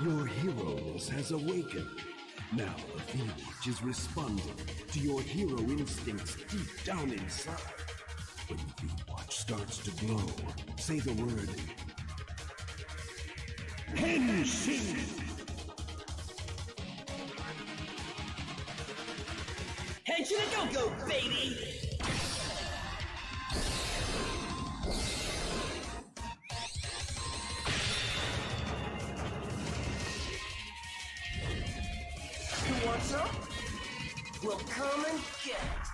Your hero-ness has awakened. Now the village is responding to your hero instincts deep down inside. When the V-Watch starts to glow, say the word Henshin! Henshin and go-go, baby! You want some? Well, come and get it.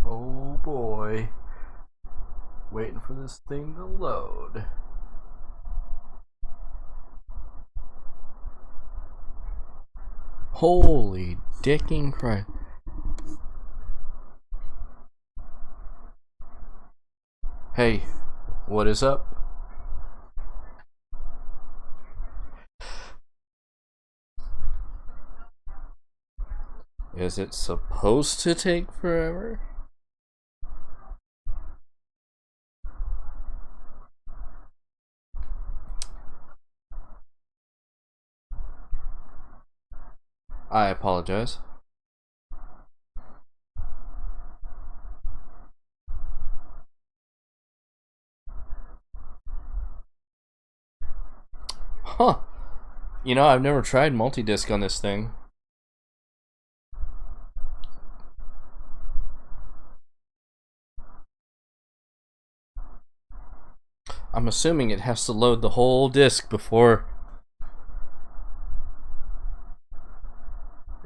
Oh boy. Waiting for this thing to load. Holy dicking Christ. Hey, what is up? Is it supposed to take forever? I apologize. Huh. You know, I've never tried multi-disc on this thing. I'm assuming it has to load the whole disc before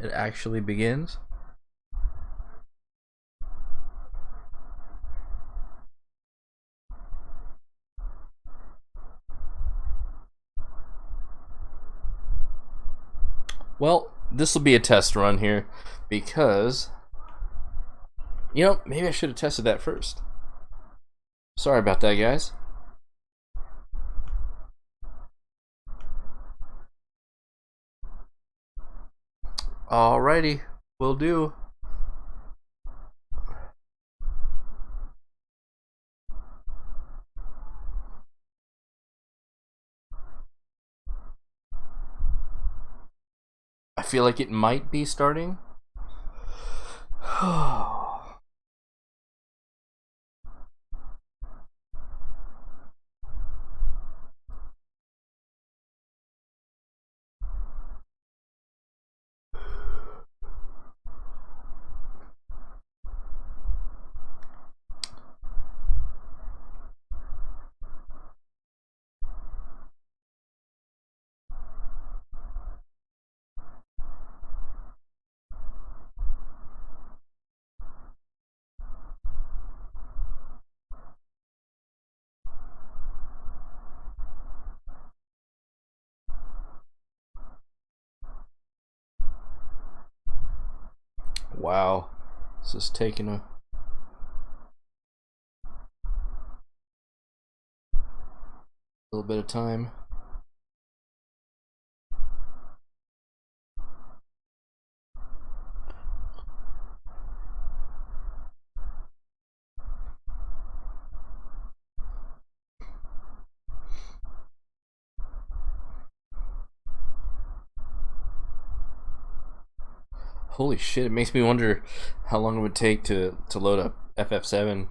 it actually begins. Well, this will be a test run here because, you know, maybe I should have tested that first. Sorry about that, guys. Alrighty, will do. I feel like it might be starting. wow. This is taking a little bit of time. Holy shit, it makes me wonder how long it would take to load up FF7.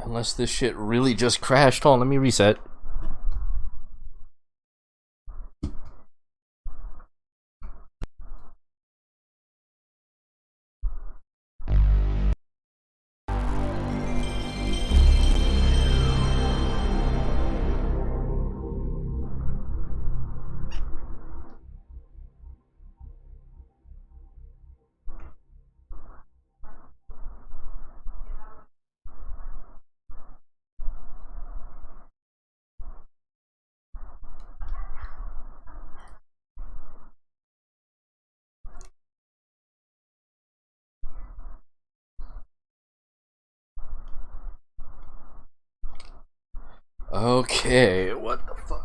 Unless this shit really just crashed. Hold on, let me reset. Okay, what the fuck?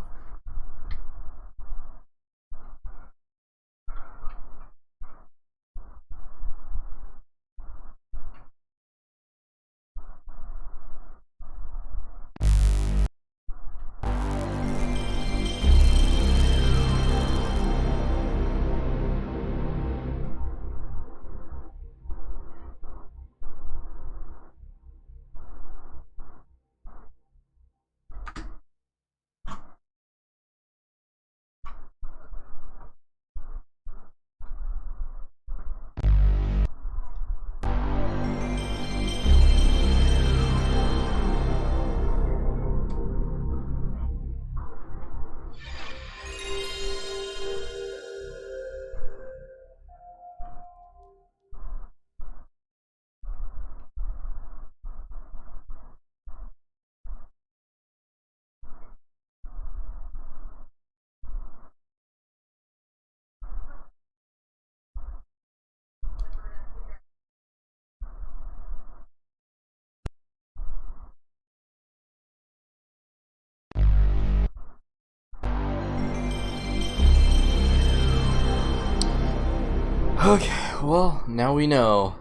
Okay, well, now we know.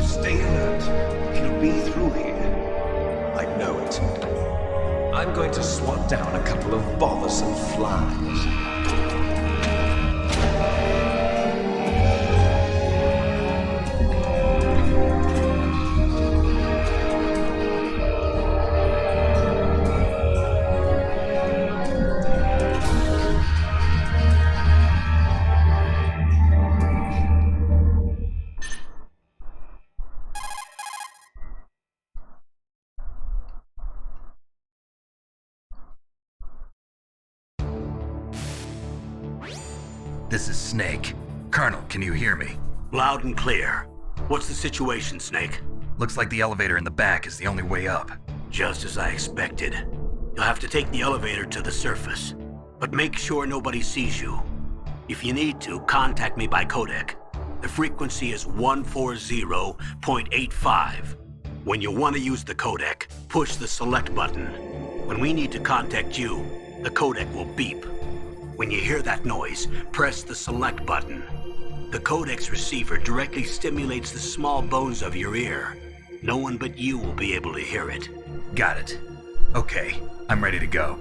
Stay alert. He'll be through here. I know it. I'm going to swat down a couple of bothersome flies. This is Snake. Colonel, can you hear me? Loud and clear. What's the situation, Snake? Looks like the elevator in the back is the only way up. Just as I expected. You'll have to take the elevator to the surface, but make sure nobody sees you. If you need to, contact me by codec. The frequency is 140.85. When you want to use the codec, push the select button. When we need to contact you, the codec will beep. When you hear that noise, press the select button. The codec's receiver directly stimulates the small bones of your ear. No one but you will be able to hear it. Got it. Okay, I'm ready to go.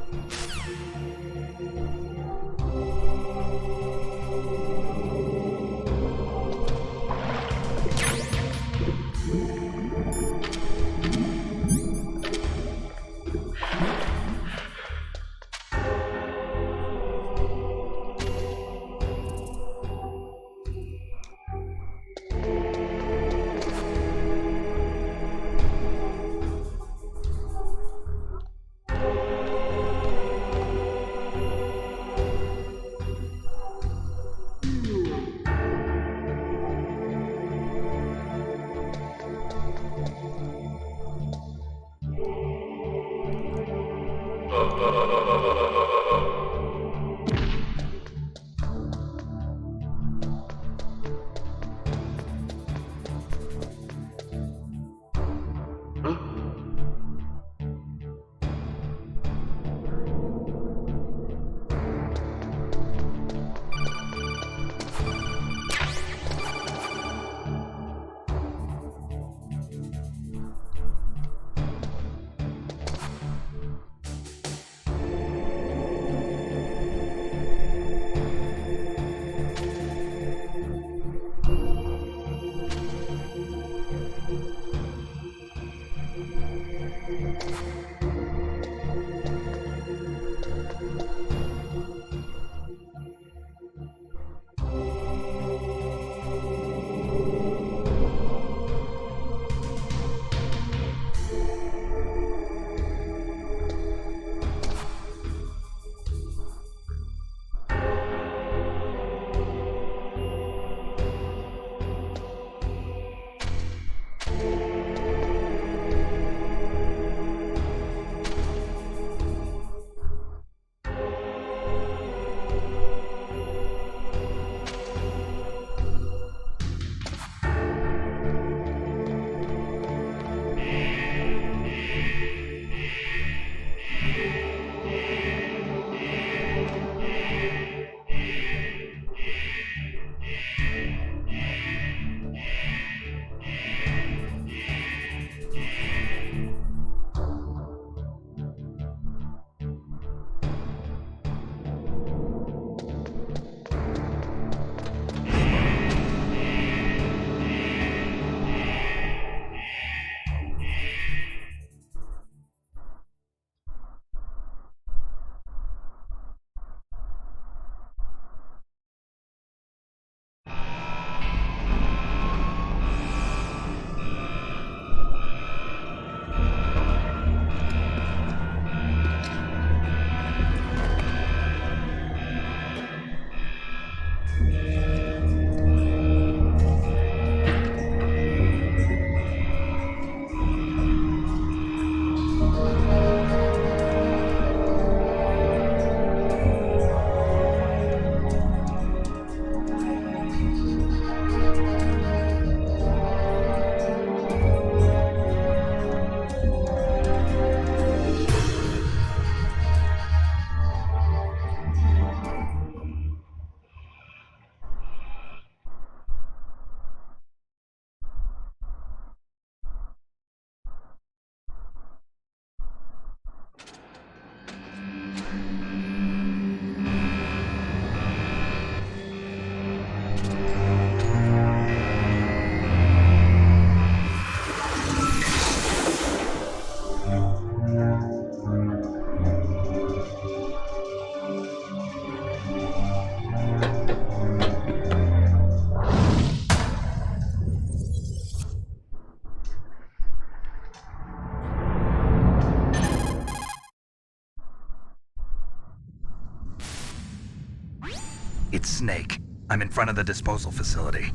It's Snake. I'm in front of the disposal facility.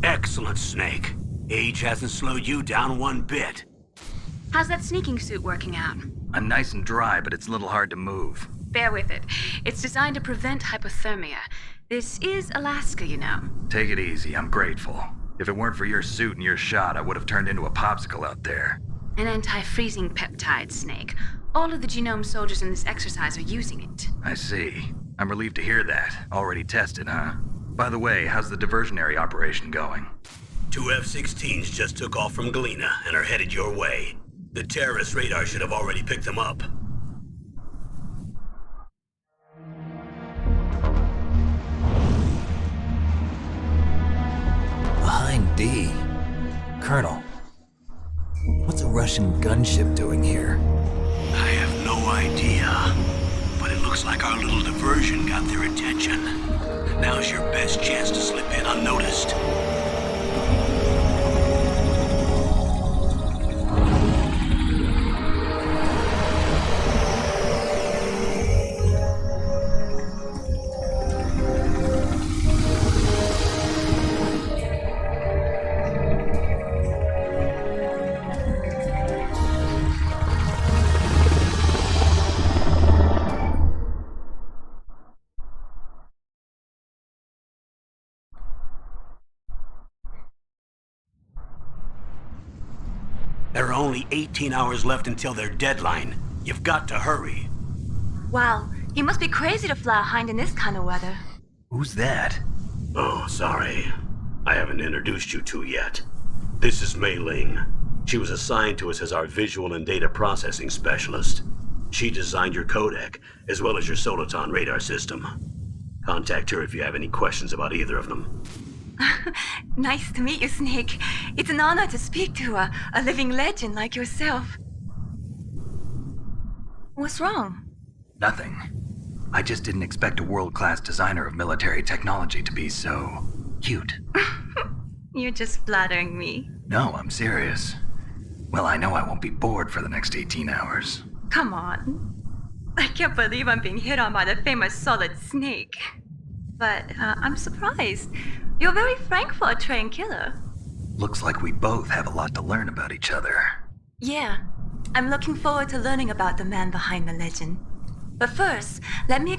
Excellent, Snake. Age hasn't slowed you down one bit. How's that sneaking suit working out? I'm nice and dry, but it's a little hard to move. Bear with it. It's designed to prevent hypothermia. This is Alaska, you know. Take it easy, I'm grateful. If it weren't for your suit and your shot, I would have turned into a popsicle out there. An anti-freezing peptide, Snake. All of the genome soldiers in this exercise are using it. I see. I'm relieved to hear that. Already tested, huh? By the way, how's the diversionary operation going? 2 F-16s just took off from Galena and are headed your way. The terrorist radar should have already picked them up. Behind D. Colonel, what's a Russian gunship doing here? I have no idea, but it looks like our little diversion got their attention. Now's your best chance to slip in unnoticed. There are only 18 hours left until their deadline. You've got to hurry. Wow, you must be crazy to fly a hind in this kind of weather. Who's that? Oh, sorry. I haven't introduced you to yet. This is Mei Ling. She was assigned to us as our visual and data processing specialist. She designed your codec, as well as your Soliton radar system. Contact her if you have any questions about either of them. Nice to meet you, Snake. It's an honor to speak to a living legend like yourself. What's wrong? Nothing. I just didn't expect a world-class designer of military technology to be so cute. You're just flattering me. No, I'm serious. Well, I know I won't be bored for the next 18 hours. Come on. I can't believe I'm being hit on by the famous Solid Snake. But I'm surprised. You're very frank for a trained killer. Looks like we both have a lot to learn about each other. Yeah, I'm looking forward to learning about the man behind the legend. But first, let me...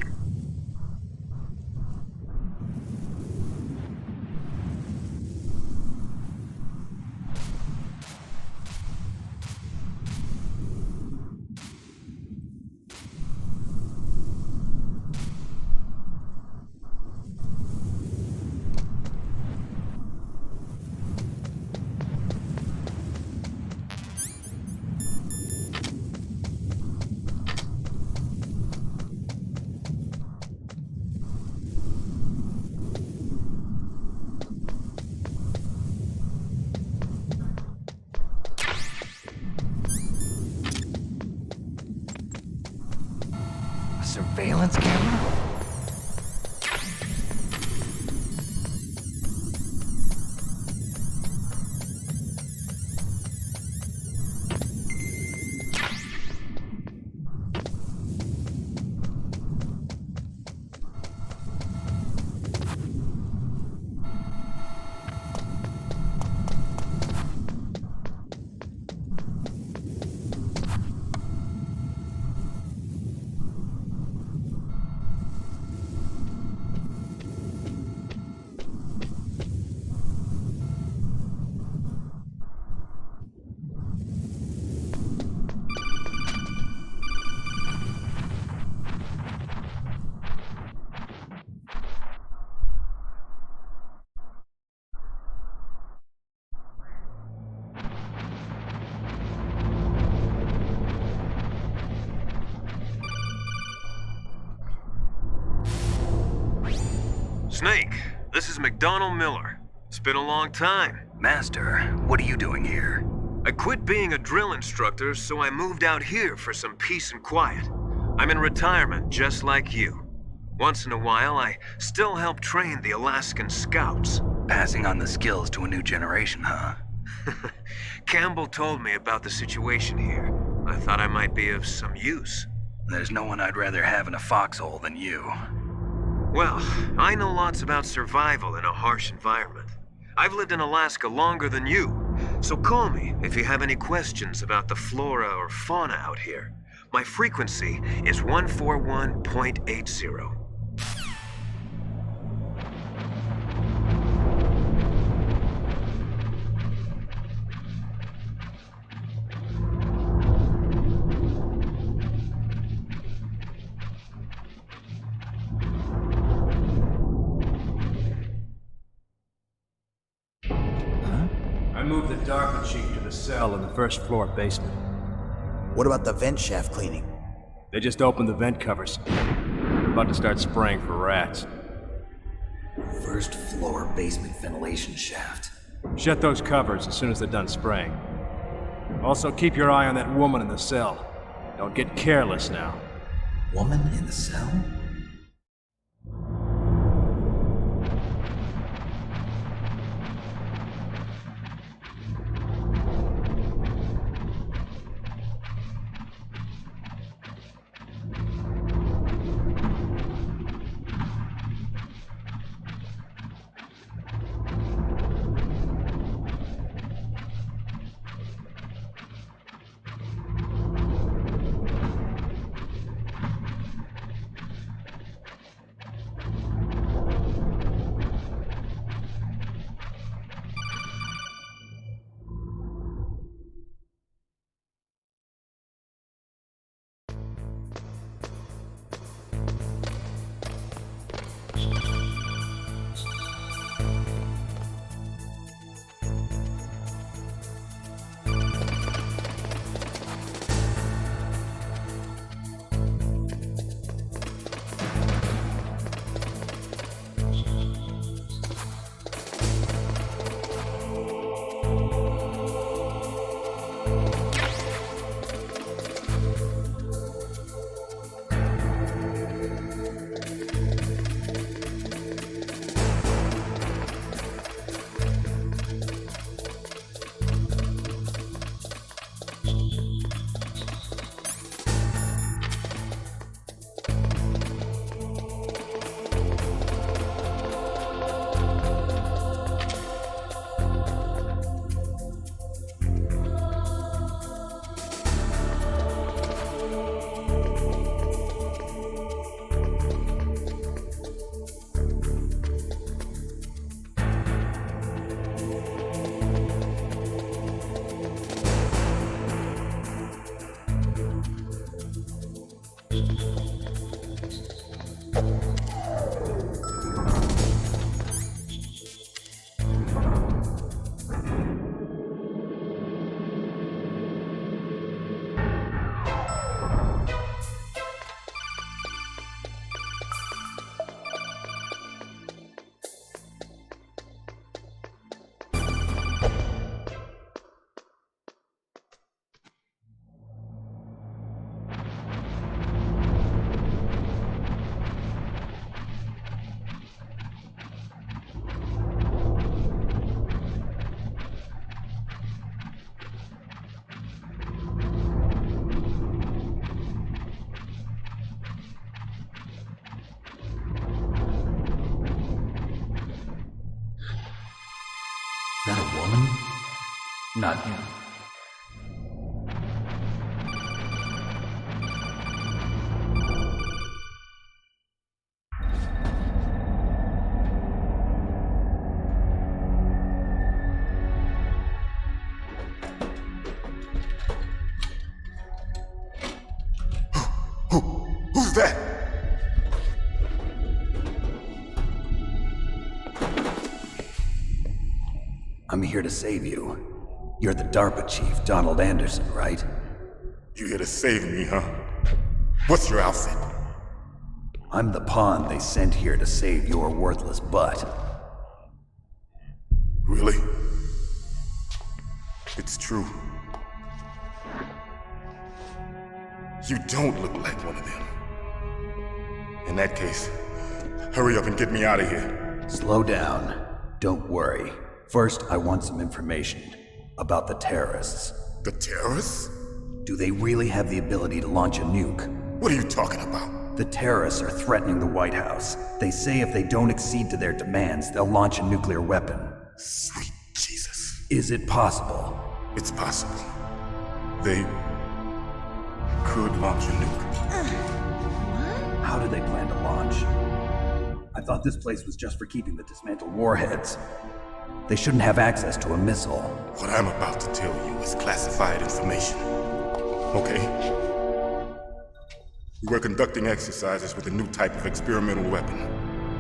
A surveillance camera? Snake, this is McDonald Miller. It's been a long time. Master, what are you doing here? I quit being a drill instructor, so I moved out here for some peace and quiet. I'm in retirement, just like you. Once in a while, I still help train the Alaskan Scouts. Passing on the skills to a new generation, huh? Campbell told me about the situation here. I thought I might be of some use. There's no one I'd rather have in a foxhole than you. Well, I know lots about survival in a harsh environment. I've lived in Alaska longer than you, so call me if you have any questions about the flora or fauna out here. My frequency is 141.80. I moved the DARPA chief to the cell in the first floor basement. What about the vent shaft cleaning? They just opened the vent covers. They're about to start spraying for rats. First floor basement ventilation shaft. Shut those covers as soon as they're done spraying. Also, keep your eye on that woman in the cell. Don't get careless now. Woman in the cell? Is that a woman? Not him. Who's that? I'm here to save you. You're the DARPA chief, Donald Anderson, right? You here to save me, huh? What's your outfit? I'm the pawn they sent here to save your worthless butt. Really? It's true. You don't look like one of them. In that case, hurry up and get me out of here. Slow down. Don't worry. First, I want some information about the terrorists. The terrorists? Do they really have the ability to launch a nuke? What are you talking about? The terrorists are threatening the White House. They say if they don't accede to their demands, they'll launch a nuclear weapon. Sweet Jesus. Is it possible? It's possible. They could launch a nuke. How do they plan to launch? I thought this place was just for keeping the dismantled warheads. They shouldn't have access to a missile. What I'm about to tell you is classified information. Okay? We're conducting exercises with a new type of experimental weapon.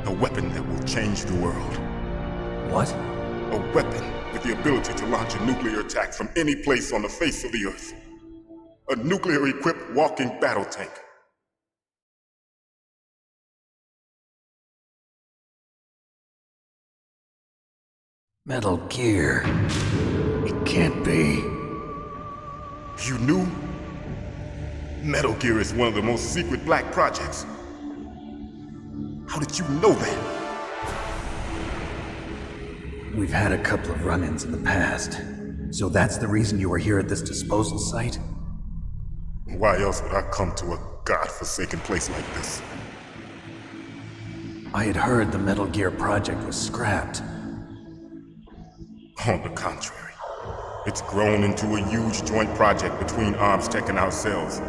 A weapon that will change the world. What? A weapon with the ability to launch a nuclear attack from any place on the face of the Earth. A nuclear-equipped walking battle tank. Metal Gear. It can't be. You knew? Metal Gear is one of the most secret black projects. How did you know that? We've had a couple of run-ins in the past. So that's the reason you were here at this disposal site? Why else would I come to a godforsaken place like this? I had heard the Metal Gear project was scrapped. On the contrary, it's grown into a huge joint project between ArmsTech and ourselves.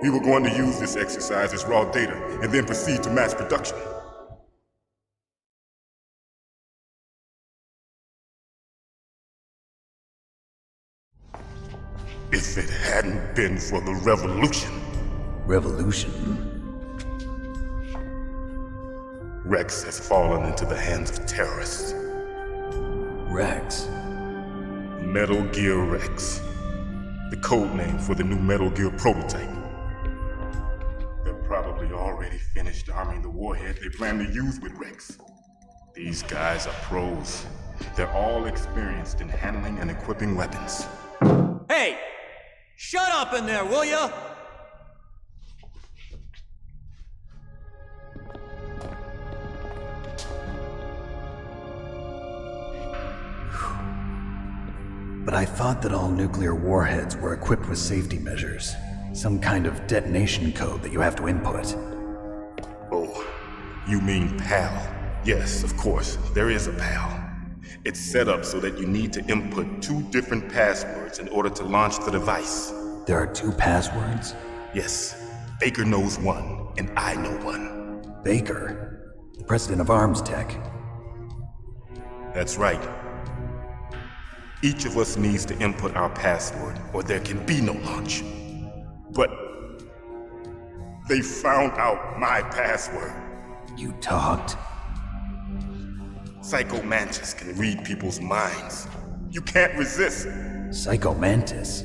We were going to use this exercise as raw data and then proceed to mass production. If it hadn't been for the revolution. Revolution? Rex has fallen into the hands of terrorists. Rex? Metal Gear Rex. The code name for the new Metal Gear prototype. They're probably already finished arming the warhead they plan to use with Rex. These guys are pros. They're all experienced in handling and equipping weapons. Hey! Shut up in there, will ya? But I thought that all nuclear warheads were equipped with safety measures. Some kind of detonation code that you have to input. Oh, you mean PAL? Yes, of course, there is a PAL. It's set up so that you need to input 2 different passwords in order to launch the device. There are 2 passwords? Yes. Baker knows one, and I know one. Baker? The president of ArmsTech? That's right. Each of us needs to input our password, or there can be no launch. But they found out my password. You talked? Psycho Mantis can read people's minds. You can't resist. Psycho Mantis?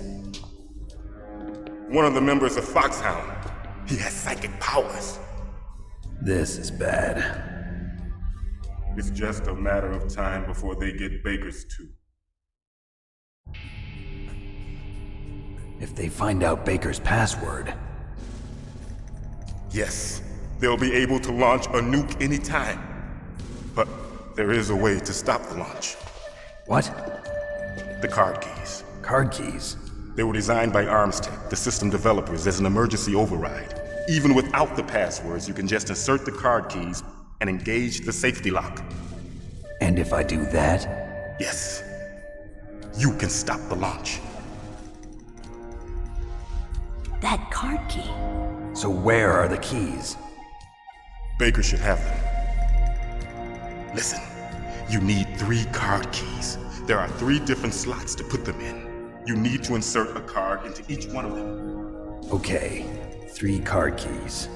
One of the members of Foxhound. He has psychic powers. This is bad. It's just a matter of time before they get Baker's too. If they find out Baker's password... Yes, they'll be able to launch a nuke anytime. But there is a way to stop the launch. What? The card keys. Card keys? They were designed by ArmsTech, the system developers, as an emergency override. Even without the passwords, you can just insert the card keys and engage the safety lock. And if I do that? Yes. You can stop the launch. That card key. So where are the keys? Baker should have them. Listen, you need 3 card keys. There are 3 different slots to put them in. You need to insert a card into each one of them. Okay, 3 card keys.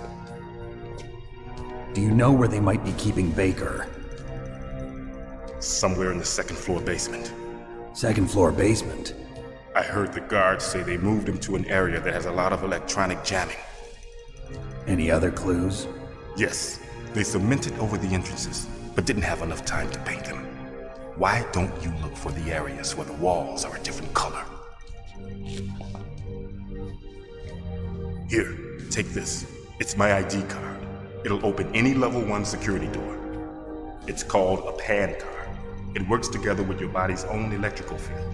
Do you know where they might be keeping Baker? Somewhere in the 2nd floor basement. 2nd floor basement? I heard the guards say they moved him to an area that has a lot of electronic jamming. Any other clues? Yes, they cemented over the entrances, but didn't have enough time to paint them. Why don't you look for the areas where the walls are a different color? Here, take this. It's my ID card. It'll open any level 1 security door. It's called a PAN card. It works together with your body's own electrical field.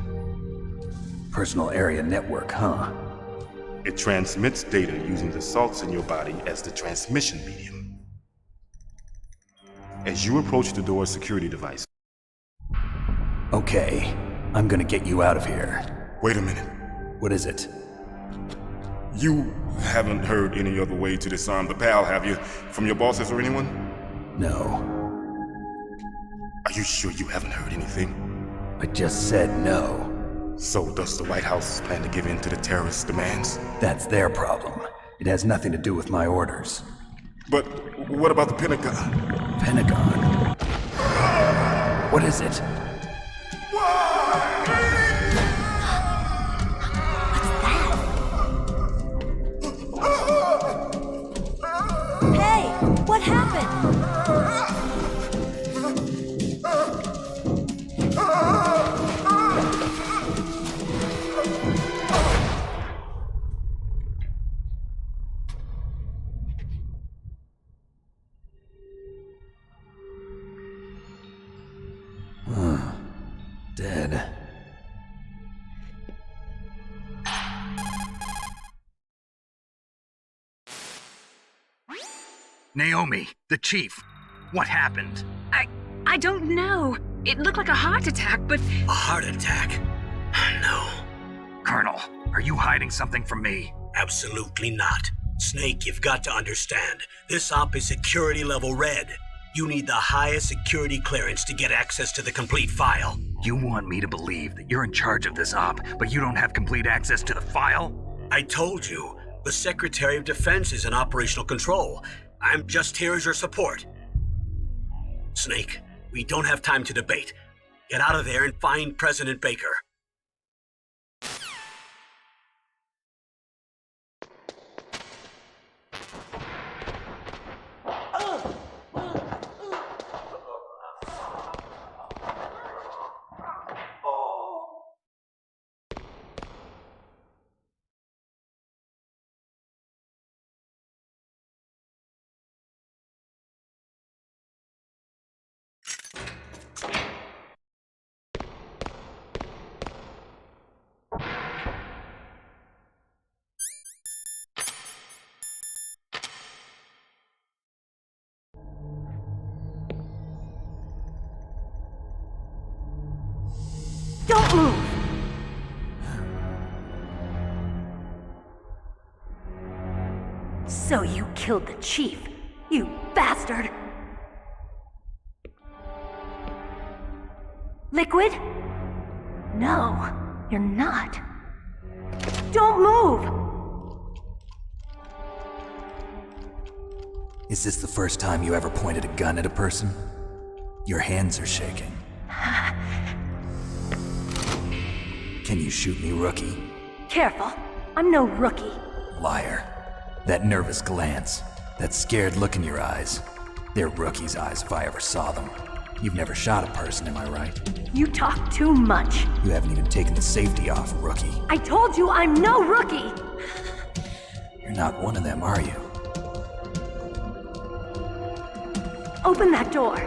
Personal area network, huh? It transmits data using the salts in your body as the transmission medium. As you approach the door's security device... Okay, I'm gonna get you out of here. Wait a minute. What is it? You haven't heard any other way to disarm the PAL, have you? From your bosses or anyone? No. Are you sure you haven't heard anything? I just said no. So does the White House plan to give in to the terrorists' demands? That's their problem. It has nothing to do with my orders. But what about the Pentagon? Pentagon? What is it? Hey, what happened? Dead. Naomi, the chief. What happened? I don't know. It looked like a heart attack, but A heart attack? No, Colonel, are you hiding something from me? absolutely not. Snake, you've got to understand. This op is security level red. You need the highest security clearance to get access to the complete file. You want me to believe that you're in charge of this op, but you don't have complete access to the file? I told you, the Secretary of Defense is in operational control. I'm just here as your support. Snake, we don't have time to debate. Get out of there and find President Baker. Don't move! So you killed the chief, you bastard! Liquid? No, you're not. Don't move! Is this the first time you ever pointed a gun at a person? Your hands are shaking. Can you shoot me, rookie? Careful, I'm no rookie. Liar. That nervous glance, that scared look in your eyes. They're rookie's eyes if I ever saw them. You've never shot a person, am I right? You talk too much. You haven't even taken the safety off, rookie. I told you I'm no rookie! You're not one of them, are you? Open that door.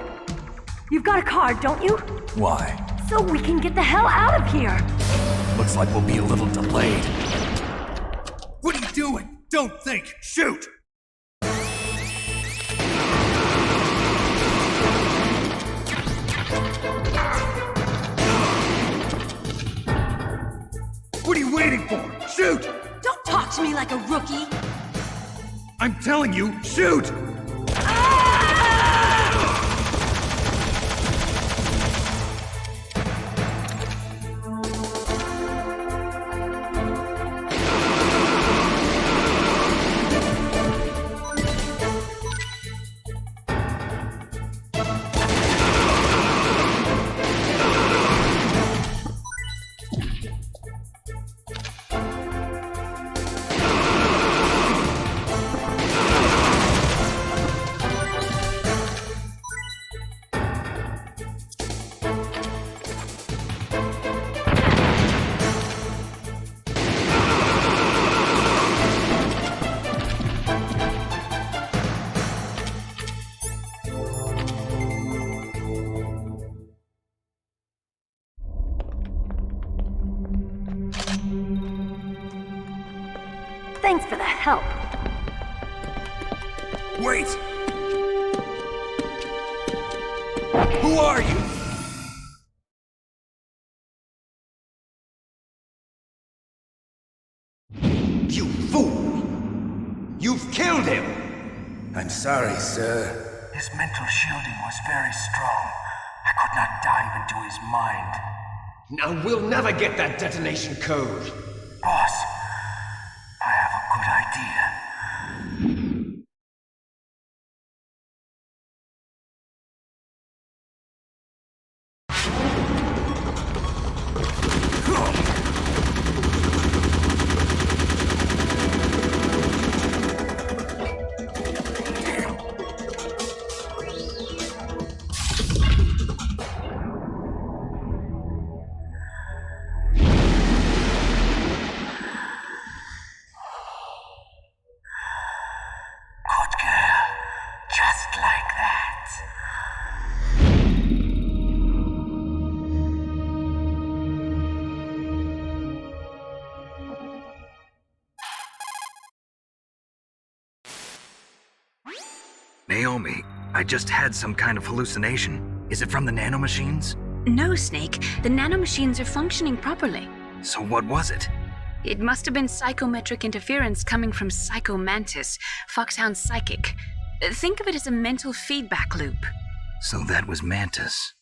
You've got a card, don't you? Why? So we can get the hell out of here! Looks like we'll be a little delayed. What are you doing? Don't think! Shoot! What are you waiting for? Shoot! Don't talk to me like a rookie! I'm telling you, shoot! Thanks for the help. Wait! Who are you? You fool! You've killed him! I'm sorry, sir. His mental shielding was very strong. I could not dive into his mind. Now we'll never get that detonation code. Boss, I have a good idea. Naomi, I just had some kind of hallucination. Is it from the nanomachines? No, Snake. The nanomachines are functioning properly. So what was it? It must have been psychometric interference coming from Psycho Mantis, Foxhound's psychic. Think of it as a mental feedback loop. So that was Mantis.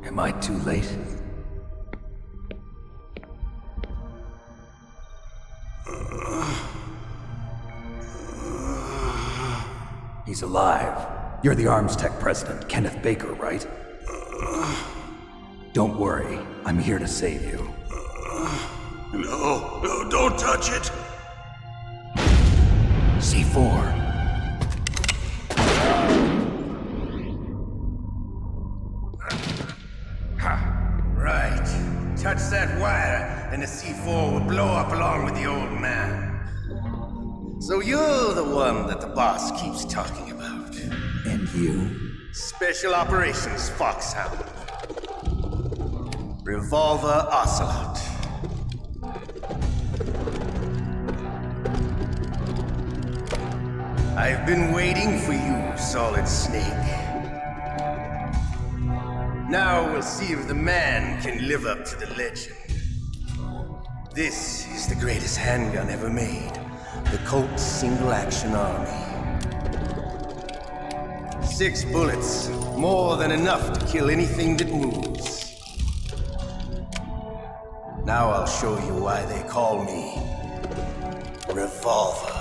Am I too late? He's alive. You're the Arms Tech president, Kenneth Baker, right? Don't worry, I'm here to save you. No, don't touch it! C4. Right. Touch that wire, and the C4 will blow up along with the old man. So you're the one that the boss keeps talking about. And you? Special Operations Foxhound. Revolver Ocelot. I've been waiting for you, Solid Snake. Now we'll see if the man can live up to the legend. This is the greatest handgun ever made. The Colt Single Action Army. 6 bullets, more than enough to kill anything that moves. Now I'll show you why they call me Revolver.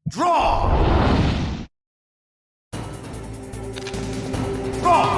Draw! Draw!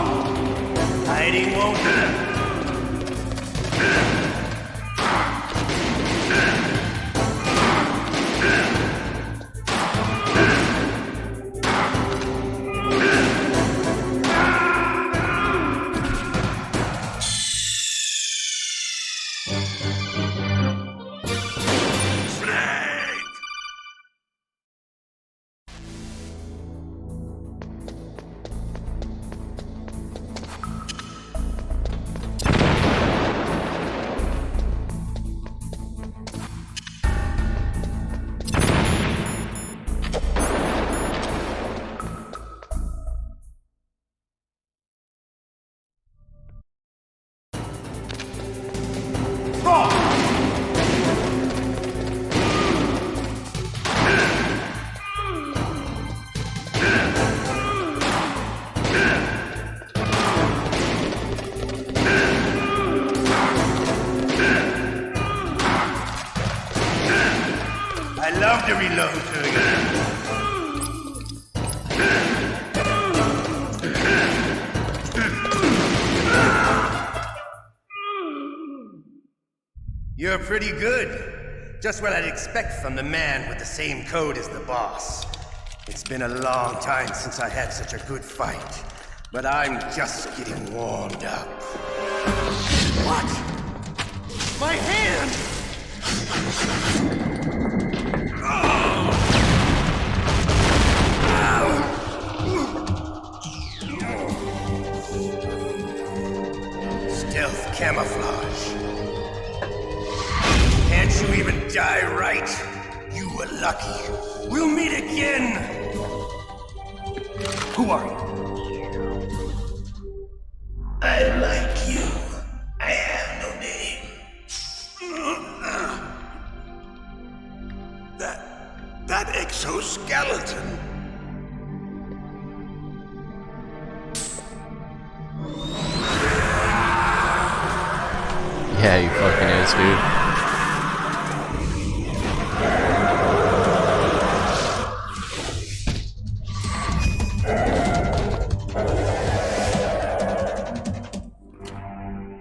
You're pretty good. Just what I'd expect from the man with the same code as the boss. It's been a long time since I had such a good fight, but I'm just getting warmed up. What? My hand! Stealth camouflage. Can't you even die right? You were lucky. We'll meet again! Who are you? I like you. I have no name. That exoskeleton. Yeah, he fucking is, dude.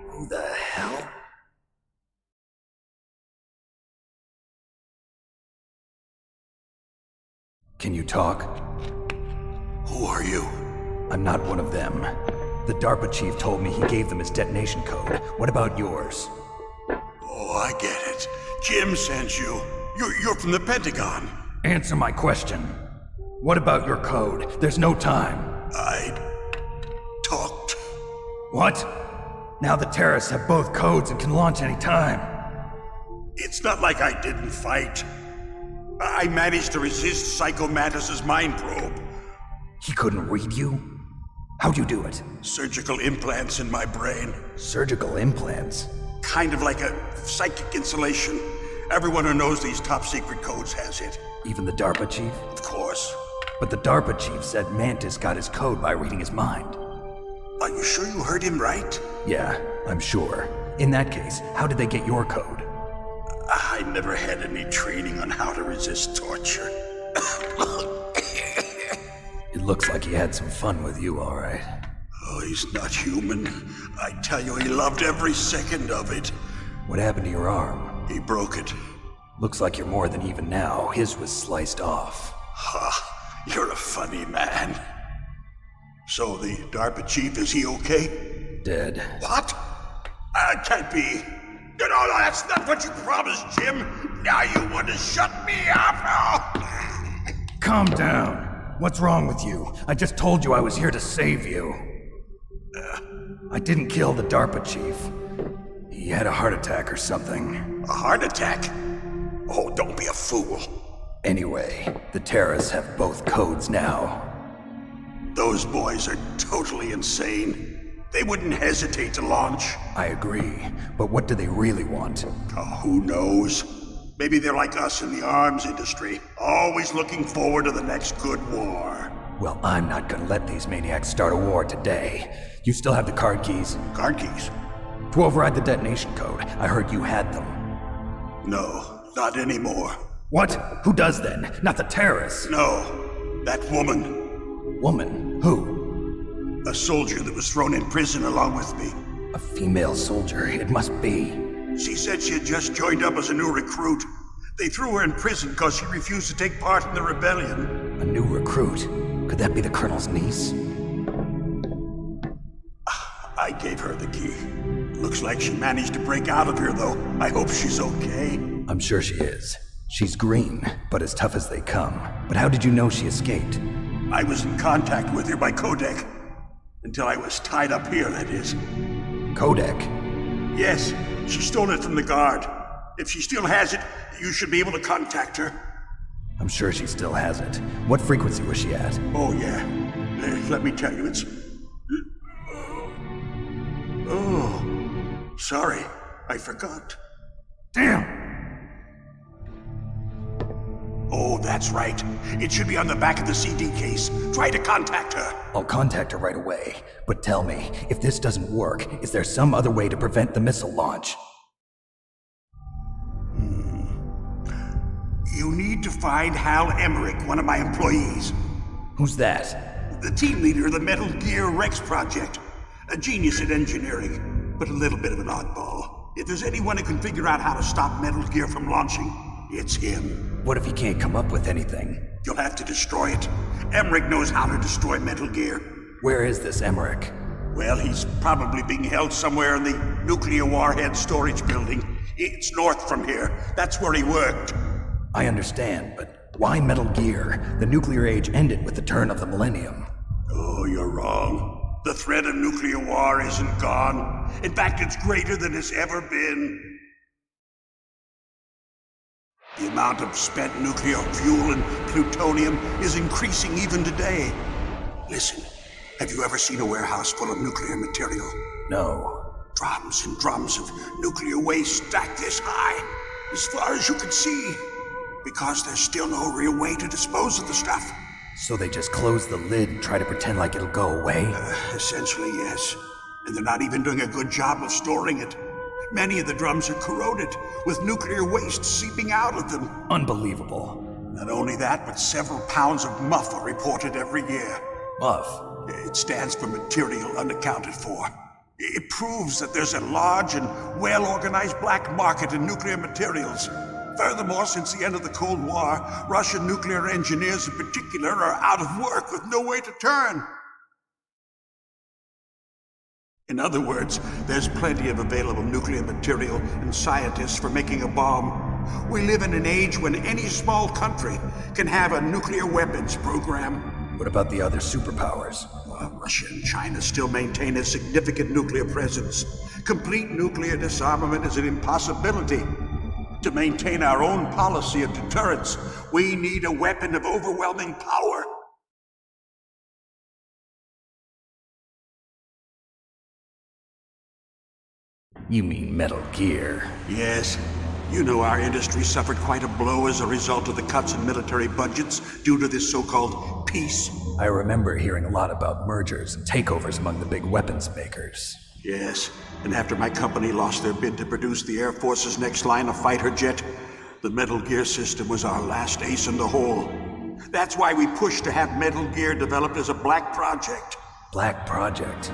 Who the hell? Can you talk? Who are you? I'm not one of them. The DARPA chief told me he gave them his detonation code. What about yours? Oh, I get it. Jim sent you. You're from the Pentagon. Answer my question. What about your code? There's no time. I talked. What? Now the terrorists have both codes and can launch any time. It's not like I didn't fight. I managed to resist Psycho Mantis's mind probe. He couldn't read you? How'd you do it? Surgical implants in my brain. Surgical implants? Kind of like a psychic insulation. Everyone who knows these top secret codes has it. Even the DARPA chief? Of course. But the DARPA chief said Mantis got his code by reading his mind. Are you sure you heard him right? Yeah, I'm sure. In that case, how did they get your code? I never had any training on how to resist torture. It looks like he had some fun with you, all right. Oh, he's not human. I tell you, he loved every second of it. What happened to your arm? He broke it. Looks like you're more than even now. His was sliced off. Ha, you're a funny man. So the DARPA chief, is he okay? Dead. What? Can't be. No, that's not what you promised, Jim. Now you want to shut me up? Calm down. What's wrong with you? I just told you I was here to save you. I didn't kill the DARPA chief. He had a heart attack or something. A heart attack? Oh, don't be a fool. Anyway, the terrorists have both codes now. Those boys are totally insane. They wouldn't hesitate to launch. I agree, but what do they really want? Oh, who knows? Maybe they're like us in the arms industry, always looking forward to the next good war. Well, I'm not gonna let these maniacs start a war today. You still have the card keys? Card keys? To override the detonation code. I heard you had them. No, not anymore. What? Who does then? Not the terrorists? No, that woman. Woman? Who? A soldier that was thrown in prison along with me. A female soldier, it must be. She said she had just joined up as a new recruit. They threw her in prison because she refused to take part in the rebellion. A new recruit? Could that be the Colonel's niece? I gave her the key. Looks like she managed to break out of here, though. I hope she's okay. I'm sure she is. She's green, but as tough as they come. But how did you know she escaped? I was in contact with her by codec. Until I was tied up here, that is. Codec? Yes, she stole it from the guard. If she still has it, you should be able to contact her. I'm sure she still has it. What frequency was she at? Oh, yeah. Let me tell you, it's... Oh, sorry. I forgot. Damn! Oh, that's right. It should be on the back of the CD case. Try to contact her. I'll contact her right away. But tell me, if this doesn't work, is there some other way to prevent the missile launch? You need to find Hal Emmerich, one of my employees. Who's that? The team leader of the Metal Gear Rex project. A genius at engineering, but a little bit of an oddball. If there's anyone who can figure out how to stop Metal Gear from launching, it's him. What if he can't come up with anything? You'll have to destroy it. Emmerich knows how to destroy Metal Gear. Where is this Emmerich? Well, he's probably being held somewhere in the nuclear warhead storage building. It's north from here. That's where he worked. I understand, but why Metal Gear? The nuclear age ended with the turn of the millennium. Oh, you're wrong. The threat of nuclear war isn't gone. In fact, it's greater than it's ever been. The amount of spent nuclear fuel and plutonium is increasing even today. Listen, have you ever seen a warehouse full of nuclear material? No. Drums and drums of nuclear waste stacked this high, as far as you can see, because there's still no real way to dispose of the stuff. So they just close the lid and try to pretend like it'll go away? Essentially, yes. And they're not even doing a good job of storing it. Many of the drums are corroded, with nuclear waste seeping out of them. Unbelievable. Not only that, but several pounds of MUF are reported every year. MUF? It stands for material unaccounted for. It proves that there's a large and well-organized black market in nuclear materials. Furthermore, since the end of the Cold War, Russian nuclear engineers in particular are out of work with no way to turn. In other words, there's plenty of available nuclear material and scientists for making a bomb. We live in an age when any small country can have a nuclear weapons program. What about the other superpowers? Russia and China still maintain a significant nuclear presence. Complete nuclear disarmament is an impossibility. To maintain our own policy of deterrence, we need a weapon of overwhelming power. You mean Metal Gear? Yes. You know our industry suffered quite a blow as a result of the cuts in military budgets due to this so-called peace. I remember hearing a lot about mergers and takeovers among the big weapons makers. Yes, and after my company lost their bid to produce the Air Force's next line of fighter jet, the Metal Gear system was our last ace in the hole. That's why we pushed to have Metal Gear developed as a black project. Black project?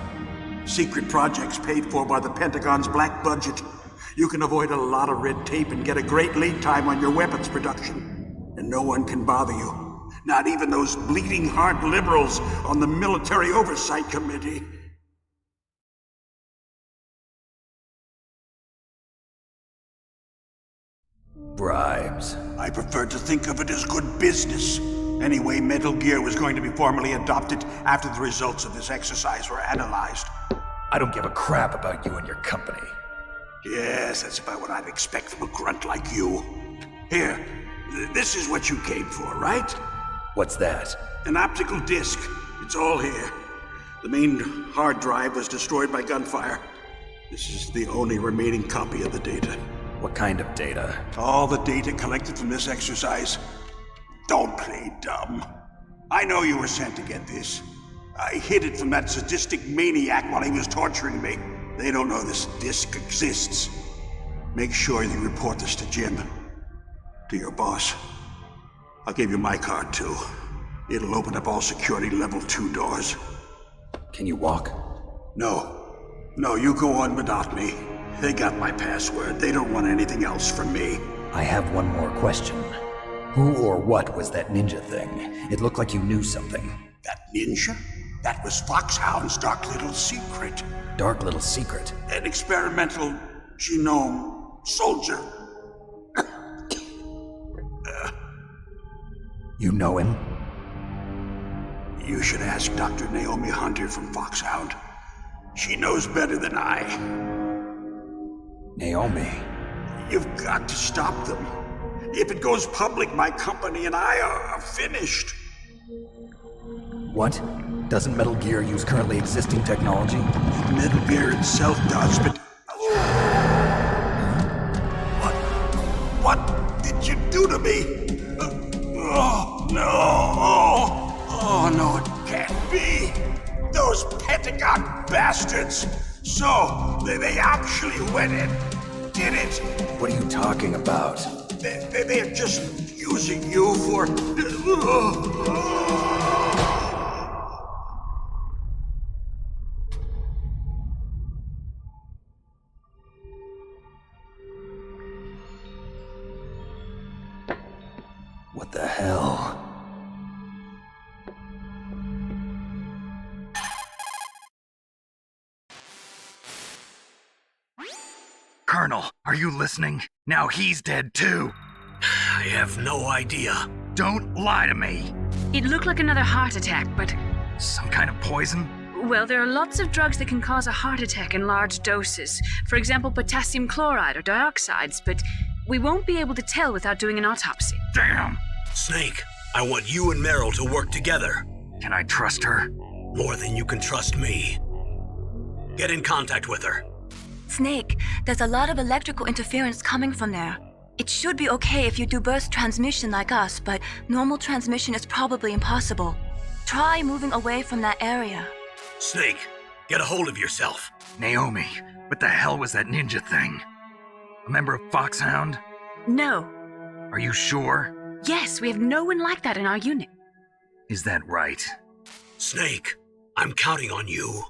Secret projects paid for by the Pentagon's black budget. You can avoid a lot of red tape and get a great lead time on your weapons production. And no one can bother you. Not even those bleeding heart liberals on the Military Oversight Committee. Bribes. I prefer to think of it as good business. Anyway, Metal Gear was going to be formally adopted after the results of this exercise were analyzed. I don't give a crap about you and your company. Yes, that's about what I'd expect from a grunt like you. Here, this is what you came for, right? What's that? An optical disc. It's all here. The main hard drive was destroyed by gunfire. This is the only remaining copy of the data. What kind of data? All the data collected from this exercise. Don't play dumb. I know you were sent to get this. I hid it from that sadistic maniac while he was torturing me. They don't know this disc exists. Make sure you report this to Jim. To your boss. I'll give you my card too. It'll open up all security level 2 doors. Can you walk? No. No, you go on without me. They got my password. They don't want anything else from me. I have one more question. Who or what was that ninja thing? It looked like you knew something. That ninja? That was Foxhound's dark little secret. Dark little secret? An experimental genome soldier. You know him? You should ask Dr. Naomi Hunter from Foxhound. She knows better than I. Naomi? You've got to stop them. If it goes public, my company and I are finished. What? Doesn't Metal Gear use currently existing technology? Metal Gear itself does, but... What did you do to me? Oh, no! Oh, no, it can't be! Those Pentagon bastards! So, they actually went and did it! What are you talking about? They're just using you for... Colonel, are you listening? Now he's dead too. I have no idea. Don't lie to me. It looked like another heart attack, but... Some kind of poison? Well, there are lots of drugs that can cause a heart attack in large doses. For example, potassium chloride or dioxides, but we won't be able to tell without doing an autopsy. Damn! Snake, I want you and Meryl to work together. Can I trust her? More than you can trust me. Get in contact with her. Snake, there's a lot of electrical interference coming from there. It should be okay if you do burst transmission like us, but normal transmission is probably impossible. Try moving away from that area. Snake, get a hold of yourself. Naomi, what the hell was that ninja thing? A member of Foxhound? No. Are you sure? Yes, we have no one like that in our unit. Is that right? Snake, I'm counting on you.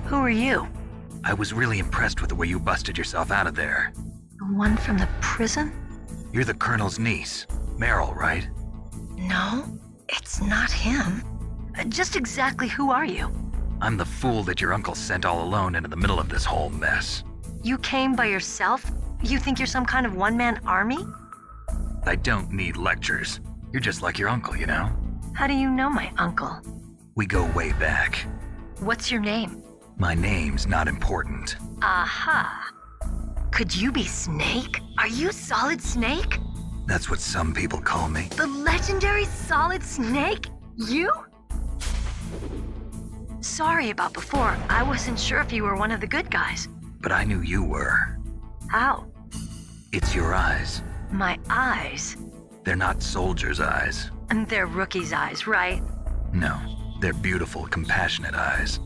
Who are you? I was really impressed with the way you busted yourself out of there. The one from the prison? You're the Colonel's niece, Meryl, right? No, it's not him. Just exactly who are you? I'm the fool that your uncle sent all alone into the middle of this whole mess. You came by yourself? You think you're some kind of one-man army? I don't need lectures. You're just like your uncle, you know? How do you know my uncle? We go way back. What's your name? My name's not important. Aha. Could you be Snake? Are you Solid Snake? That's what some people call me. The legendary Solid Snake? You? Sorry about before. I wasn't sure if you were one of the good guys. But I knew you were. How? It's your eyes. My eyes? They're not soldiers' eyes. And they're rookies' eyes, right? No, they're beautiful, compassionate eyes.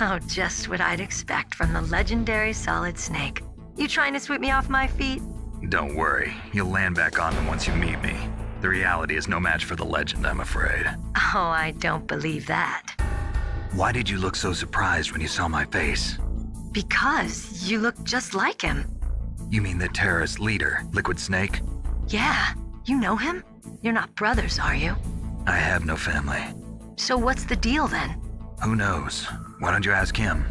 Oh, just what I'd expect from the legendary Solid Snake. You trying to sweep me off my feet? Don't worry, you'll land back on them once you meet me. The reality is no match for the legend, I'm afraid. Oh, I don't believe that. Why did you look so surprised when you saw my face? Because you look just like him. You mean the terrorist leader, Liquid Snake? Yeah, you know him? You're not brothers, are you? I have no family. So what's the deal then? Who knows? Why don't you ask him?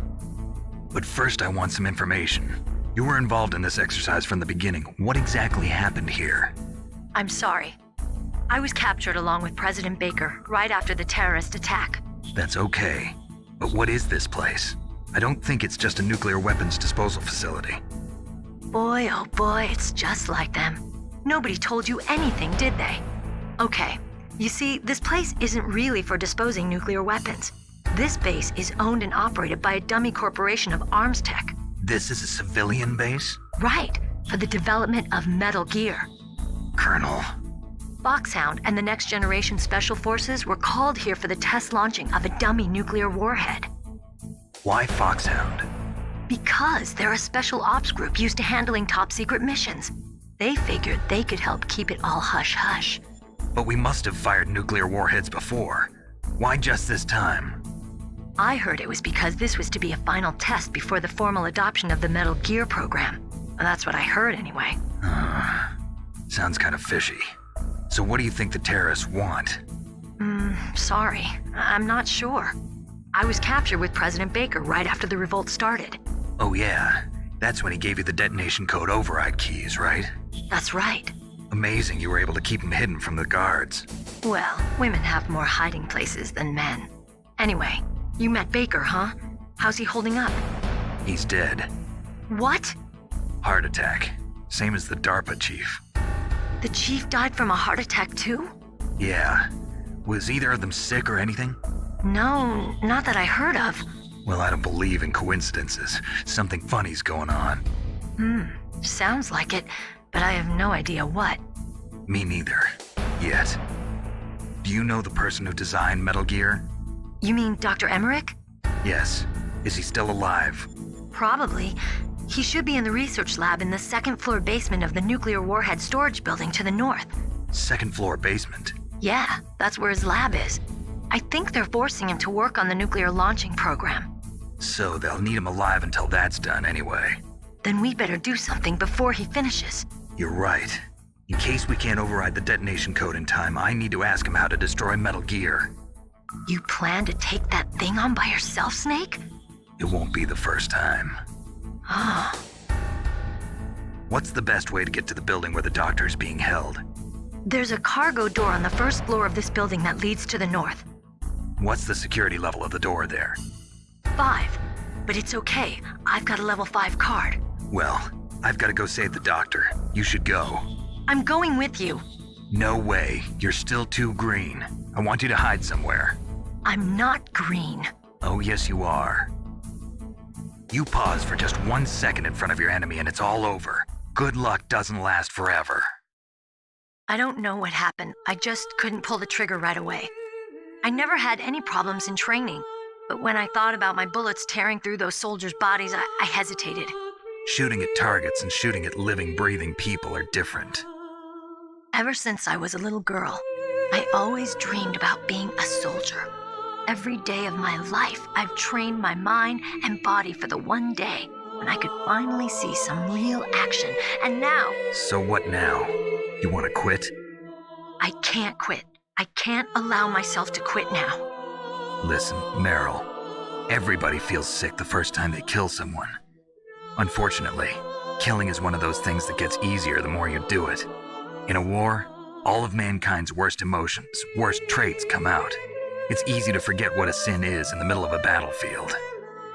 But first I want some information. You were involved in this exercise from the beginning. What exactly happened here? I'm sorry. I was captured along with President Baker right after the terrorist attack. That's okay. But what is this place? I don't think it's just a nuclear weapons disposal facility. Boy, oh boy, it's just like them. Nobody told you anything, did they? Okay, you see, this place isn't really for disposing nuclear weapons. This base is owned and operated by a dummy corporation of arms tech. This is a civilian base? Right, for the development of Metal Gear. Colonel. Foxhound and the Next Generation Special Forces were called here for the test launching of a dummy nuclear warhead. Why Foxhound? Because they're a special ops group used to handling top secret missions. They figured they could help keep it all hush-hush. But we must have fired nuclear warheads before. Why just this time? I heard it was because this was to be a final test before the formal adoption of the Metal Gear program. That's what I heard anyway. Sounds kind of fishy. So what do you think the terrorists want? Sorry. I'm not sure. I was captured with President Baker right after the revolt started. Oh yeah, That's when he gave you the detonation code override keys, right? That's right. Amazing you were able to keep him hidden from the guards. Well, women have more hiding places than men. Anyway, you met Baker, huh? How's he holding up? He's dead. What? Heart attack. Same as the DARPA chief. The chief died from a heart attack too? Yeah. Was either of them sick or anything? No, not that I heard of. Well, I don't believe in coincidences. Something funny's going on. Sounds like it, but I have no idea what. Me neither. Yet. Do you know the person who designed Metal Gear? You mean Dr. Emmerich? Yes. Is he still alive? Probably. He should be in the research lab in the second floor basement of the nuclear warhead storage building to the north. Second floor basement? Yeah, that's where his lab is. I think they're forcing him to work on the nuclear launching program. So they'll need him alive until that's done anyway. Then we better do something before he finishes. You're right. In case we can't override the detonation code in time, I need to ask him how to destroy Metal Gear. You plan to take that thing on by yourself, Snake? It won't be the first time. Oh. What's the best way to get to the building where the doctor's being held? There's a cargo door on the first floor of this building that leads to the north. What's the security level of the door there? 5. But it's okay. I've got a level 5 card. Well, I've got to go save the doctor. You should go. I'm going with you. No way. You're still too green. I want you to hide somewhere. I'm not green. Oh, yes, you are. You pause for just 1 second in front of your enemy and it's all over. Good luck doesn't last forever. I don't know what happened. I just couldn't pull the trigger right away. I never had any problems in training, but when I thought about my bullets tearing through those soldiers' bodies, I hesitated. Shooting at targets and shooting at living, breathing people are different. Ever since I was a little girl, I always dreamed about being a soldier. Every day of my life, I've trained my mind and body for the one day when I could finally see some real action, and now... So what now? You want to quit? I can't quit. I can't allow myself to quit now. Listen, Meryl, everybody feels sick the first time they kill someone. Unfortunately, killing is one of those things that gets easier the more you do it. In a war, all of mankind's worst emotions, worst traits come out. It's easy to forget what a sin is in the middle of a battlefield.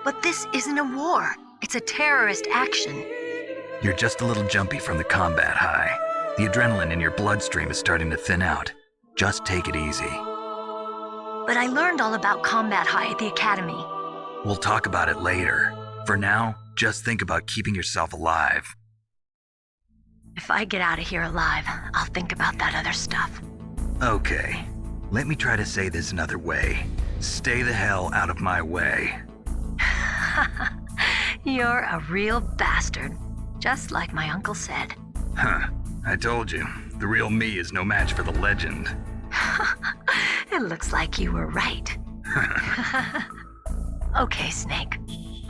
But this isn't a war. It's a terrorist action. You're just a little jumpy from the combat high. The adrenaline in your bloodstream is starting to thin out. Just take it easy. But I learned all about combat high at the academy. We'll talk about it later. For now, just think about keeping yourself alive. If I get out of here alive, I'll think about that other stuff. Okay. Let me try to say this another way. Stay the hell out of my way. You're a real bastard. Just like my uncle said. Huh. I told you. The real me is no match for the legend. It looks like you were right. Okay, Snake.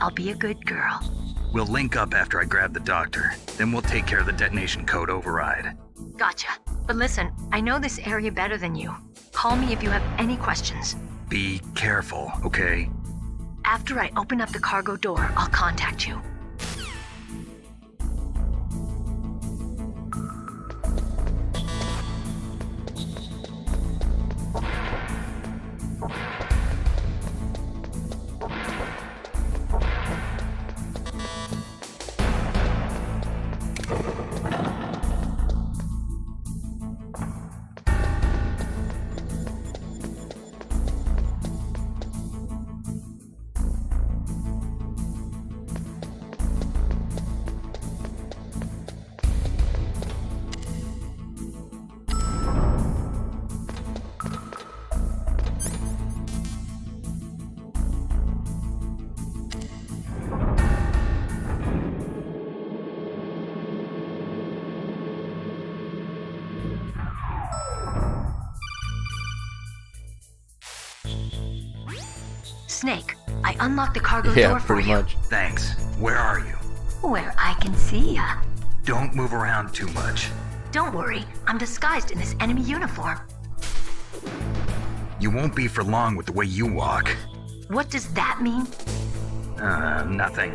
I'll be a good girl. We'll link up after I grab the doctor. Then we'll take care of the detonation code override. Gotcha. But listen, I know this area better than you. Call me if you have any questions. Be careful, okay? After I open up the cargo door, I'll contact you. Snake, I unlocked the cargo door for you. Yeah, pretty much. Thanks. Where are you? Where I can see ya. Don't move around too much. Don't worry, I'm disguised in this enemy uniform. You won't be for long with the way you walk. What does that mean? Nothing.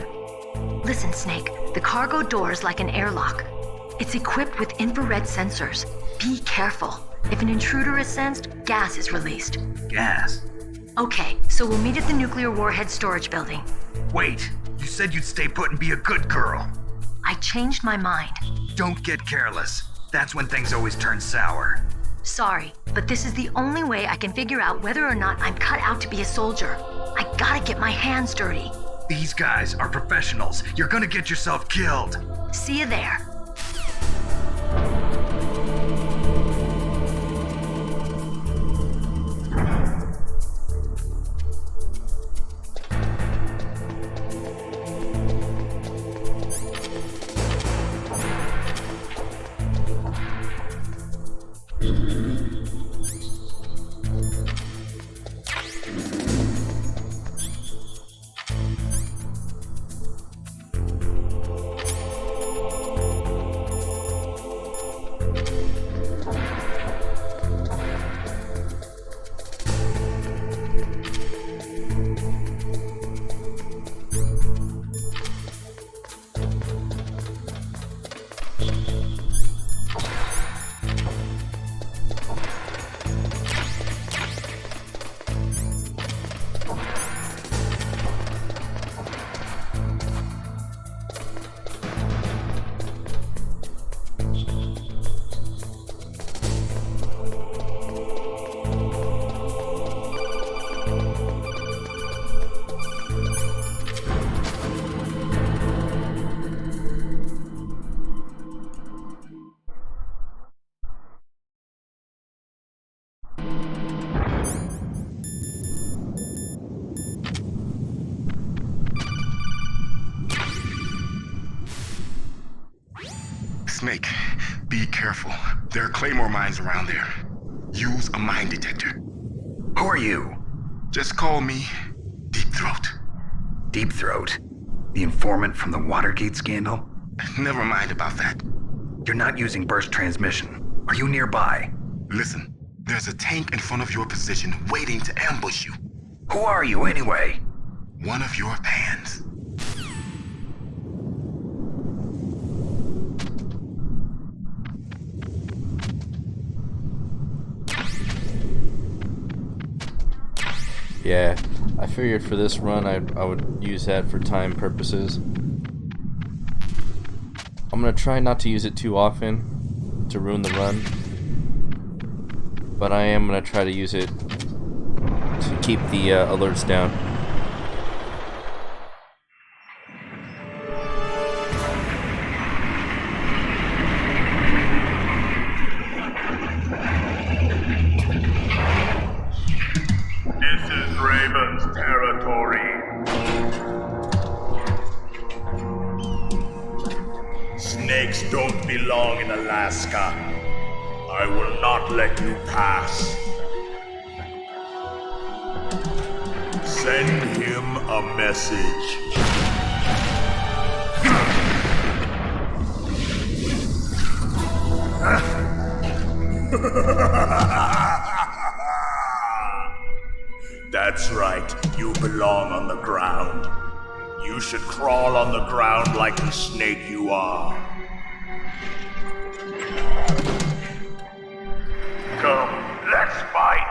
Listen, Snake, the cargo door is like an airlock. It's equipped with infrared sensors. Be careful. If an intruder is sensed, gas is released. Gas? Okay, so we'll meet at the nuclear warhead storage building. Wait, you said you'd stay put and be a good girl. I changed my mind. Don't get careless. That's when things always turn sour. Sorry, but this is the only way I can figure out whether or not I'm cut out to be a soldier. I gotta get my hands dirty. These guys are professionals. You're gonna get yourself killed. See you there. Snake, be careful. There are Claymore mines around there. Use a mine detector. Who are you? Just call me Deep Throat. Deep Throat? The informant from the Watergate scandal? Never mind about that. You're not using burst transmission. Are you nearby? Listen, there's a tank in front of your position waiting to ambush you. Who are you anyway? One of your fans. Yeah, I figured for this run I would use that for time purposes. I'm gonna try not to use it too often to ruin the run, but I am gonna try to use it to keep the alerts down. Snakes don't belong in Alaska. I will not let you pass. Send him a message. That's right, you belong on the ground. You should crawl on the ground like the snake you are. Come, let's fight!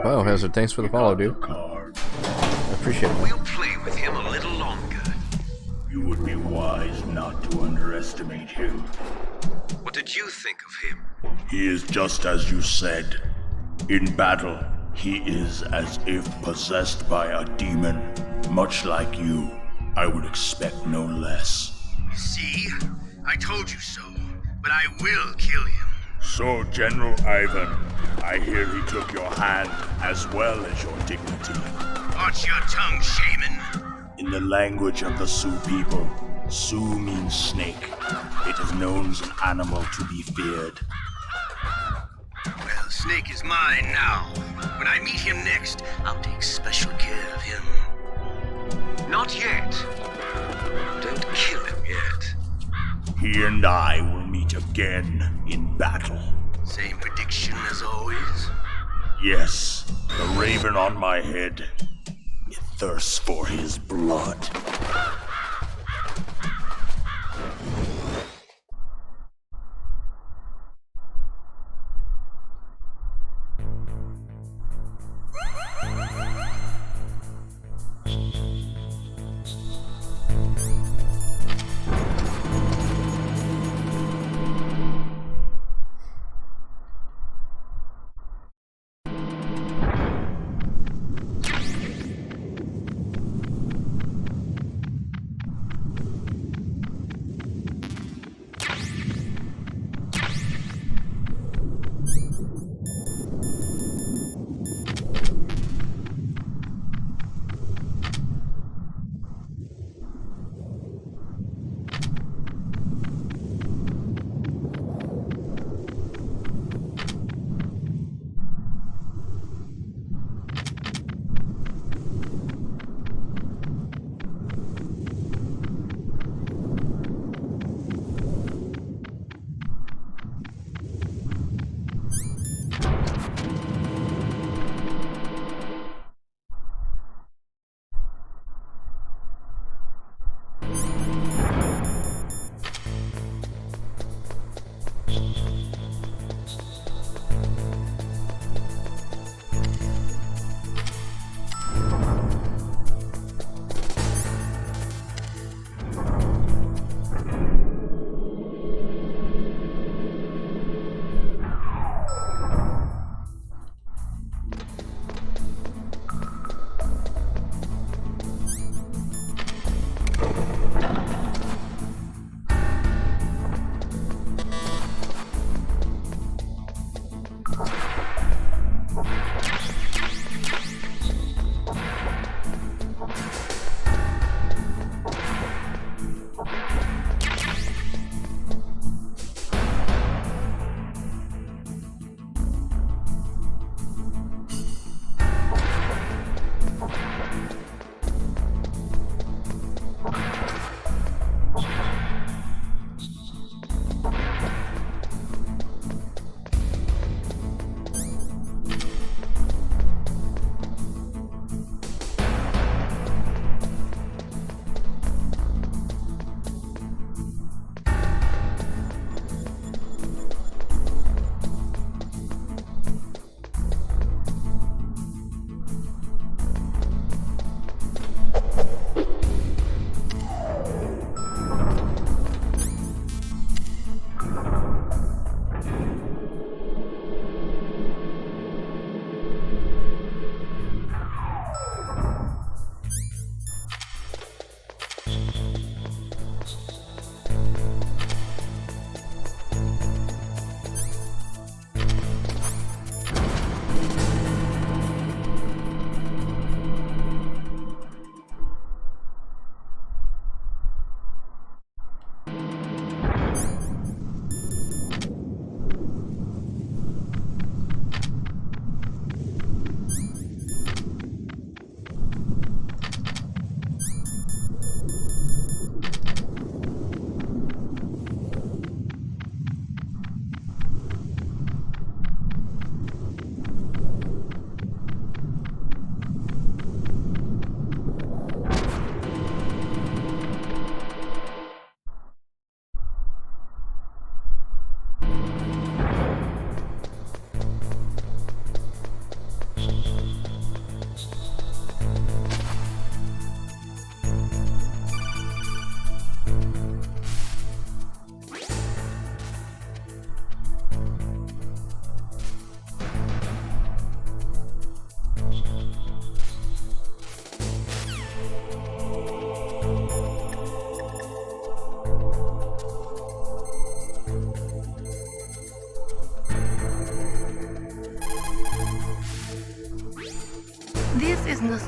Biohazard, thanks for the follow, dude. I appreciate it. We'll play with him a little longer. You would be wise not to underestimate him. What did you think of him? He is just as you said. In battle, he is as if possessed by a demon. Much like you, I would expect no less. See? I told you so. But I will kill him. So, General Ivan, I hear he took your hand as well as your dignity. Watch your tongue, shaman. In the language of the Sioux people, Sioux means snake. It is known as an animal to be feared. Well, Snake is mine now. When I meet him next, I'll take special care of him. Not yet. Don't kill him yet. He and I will meet again in battle. Same prediction as always? Yes, the raven on my head. It thirsts for his blood.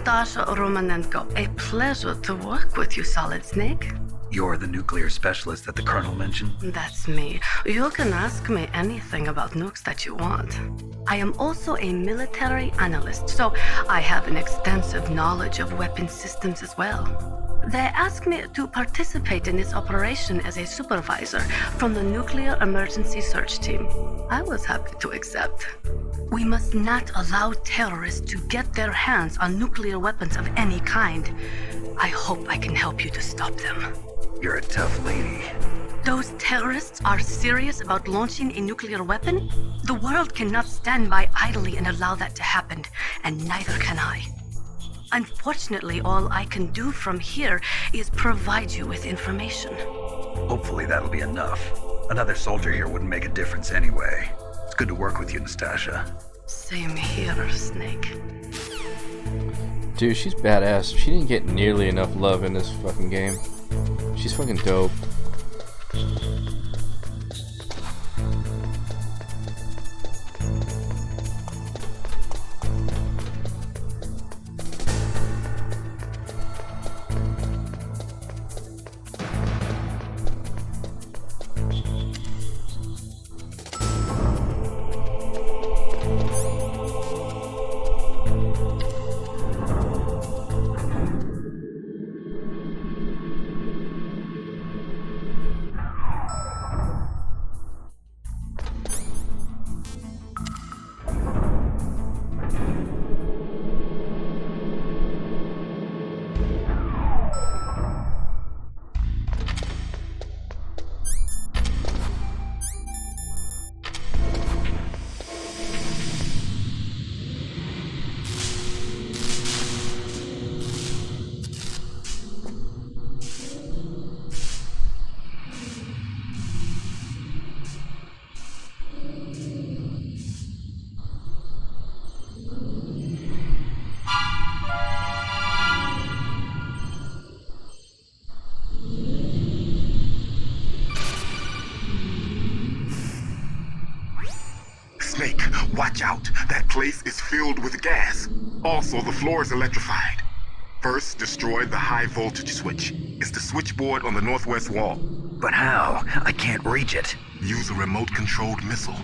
Nastasha Romanenko. A pleasure to work with you, Solid Snake. You're the nuclear specialist that the Colonel mentioned? That's me. You can ask me anything about nukes that you want. I am also a military analyst, so I have an extensive knowledge of weapon systems as well. They asked me to participate in this operation as a supervisor from the Nuclear Emergency Search Team. I was happy to accept. We must not allow terrorists to get their hands on nuclear weapons of any kind. I hope I can help you to stop them. You're a tough lady. Those terrorists are serious about launching a nuclear weapon? The world cannot stand by idly and allow that to happen, and neither can I. Unfortunately, all I can do from here is provide you with information. Hopefully that'll be enough. Another soldier here wouldn't make a difference anyway. It's good to work with you, Nastasha. Same here, Snake. Dude, she's badass. She didn't get nearly enough love in this fucking game. She's fucking dope. Snake, watch out. That place is filled with gas. Also, the floor is electrified. First, destroy the high voltage switch. It's the switchboard on the northwest wall. But how? I can't reach it. Use a remote-controlled missile.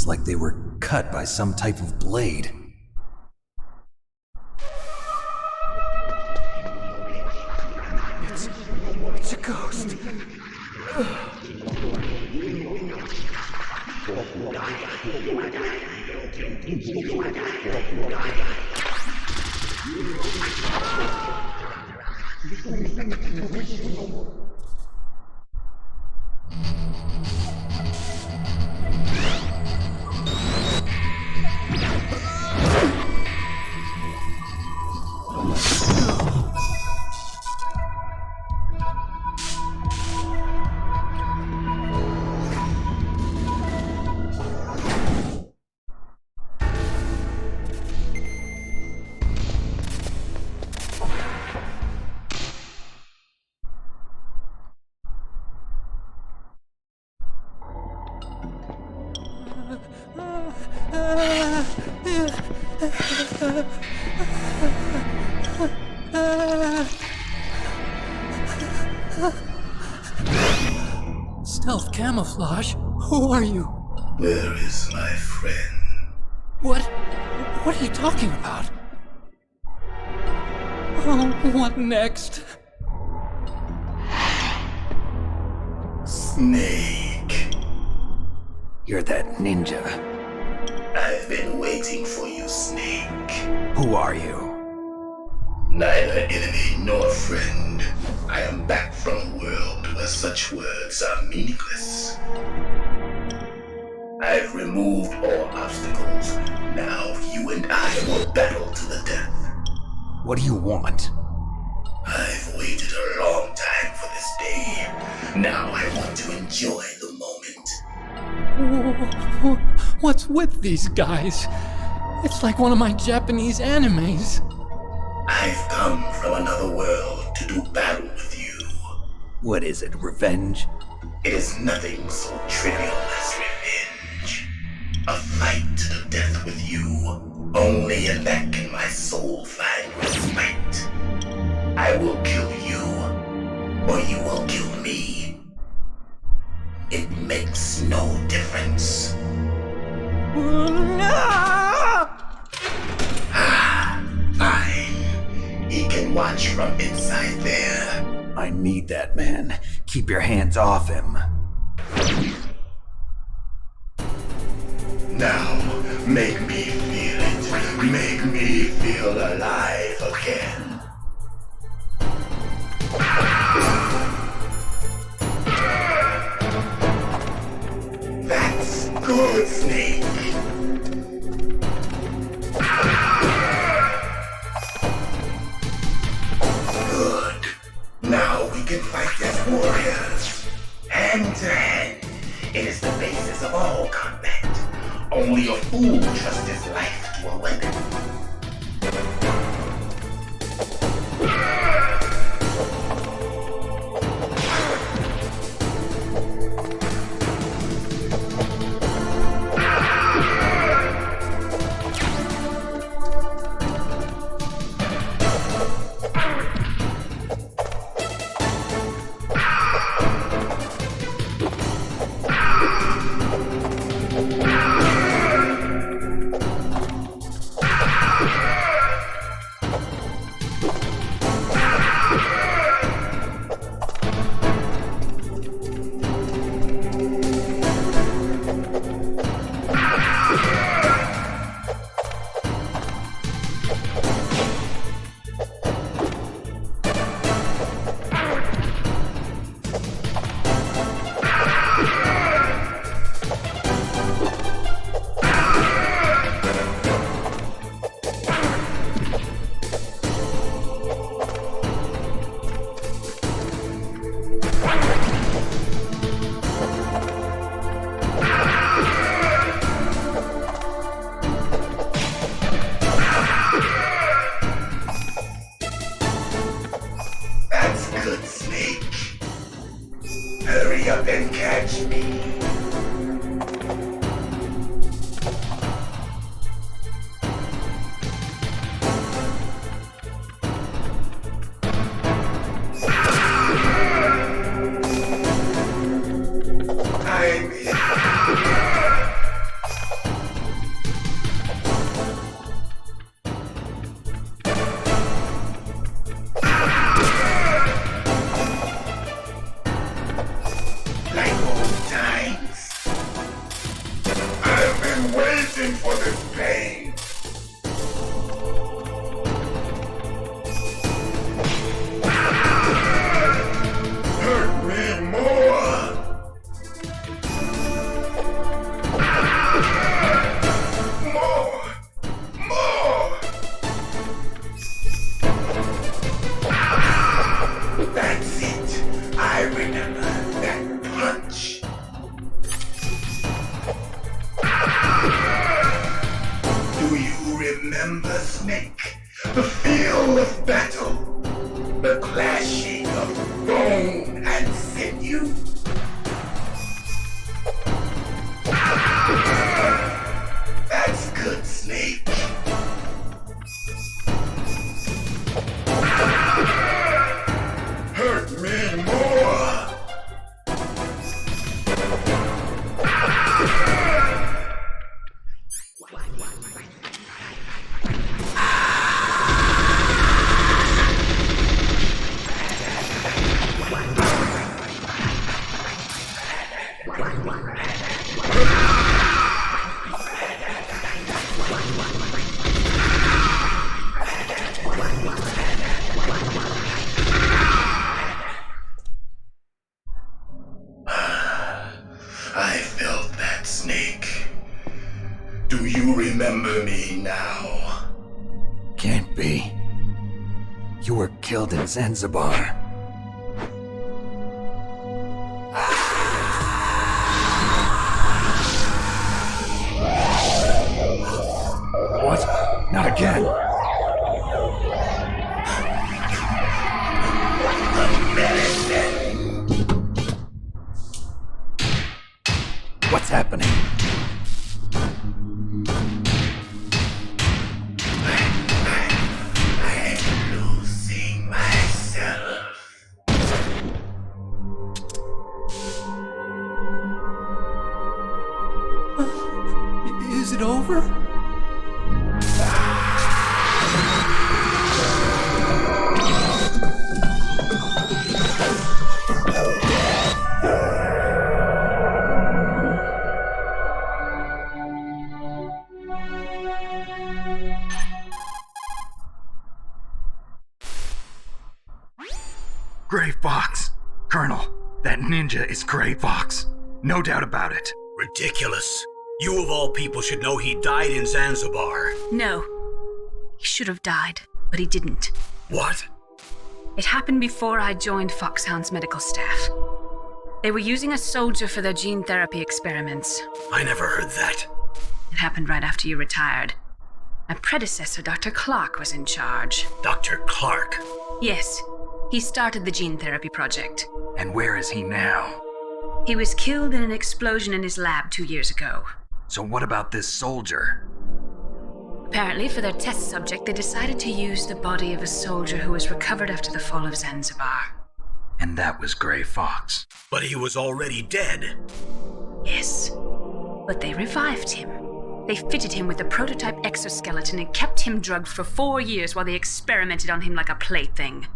Like they were cut by some type of blade. It's a ghost. Stealth camouflage? Who are you? Where is my friend? What are you talking about? Oh, what next? Snake. You're that ninja. I've been waiting for you, Snake. Who are you? Neither enemy nor friend. I am back from a world where such words are meaningless. I've removed all obstacles. Now you and I will battle to the death. What do you want? I've waited a long time for this day. Now I want to enjoy the moment. What's with these guys? It's like one of my Japanese animes. I've come from another world to do battle with you. What is it, revenge? It is nothing so trivial as revenge. A fight to the death with you. Only in that can my soul find respite. I will kill you, or you will kill me. It makes no difference. Fine. He can watch from inside there. I need that man. Keep your hands off him. Now, make me feel it. Make me feel alive again. That's good, Snake. Good. Now we can fight as warriors. Hand to hand. It is the basis of all combat. Only a fool trusts his life to a weapon. Hurt me more! remember me now? Can't be. You were killed in Zanzibar. What? Not again. What's happening? I'm losing myself. Is it over? Gray Fox! Colonel, that ninja is Gray Fox. No doubt about it. Ridiculous. You of all people should know he died in Zanzibar. No. He should have died, but he didn't. What? It happened before I joined Foxhound's medical staff. They were using a soldier for their gene therapy experiments. I never heard that. It happened right after you retired. My predecessor, Dr. Clark, was in charge. Dr. Clark? Yes. He started the gene therapy project. And where is he now? He was killed in an explosion in his lab 2 years ago. So what about this soldier? Apparently, for their test subject, they decided to use the body of a soldier who was recovered after the fall of Zanzibar. And that was Gray Fox. But he was already dead. Yes. But they revived him. They fitted him with a prototype exoskeleton and kept him drugged for 4 years while they experimented on him like a plaything.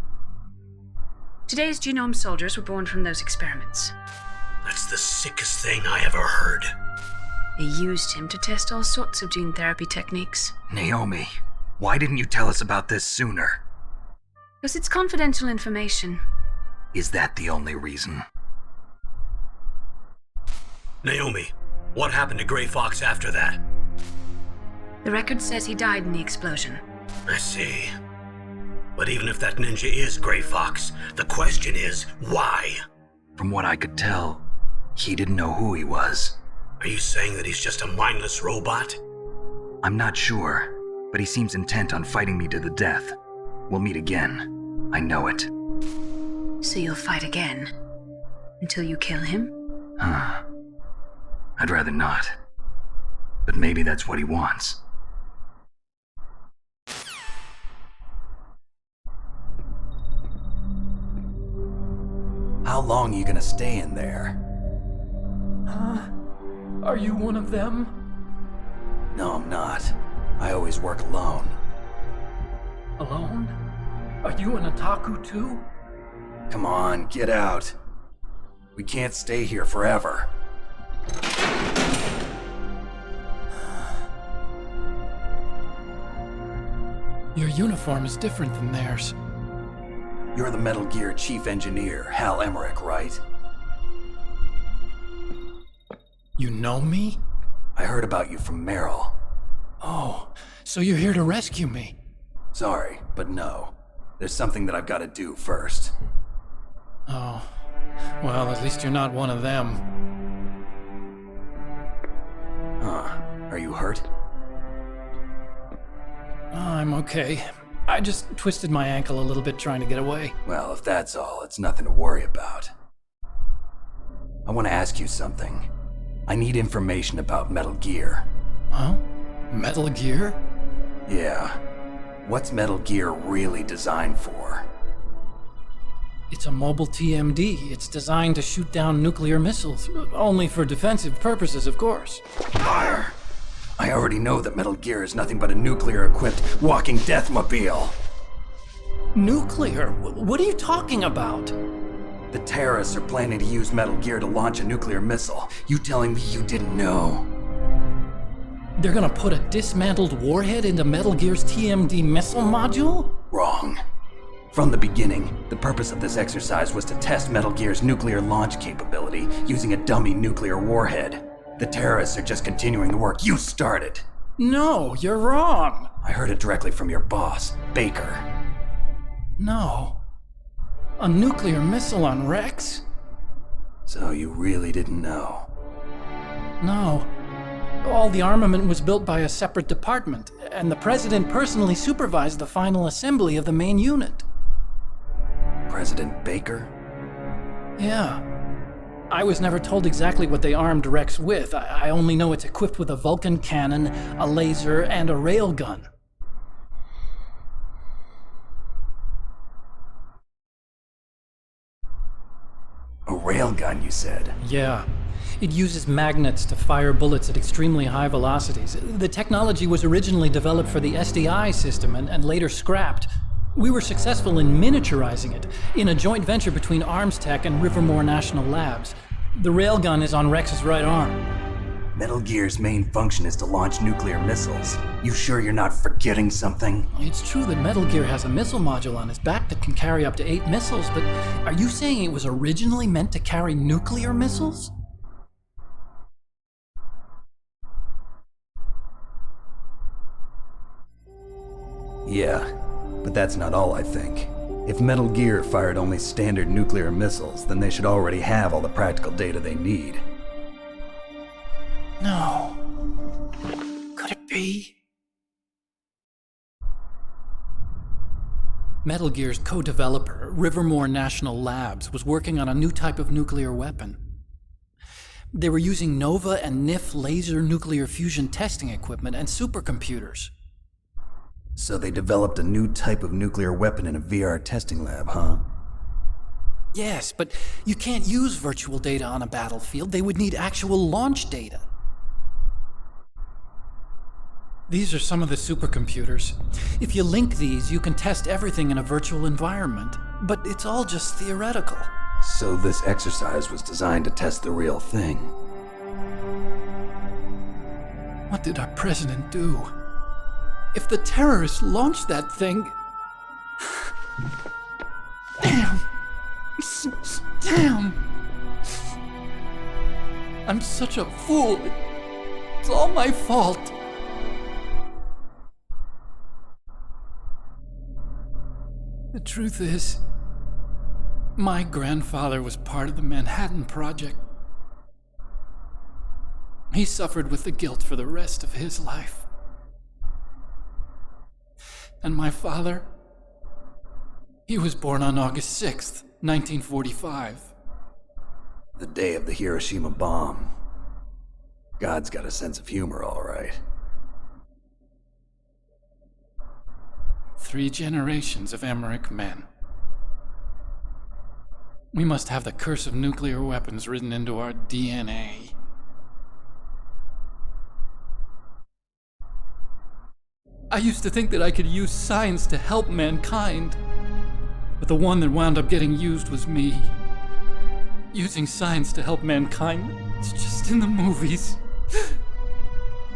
Today's genome soldiers were born from those experiments. That's the sickest thing I ever heard. They used him to test all sorts of gene therapy techniques. Naomi, why didn't you tell us about this sooner? Because it's confidential information. Is that the only reason? Naomi, what happened to Gray Fox after that? The record says he died in the explosion. I see. But even if that ninja is Gray Fox, the question is, why? From what I could tell, he didn't know who he was. Are you saying that he's just a mindless robot? I'm not sure, but he seems intent on fighting me to the death. We'll meet again. I know it. So you'll fight again? Until you kill him? I'd rather not. But maybe that's what he wants. How long are you gonna stay in there? Are you one of them? No, I'm not. I always work alone. Alone? Are you an otaku too? Come on, get out. We can't stay here forever. Your uniform is different than theirs. You're the Metal Gear Chief Engineer, Hal Emmerich, right? You know me? I heard about you from Meryl. Oh, so you're here to rescue me? Sorry, but no. There's something that I've got to do first. Oh, well, at least you're not one of them. Huh. Are you hurt? I'm okay. I just twisted my ankle a little bit trying to get away. Well, if that's all, it's nothing to worry about. I want to ask you something. I need information about Metal Gear. Huh? Metal Gear? Yeah. What's Metal Gear really designed for? It's a mobile TMD. It's designed to shoot down nuclear missiles. Only for defensive purposes, of course. Liar! I already know that Metal Gear is nothing but a nuclear-equipped walking deathmobile. Nuclear? What are you talking about? The terrorists are planning to use Metal Gear to launch a nuclear missile. You telling me you didn't know? They're gonna put a dismantled warhead into Metal Gear's TMD missile module? Wrong. From the beginning, the purpose of this exercise was to test Metal Gear's nuclear launch capability using a dummy nuclear warhead. The terrorists are just continuing the work you started. No, you're wrong. I heard it directly from your boss, Baker. No. A nuclear missile on Rex? So you really didn't know? No. All the armament was built by a separate department, and the President personally supervised the final assembly of the main unit. President Baker? Yeah. I was never told exactly what they armed Rex with. I only know it's equipped with a Vulcan cannon, a laser, and a railgun. A railgun, you said? Yeah. It uses magnets to fire bullets at extremely high velocities. The technology was originally developed for the SDI system and later scrapped. We were successful in miniaturizing it in a joint venture between ArmsTech and Rivermore National Labs. The railgun is on Rex's right arm. Metal Gear's main function is to launch nuclear missiles. You sure you're not forgetting something? It's true that Metal Gear has a missile module on his back that can carry up to 8 missiles, but are you saying it was originally meant to carry nuclear missiles? Yeah, but that's not all I think. If Metal Gear fired only standard nuclear missiles, then they should already have all the practical data they need. No. Could it be? Metal Gear's co-developer, Rivermore National Labs, was working on a new type of nuclear weapon. They were using NOVA and NIF laser nuclear fusion testing equipment and supercomputers. So they developed a new type of nuclear weapon in a VR testing lab, huh? Yes, but you can't use virtual data on a battlefield. They would need actual launch data. These are some of the supercomputers. If you link these, you can test everything in a virtual environment. But it's all just theoretical. So this exercise was designed to test the real thing. What did our president do? If the terrorists launched that thing... Damn! Damn! I'm such a fool. It's all my fault. The truth is, my grandfather was part of the Manhattan Project. He suffered with the guilt for the rest of his life. And my father, he was born on August 6th, 1945. The day of the Hiroshima bomb. God's got a sense of humor, all right. 3 generations of Emmerich men. We must have the curse of nuclear weapons written into our DNA. I used to think that I could use science to help mankind, but the one that wound up getting used was me. Using science to help mankind, it's just in the movies.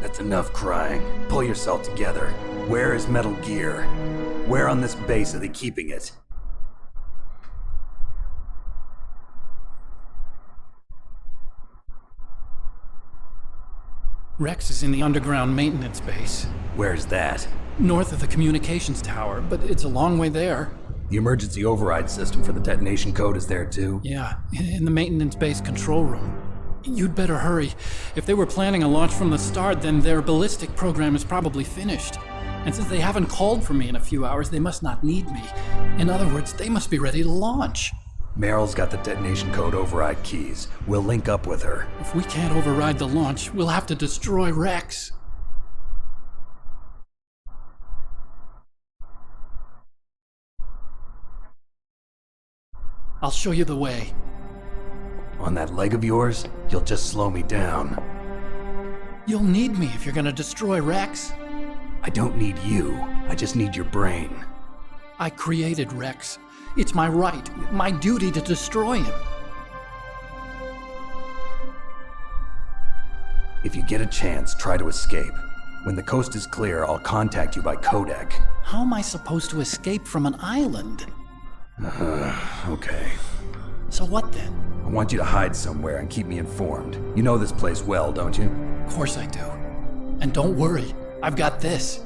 That's enough crying. Pull yourself together. Where is Metal Gear? Where on this base are they keeping it? Rex is in the underground maintenance base. Where's that? North of the communications tower, but it's a long way there. The emergency override system for the detonation code is there too? Yeah, in the maintenance base control room. You'd better hurry. If they were planning a launch from the start, then their ballistic program is probably finished. And since they haven't called for me in a few hours, they must not need me. In other words, they must be ready to launch. Meryl's got the detonation code override keys. We'll link up with her. If we can't override the launch, we'll have to destroy Rex. I'll show you the way. On that leg of yours, you'll just slow me down. You'll need me if you're gonna destroy Rex. I don't need you. I just need your brain. I created Rex. It's my right, my duty to destroy him. If you get a chance, try to escape. When the coast is clear, I'll contact you by codec. How am I supposed to escape from an island? Okay. So what then? I want you to hide somewhere and keep me informed. You know this place well, don't you? Of course I do. And don't worry, I've got this.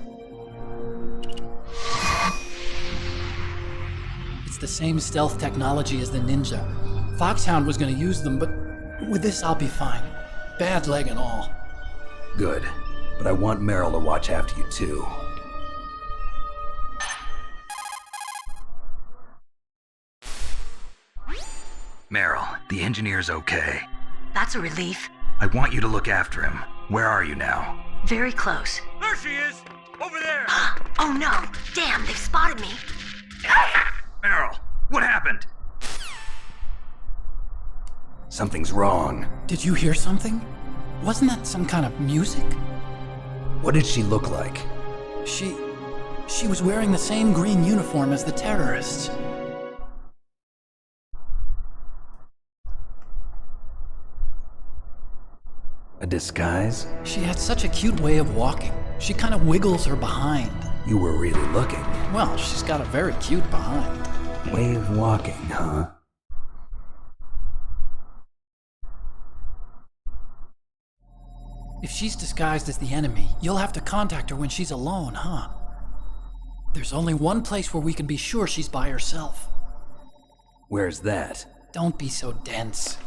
It's the same stealth technology as the Ninja. Foxhound was gonna use them, but with this I'll be fine. Bad leg and all. Good. But I want Meryl to watch after you too. Meryl, the engineer's okay. That's a relief. I want you to look after him. Where are you now? Very close. There she is! Over there! Oh no! Damn, they've spotted me! Meryl, what happened? Something's wrong. Did you hear something? Wasn't that some kind of music? What did she look like? She was wearing the same green uniform as the terrorists. A disguise? She had such a cute way of walking. She kind of wiggles her behind. You were really looking. Well, she's got a very cute behind. Way of walking, huh? If she's disguised as the enemy, you'll have to contact her when she's alone, huh? There's only one place where we can be sure she's by herself. Where's that? Don't be so dense.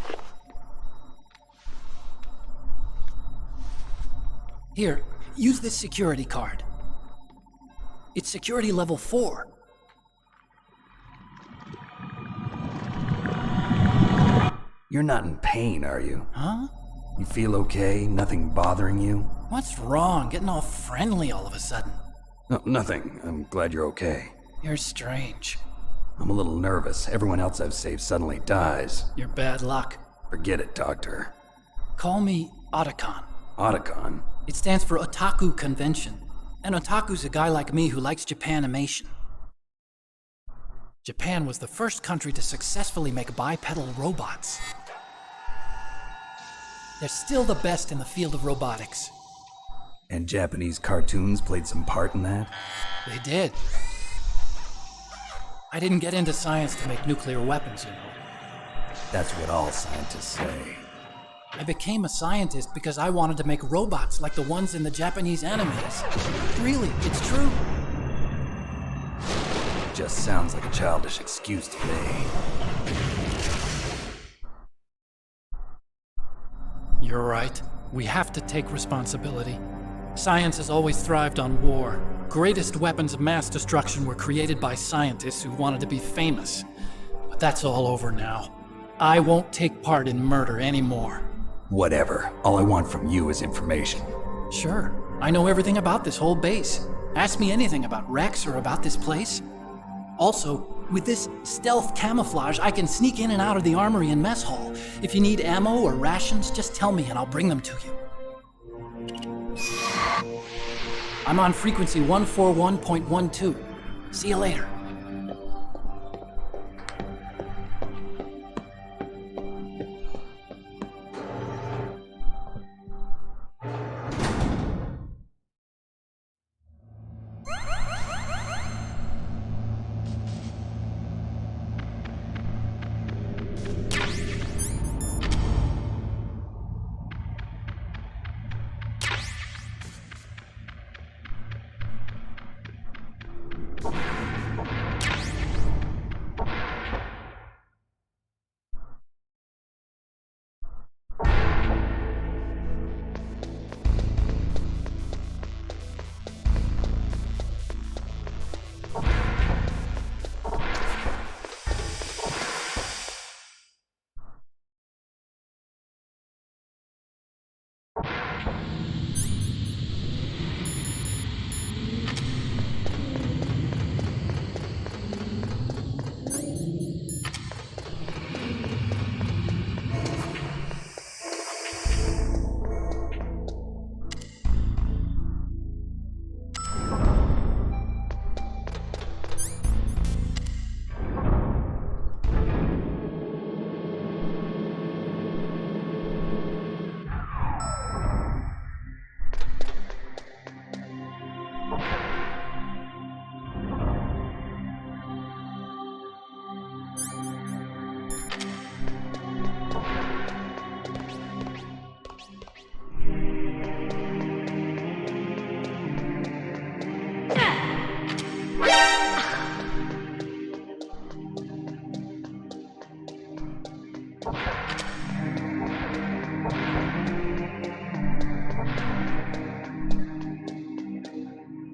Here, use this security card. It's security level 4. You're not in pain, are you? Huh? You feel okay? Nothing bothering you? What's wrong? Getting all friendly all of a sudden. No, nothing. I'm glad you're okay. You're strange. I'm a little nervous. Everyone else I've saved suddenly dies. You're bad luck. Forget it, Doctor. Call me Otacon. Otacon? It stands for Otaku Convention. And Otaku's a guy like me who likes Japanimation. Japan was the first country to successfully make bipedal robots. They're still the best in the field of robotics. And Japanese cartoons played some part in that? They did. I didn't get into science to make nuclear weapons, you know. That's what all scientists say. I became a scientist because I wanted to make robots like the ones in the Japanese animes. Really, it's true. Just sounds like a childish excuse to me. You're right. We have to take responsibility. Science has always thrived on war. Greatest weapons of mass destruction were created by scientists who wanted to be famous. But that's all over now. I won't take part in murder anymore. Whatever. All I want from you is information. Sure. I know everything about this whole base. Ask me anything about Rex or about this place. Also, with this stealth camouflage, I can sneak in and out of the armory and mess hall. If you need ammo or rations, just tell me and I'll bring them to you. I'm on frequency 141.12. See you later.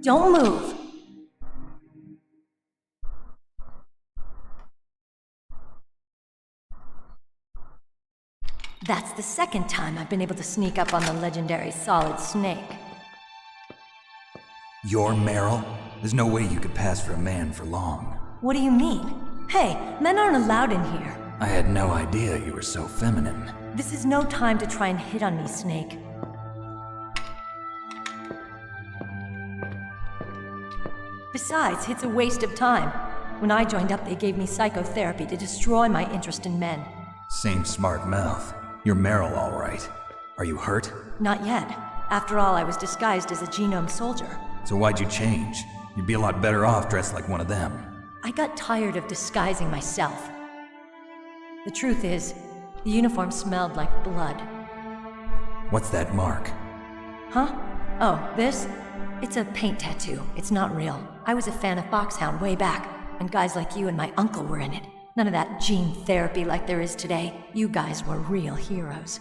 Don't move. That's the second time I've been able to sneak up on the legendary Solid Snake. You're Meryl? There's no way you could pass for a man for long. What do you mean? Hey, men aren't allowed in here. I had no idea you were so feminine. This is no time to try and hit on me, Snake. Besides, it's a waste of time. When I joined up, they gave me psychotherapy to destroy my interest in men. Same smart mouth. You're Meryl, all right. Are you hurt? Not yet. After all, I was disguised as a genome soldier. So why'd you change? You'd be a lot better off dressed like one of them. I got tired of disguising myself. The truth is, the uniform smelled like blood. What's that mark? Huh? Oh, this? It's a paint tattoo. It's not real. I was a fan of Foxhound way back, and guys like you and my uncle were in it. None of that gene therapy like there is today. You guys were real heroes.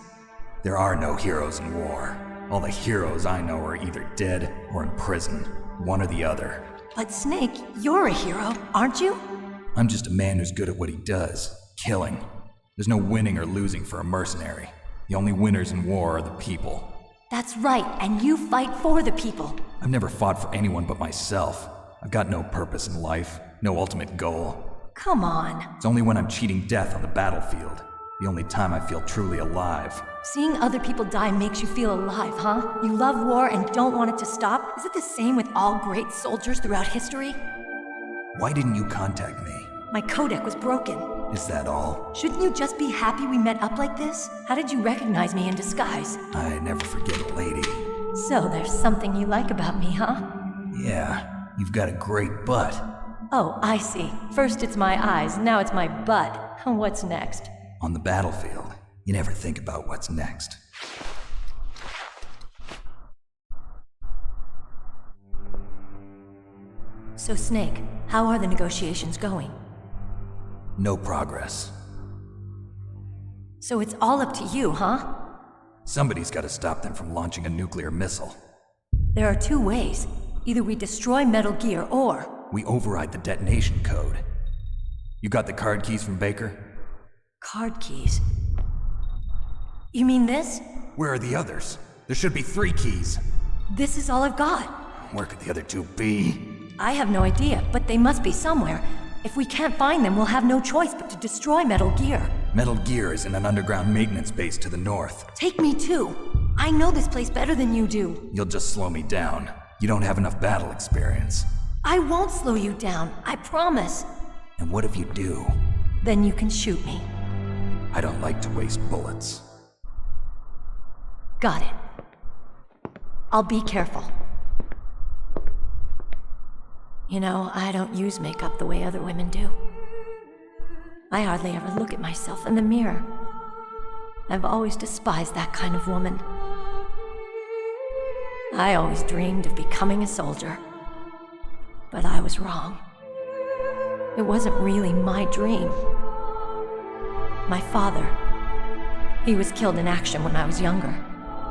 There are no heroes in war. All the heroes I know are either dead or in prison. One or the other. But Snake, you're a hero, aren't you? I'm just a man who's good at what he does. Killing. There's no winning or losing for a mercenary. The only winners in war are the people. That's right, and you fight for the people. I've never fought for anyone but myself. I've got no purpose in life, no ultimate goal. Come on. It's only when I'm cheating death on the battlefield. The only time I feel truly alive. Seeing other people die makes you feel alive, huh? You love war and don't want it to stop? Is it the same with all great soldiers throughout history? Why didn't you contact me? My codec was broken. Is that all? Shouldn't you just be happy we met up like this? How did you recognize me in disguise? I never forget a lady. So there's something you like about me, huh? Yeah, you've got a great butt. Oh, I see. First it's my eyes, now it's my butt. What's next? On the battlefield, you never think about what's next. So Snake, how are the negotiations going? No progress. So it's all up to you, huh? Somebody's got to stop them from launching a nuclear missile. There are two ways. Either we destroy Metal Gear, or... we override the detonation code. You got the card keys from Baker? Card keys? You mean this? Where are the others? There should be 3 keys. This is all I've got. Where could the other 2 be? I have no idea, but they must be somewhere. If we can't find them, we'll have no choice but to destroy Metal Gear. Metal Gear is in an underground maintenance base to the north. Take me too. I know this place better than you do. You'll just slow me down. You don't have enough battle experience. I won't slow you down, I promise. And what if you do? Then you can shoot me. I don't like to waste bullets. Got it. I'll be careful. You know, I don't use makeup the way other women do. I hardly ever look at myself in the mirror. I've always despised that kind of woman. I always dreamed of becoming a soldier. But I was wrong. It wasn't really my dream. My father, he was killed in action when I was younger.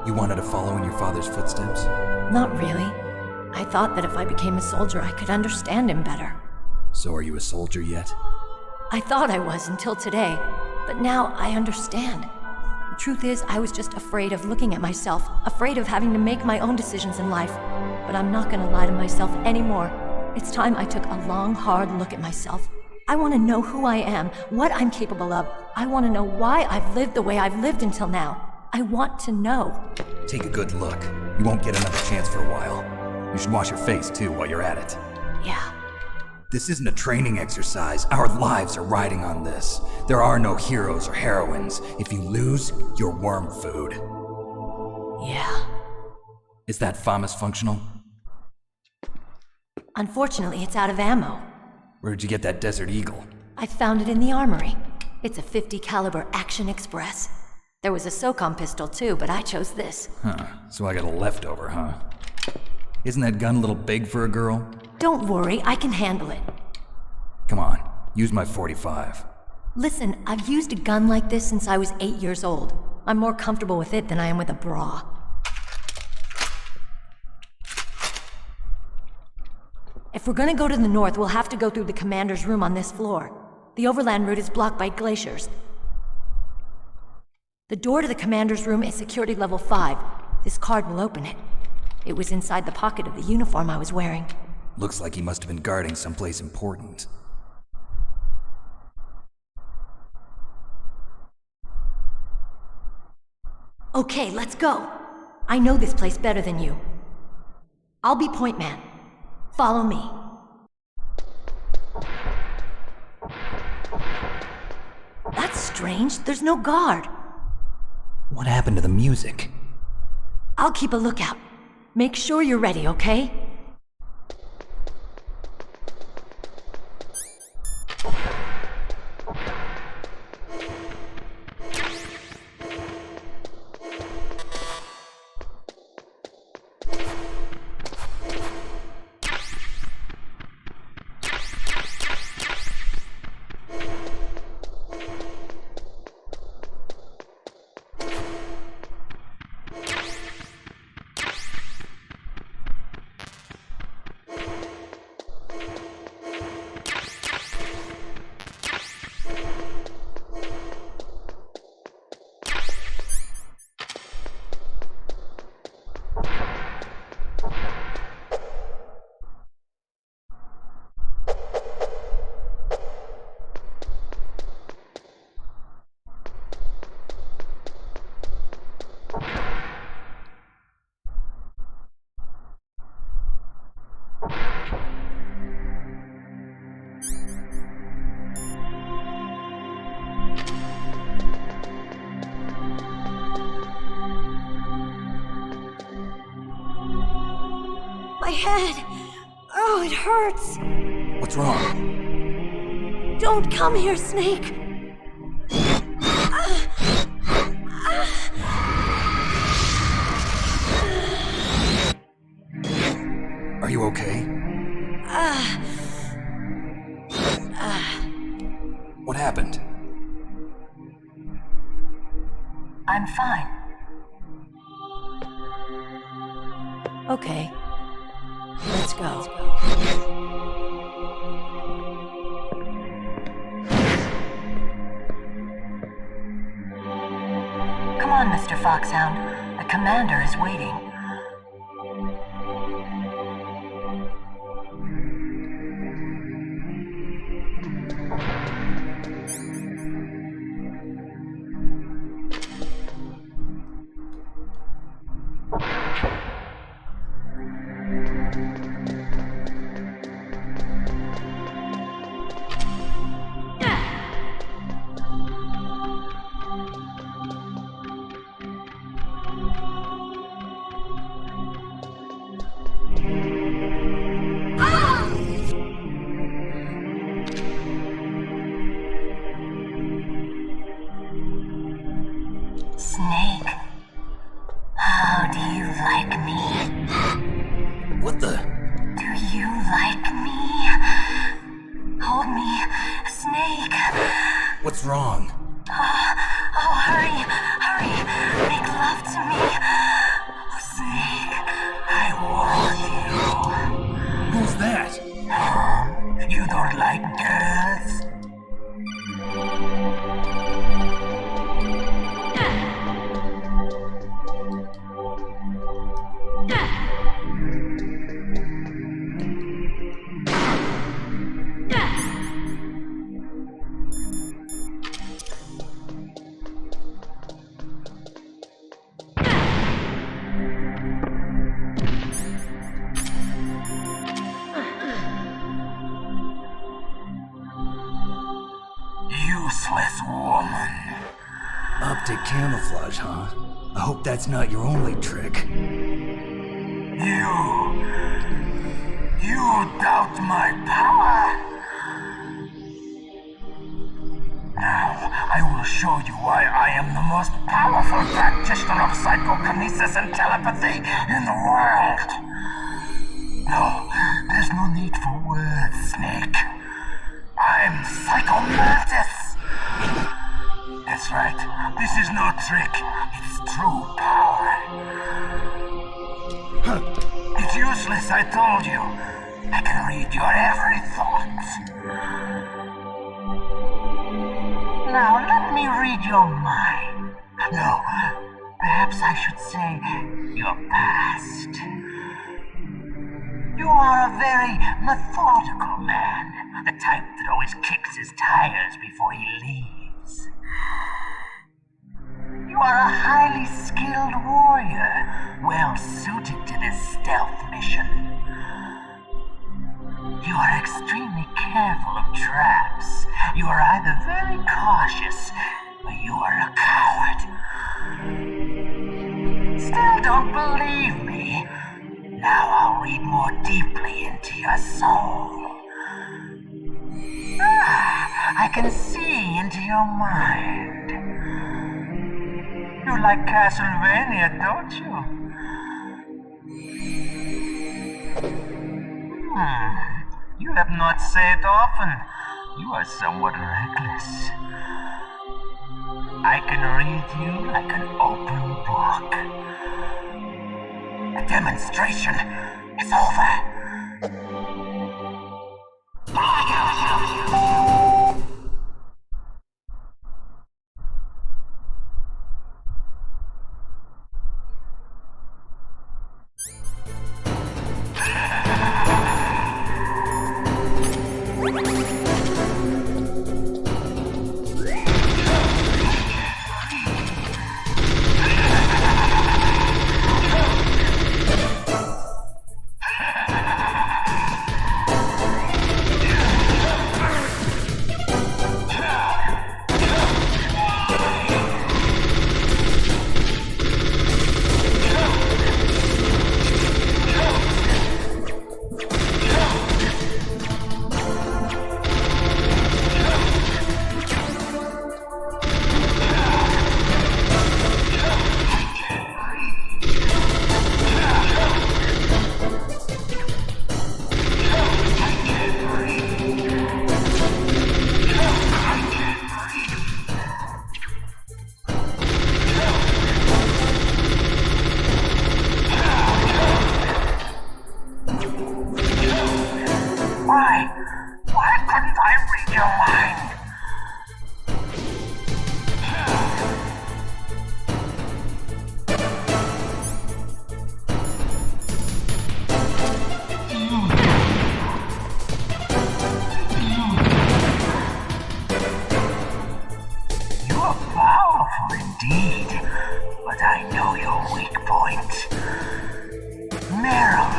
You wanted to follow in your father's footsteps? Not really. I thought that if I became a soldier, I could understand him better. So are you a soldier yet? I thought I was until today, but now I understand. The truth is, I was just afraid of looking at myself, afraid of having to make my own decisions in life. But I'm not gonna lie to myself anymore. It's time I took a long, hard look at myself. I want to know who I am, what I'm capable of. I want to know why I've lived the way I've lived until now. I want to know. Take a good look. You won't get another chance for a while. You should wash your face, too, while you're at it. Yeah. This isn't a training exercise. Our lives are riding on this. There are no heroes or heroines. If you lose, you're worm food. Yeah. Is that FAMAS functional? Unfortunately, it's out of ammo. Where'd you get that Desert Eagle? I found it in the armory. It's a .50 caliber Action Express. There was a SOCOM pistol too, but I chose this. Huh, so I got a leftover, huh? Isn't that gun a little big for a girl? Don't worry, I can handle it. Come on, use my .45. Listen, I've used a gun like this since I was 8 years old. I'm more comfortable with it than I am with a bra. If we're gonna go to the north, we'll have to go through the commander's room on this floor. The overland route is blocked by glaciers. The door to the commander's room is security level 5. This card will open it. It was inside the pocket of the uniform I was wearing. Looks like he must have been guarding someplace important. Okay, let's go. I know this place better than you. I'll be point man. Follow me. That's strange. There's no guard. What happened to the music? I'll keep a lookout. Make sure you're ready, okay? My head! Oh, it hurts! What's wrong? Don't come here, Snake! Are you okay? What happened? I'm fine. Okay. Let's go. Come on, Mr. Foxhound. The commander is waiting. Snake, how do you like me? What the? Do you like me? Hold me, Snake. What's wrong? Oh, hurry, hurry, make love to me. Snake, I want you. Who's that? You don't like girls? Useless woman. Optic camouflage, huh? I hope that's not your only trick. You doubt my power? Now, I will show you why I am the most powerful practitioner of psychokinesis and telepathy in the world. No, there's no need for words, Snake. I'm Psycho Mantis, That's right. This is no trick. It's true power. It's useless, I told you. I can read your every thought. Now let me read your mind. No, perhaps I should say your past. You are a very methodical man. The type that always kicks his tires before he leaves. You are a highly skilled warrior, well suited to this stealth mission. You are extremely careful of traps. You are either very cautious, or you are a coward. Still don't believe me? Now I'll read more deeply into your soul. I can see into your mind. You like Castlevania, don't you? You have not said often. You are somewhat reckless. I can read you like an open book. The demonstration is over. Why couldn't I read your mind? You're powerful indeed, but I know your weak point. Meryl,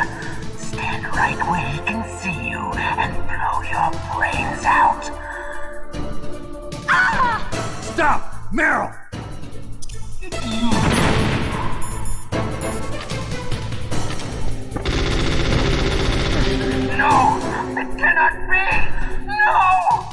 stand right where he can see you and blow your brains out. Ah! Stop! Meryl! No! It cannot be! No!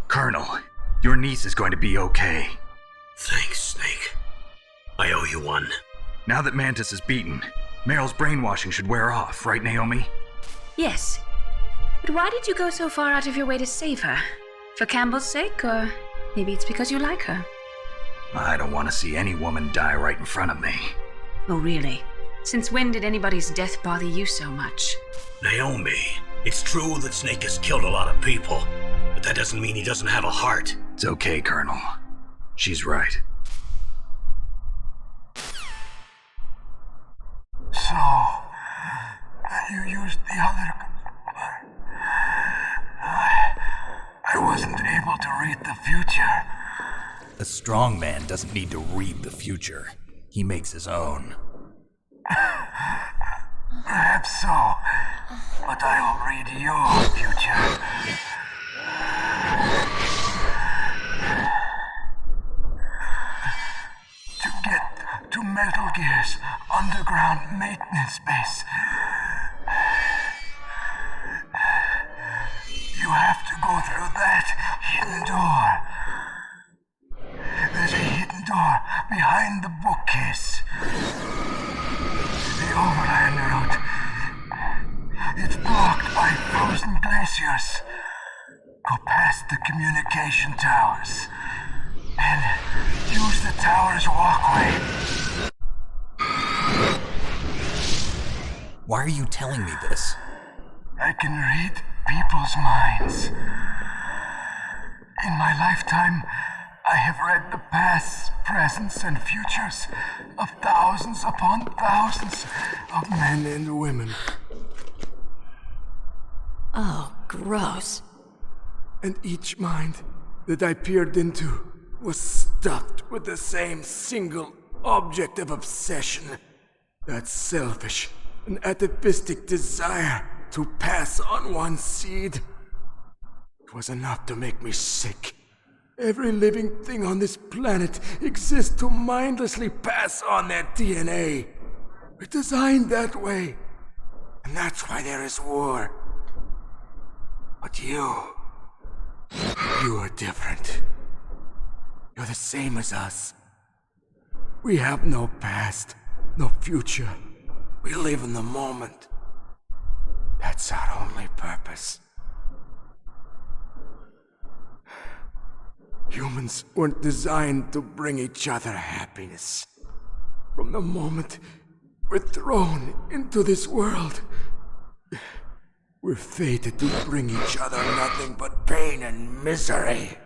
Colonel, your niece is going to be okay. Thanks, Snake. I owe you one. Now that Mantis is beaten, Meryl's brainwashing should wear off, right, Naomi? Yes. But why did you go so far out of your way to save her? For Campbell's sake, or maybe it's because you like her? I don't want to see any woman die right in front of me. Oh, really? Since when did anybody's death bother you so much? Naomi, It's true that Snake has killed a lot of people, but that doesn't mean he doesn't have a heart. It's okay, Colonel. She's right. So, you used the other... I wasn't able to read the future. A strong man doesn't need to read the future. He makes his own. Perhaps so, but I will read your future. To get to Metal Gear's underground maintenance base, you have to go through that hidden door. There's a hidden door behind the bookcase. The overland route. It's blocked by frozen glaciers. Go past the communication towers and use the tower's walkway. Why are you telling me this? I can read people's minds. In my lifetime, I have read the pasts, presents, and futures of thousands upon thousands of men and women. Oh, gross. And each mind that I peered into was stuffed with the same single object of obsession. That selfish and atavistic desire to pass on one's seed. It was enough to make me sick. Every living thing on this planet exists to mindlessly pass on their DNA. We're designed that way. And that's why there is war. But you are different. You're the same as us. We have no past, no future. We live in the moment. That's our only purpose. Humans weren't designed to bring each other happiness. From the moment we're thrown into this world, we're fated to bring each other nothing but pain and misery.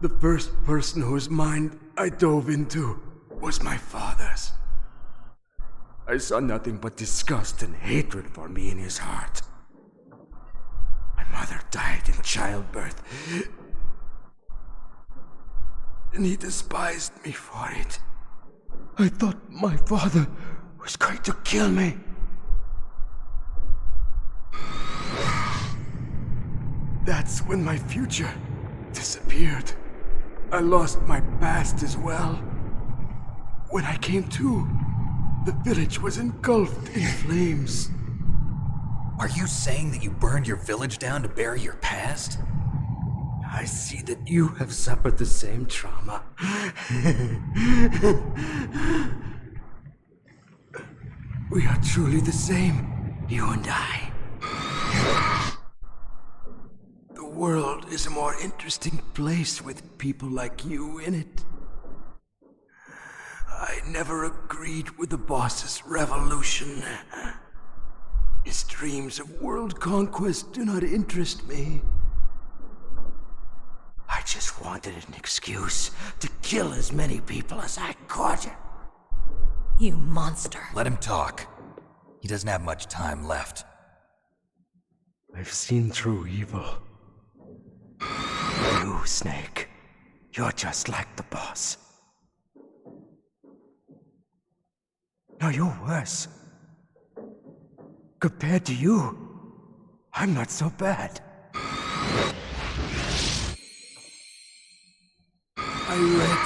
The first person whose mind I dove into was my father's. I saw nothing but disgust and hatred for me in his heart. My mother died in childbirth, and he despised me for it. I thought my father was going to kill me. That's when my future disappeared. I lost my past as well. When I came to, the village was engulfed in flames. Are you saying that you burned your village down to bury your past? I see that you have suffered the same trauma. We are truly the same, you and I. The world is a more interesting place with people like you in it. I never agreed with the boss's revolution. His dreams of world conquest do not interest me. I just wanted an excuse to kill as many people as I could. You monster. Let him talk. He doesn't have much time left. I've seen through evil. You, Snake, you're just like the boss. No, you're worse. Compared to you, I'm not so bad. I read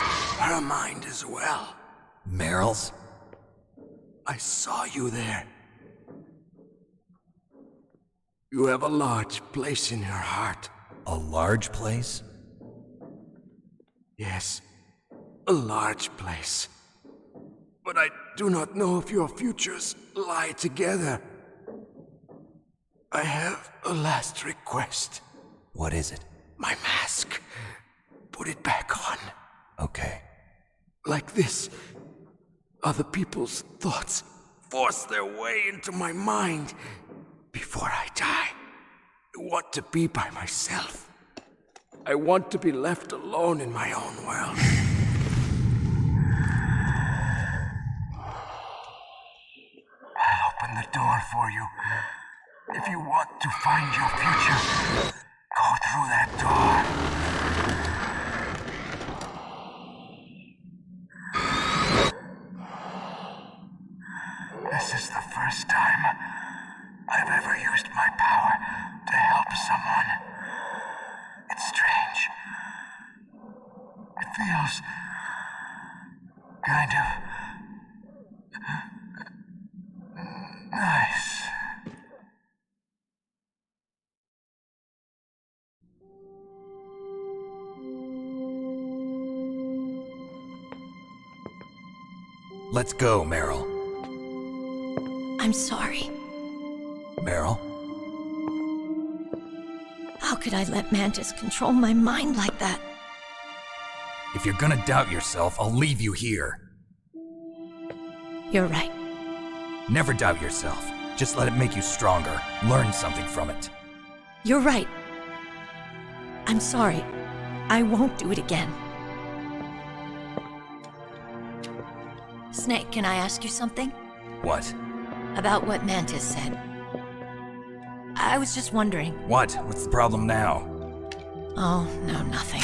her mind as well. Meryl's? I saw you there. You have a large place in her heart. A large place? Yes, a large place. But I do not know if your futures lie together. I have a last request. What is it? My mask. Put it back on. Okay. Like this, other people's thoughts force their way into my mind before I die. I want to be by myself. I want to be left alone in my own world. I'll open the door for you. If you want to find your future, go through that door. This is the first time I've ever used my power to help someone. It's strange. It feels kind of nice. Let's go, Meryl. I'm sorry. Meryl? How could I let Mantis control my mind like that? If you're gonna doubt yourself, I'll leave you here. You're right. Never doubt yourself. Just let it make you stronger. Learn something from it. You're right. I'm sorry. I won't do it again. Snake, can I ask you something? What? About what Mantis said. I was just wondering. What? What's the problem now? Oh, no, nothing.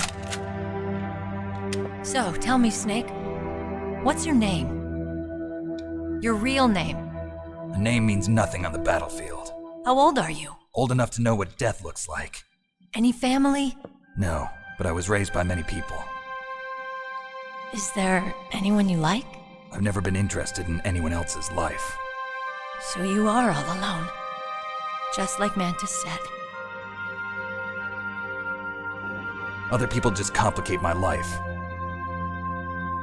So, tell me, Snake. What's your name? Your real name? A name means nothing on the battlefield. How old are you? Old enough to know what death looks like. Any family? No, but I was raised by many people. Is there anyone you like? I've never been interested in anyone else's life. So you are all alone. Just like Mantis said. Other people just complicate my life.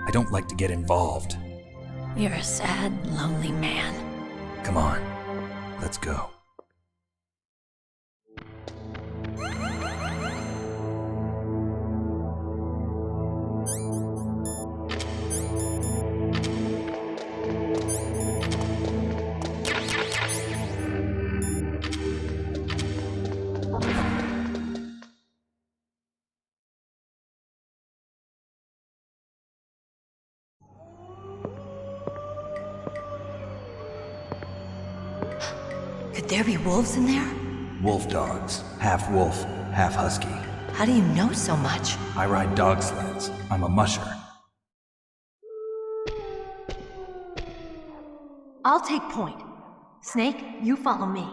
I don't like to get involved. You're a sad, lonely man. Come on, let's go. Could there be wolves in there? Wolf dogs. Half wolf, half husky. How do you know so much? I ride dog sleds. I'm a musher. I'll take point. Snake, you follow me.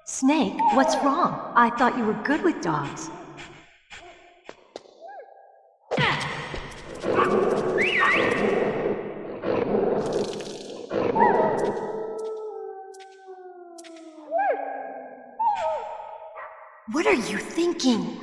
Snake, what's wrong? I thought you were good with dogs. What are you thinking?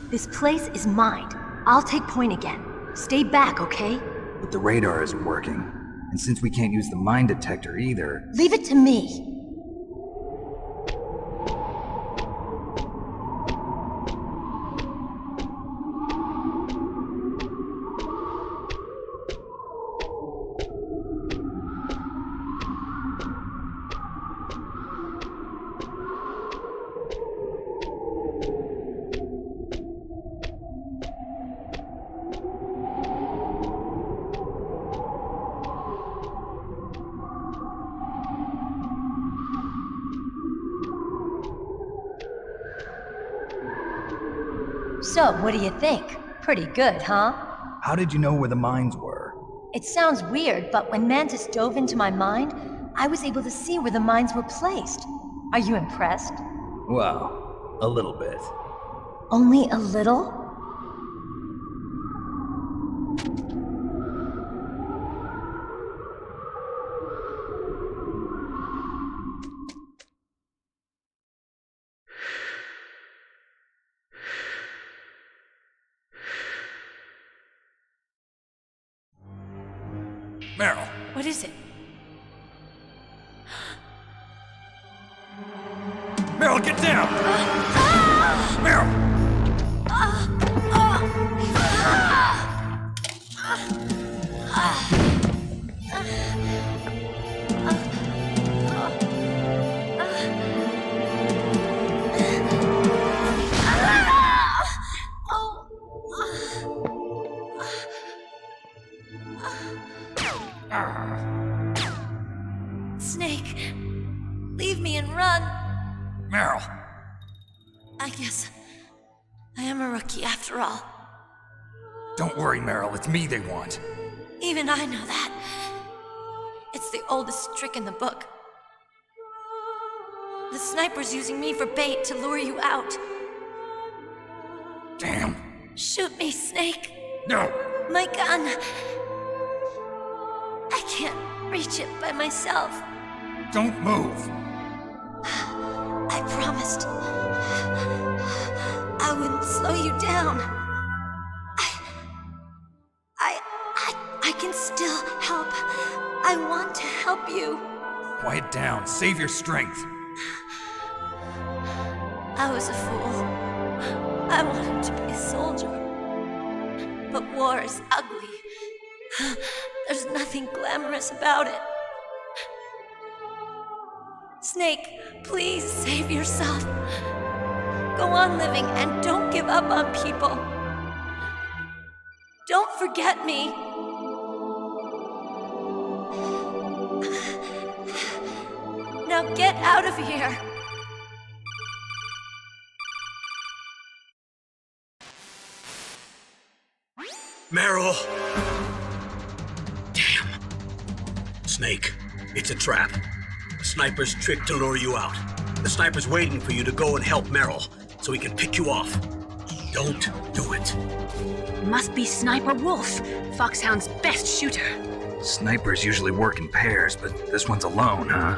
This place is mine. I'll take point again. Stay back, okay? But the radar isn't working. And since we can't use the mine detector either... Leave it to me. So, what do you think? Pretty good, huh? How did you know where the mines were? It sounds weird, but when Mantis dove into my mind, I was able to see where the mines were placed. Are you impressed? Well, a little bit. Only a little? Meryl! What is it? Meryl, get down! Meryl! Snake, leave me and run. Meryl! I guess I am a rookie after all. Don't worry, Meryl. It's me they want. Even I know that. It's the oldest trick in the book. The sniper's using me for bait to lure you out. Damn. Shoot me, Snake. No! My gun. I can't reach it by myself. Don't move! I promised I wouldn't slow you down. I can still help. I want to help you. Quiet down. Save your strength. I was a fool. I wanted to be a soldier. But war is ugly. There's nothing glamorous about it. Snake, please save yourself. Go on living and don't give up on people. Don't forget me. Now get out of here. Meryl! Damn. Snake, it's a trap. The sniper's trick to lure you out. The sniper's waiting for you to go and help Meryl, so he can pick you off. Don't do it. Must be Sniper Wolf, Foxhound's best shooter. Snipers usually work in pairs, but this one's alone, huh?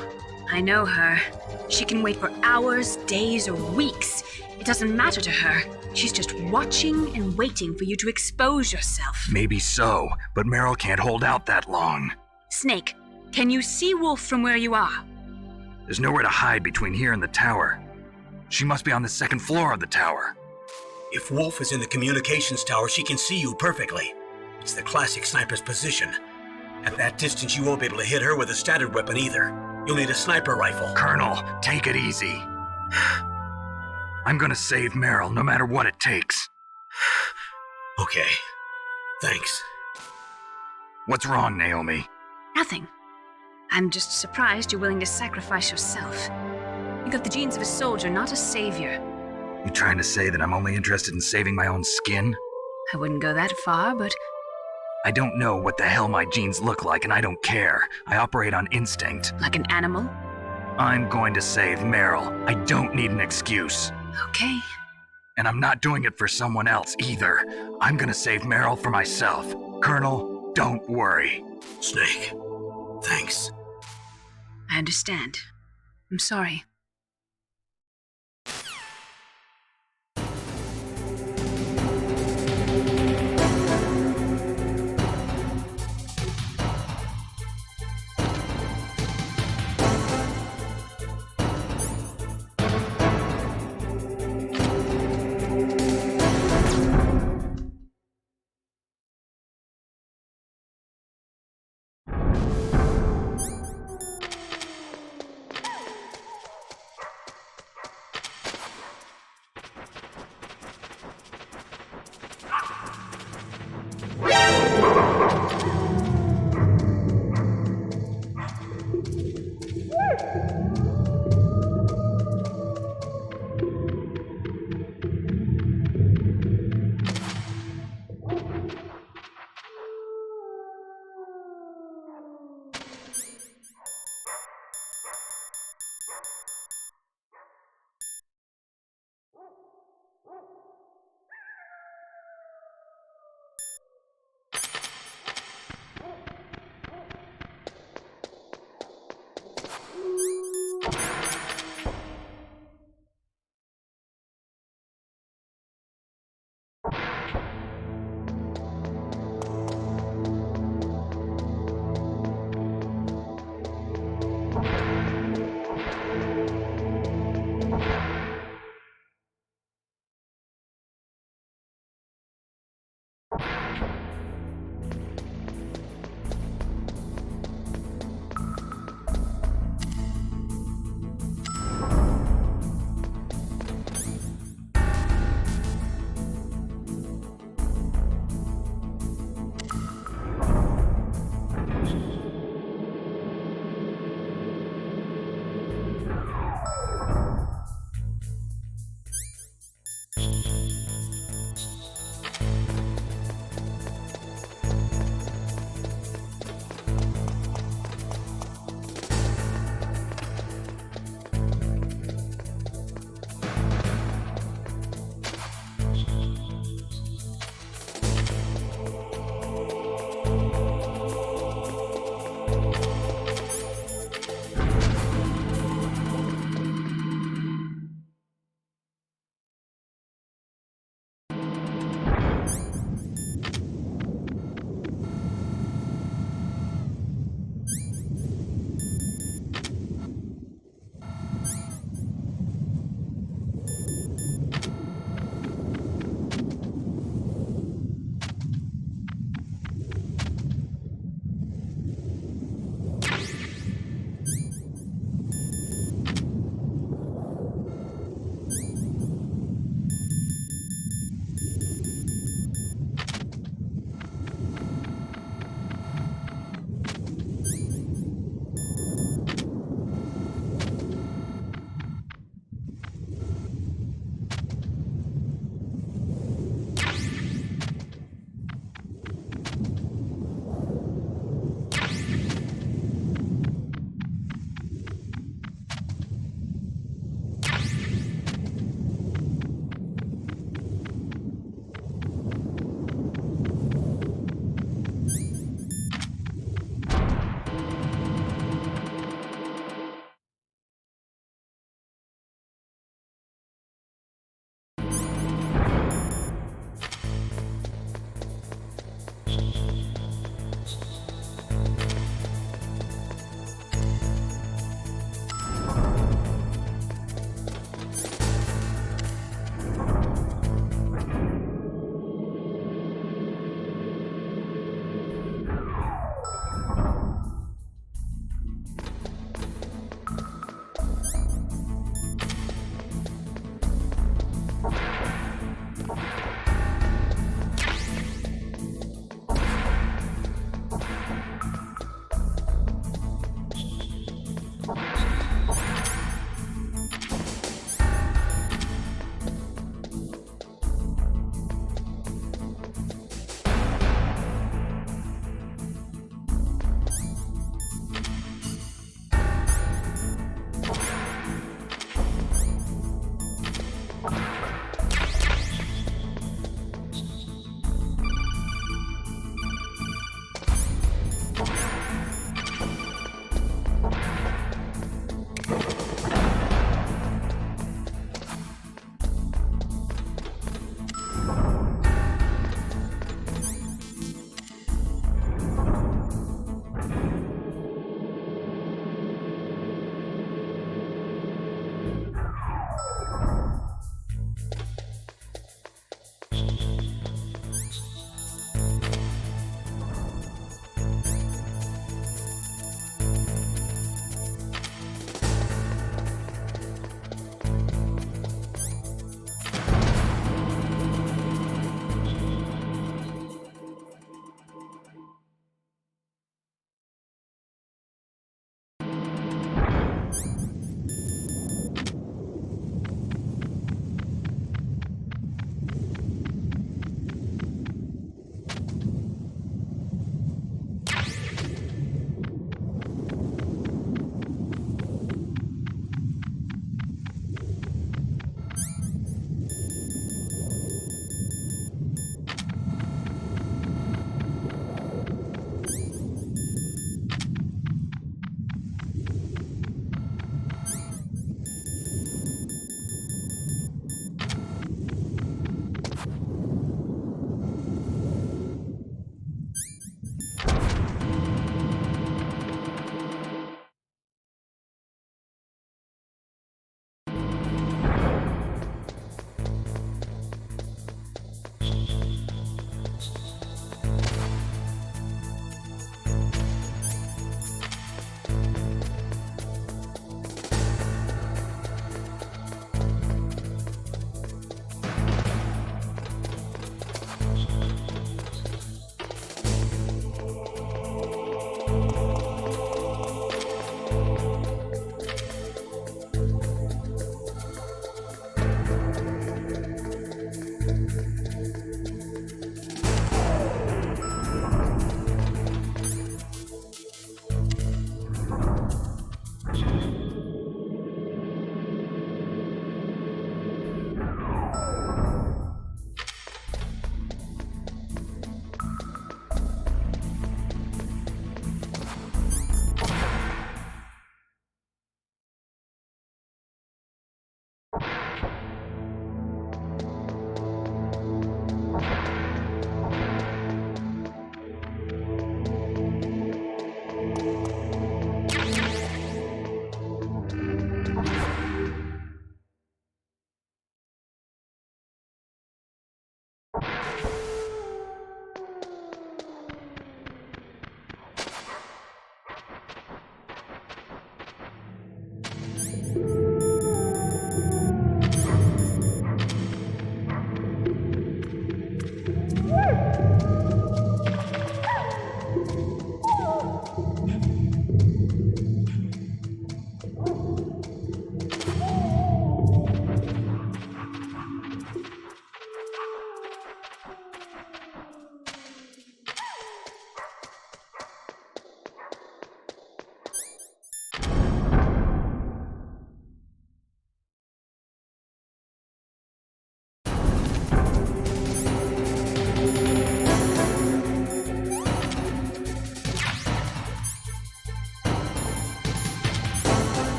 I know her. She can wait for hours, days, or weeks. It doesn't matter to her. She's just watching and waiting for you to expose yourself. Maybe so, but Meryl can't hold out that long. Snake, can you see Wolf from where you are? There's nowhere to hide between here and the tower. She must be on the second floor of the tower. If Wolf is in the communications tower, she can see you perfectly. It's the classic sniper's position. At that distance, you won't be able to hit her with a standard weapon either. You'll need a sniper rifle. Colonel, take it easy. I'm gonna save Meryl, no matter what it takes. Okay. Thanks. What's wrong, Naomi? Nothing. I'm just surprised you're willing to sacrifice yourself. You got the genes of a soldier, not a savior. You trying to say that I'm only interested in saving my own skin? I wouldn't go that far, but I don't know what the hell my genes look like, and I don't care. I operate on instinct. like an animal? I'm going to save Meryl. I don't need an excuse. Okay. And I'm not doing it for someone else either. I'm gonna save Meryl for myself. Colonel, don't worry. Snake, thanks. I understand. I'm sorry.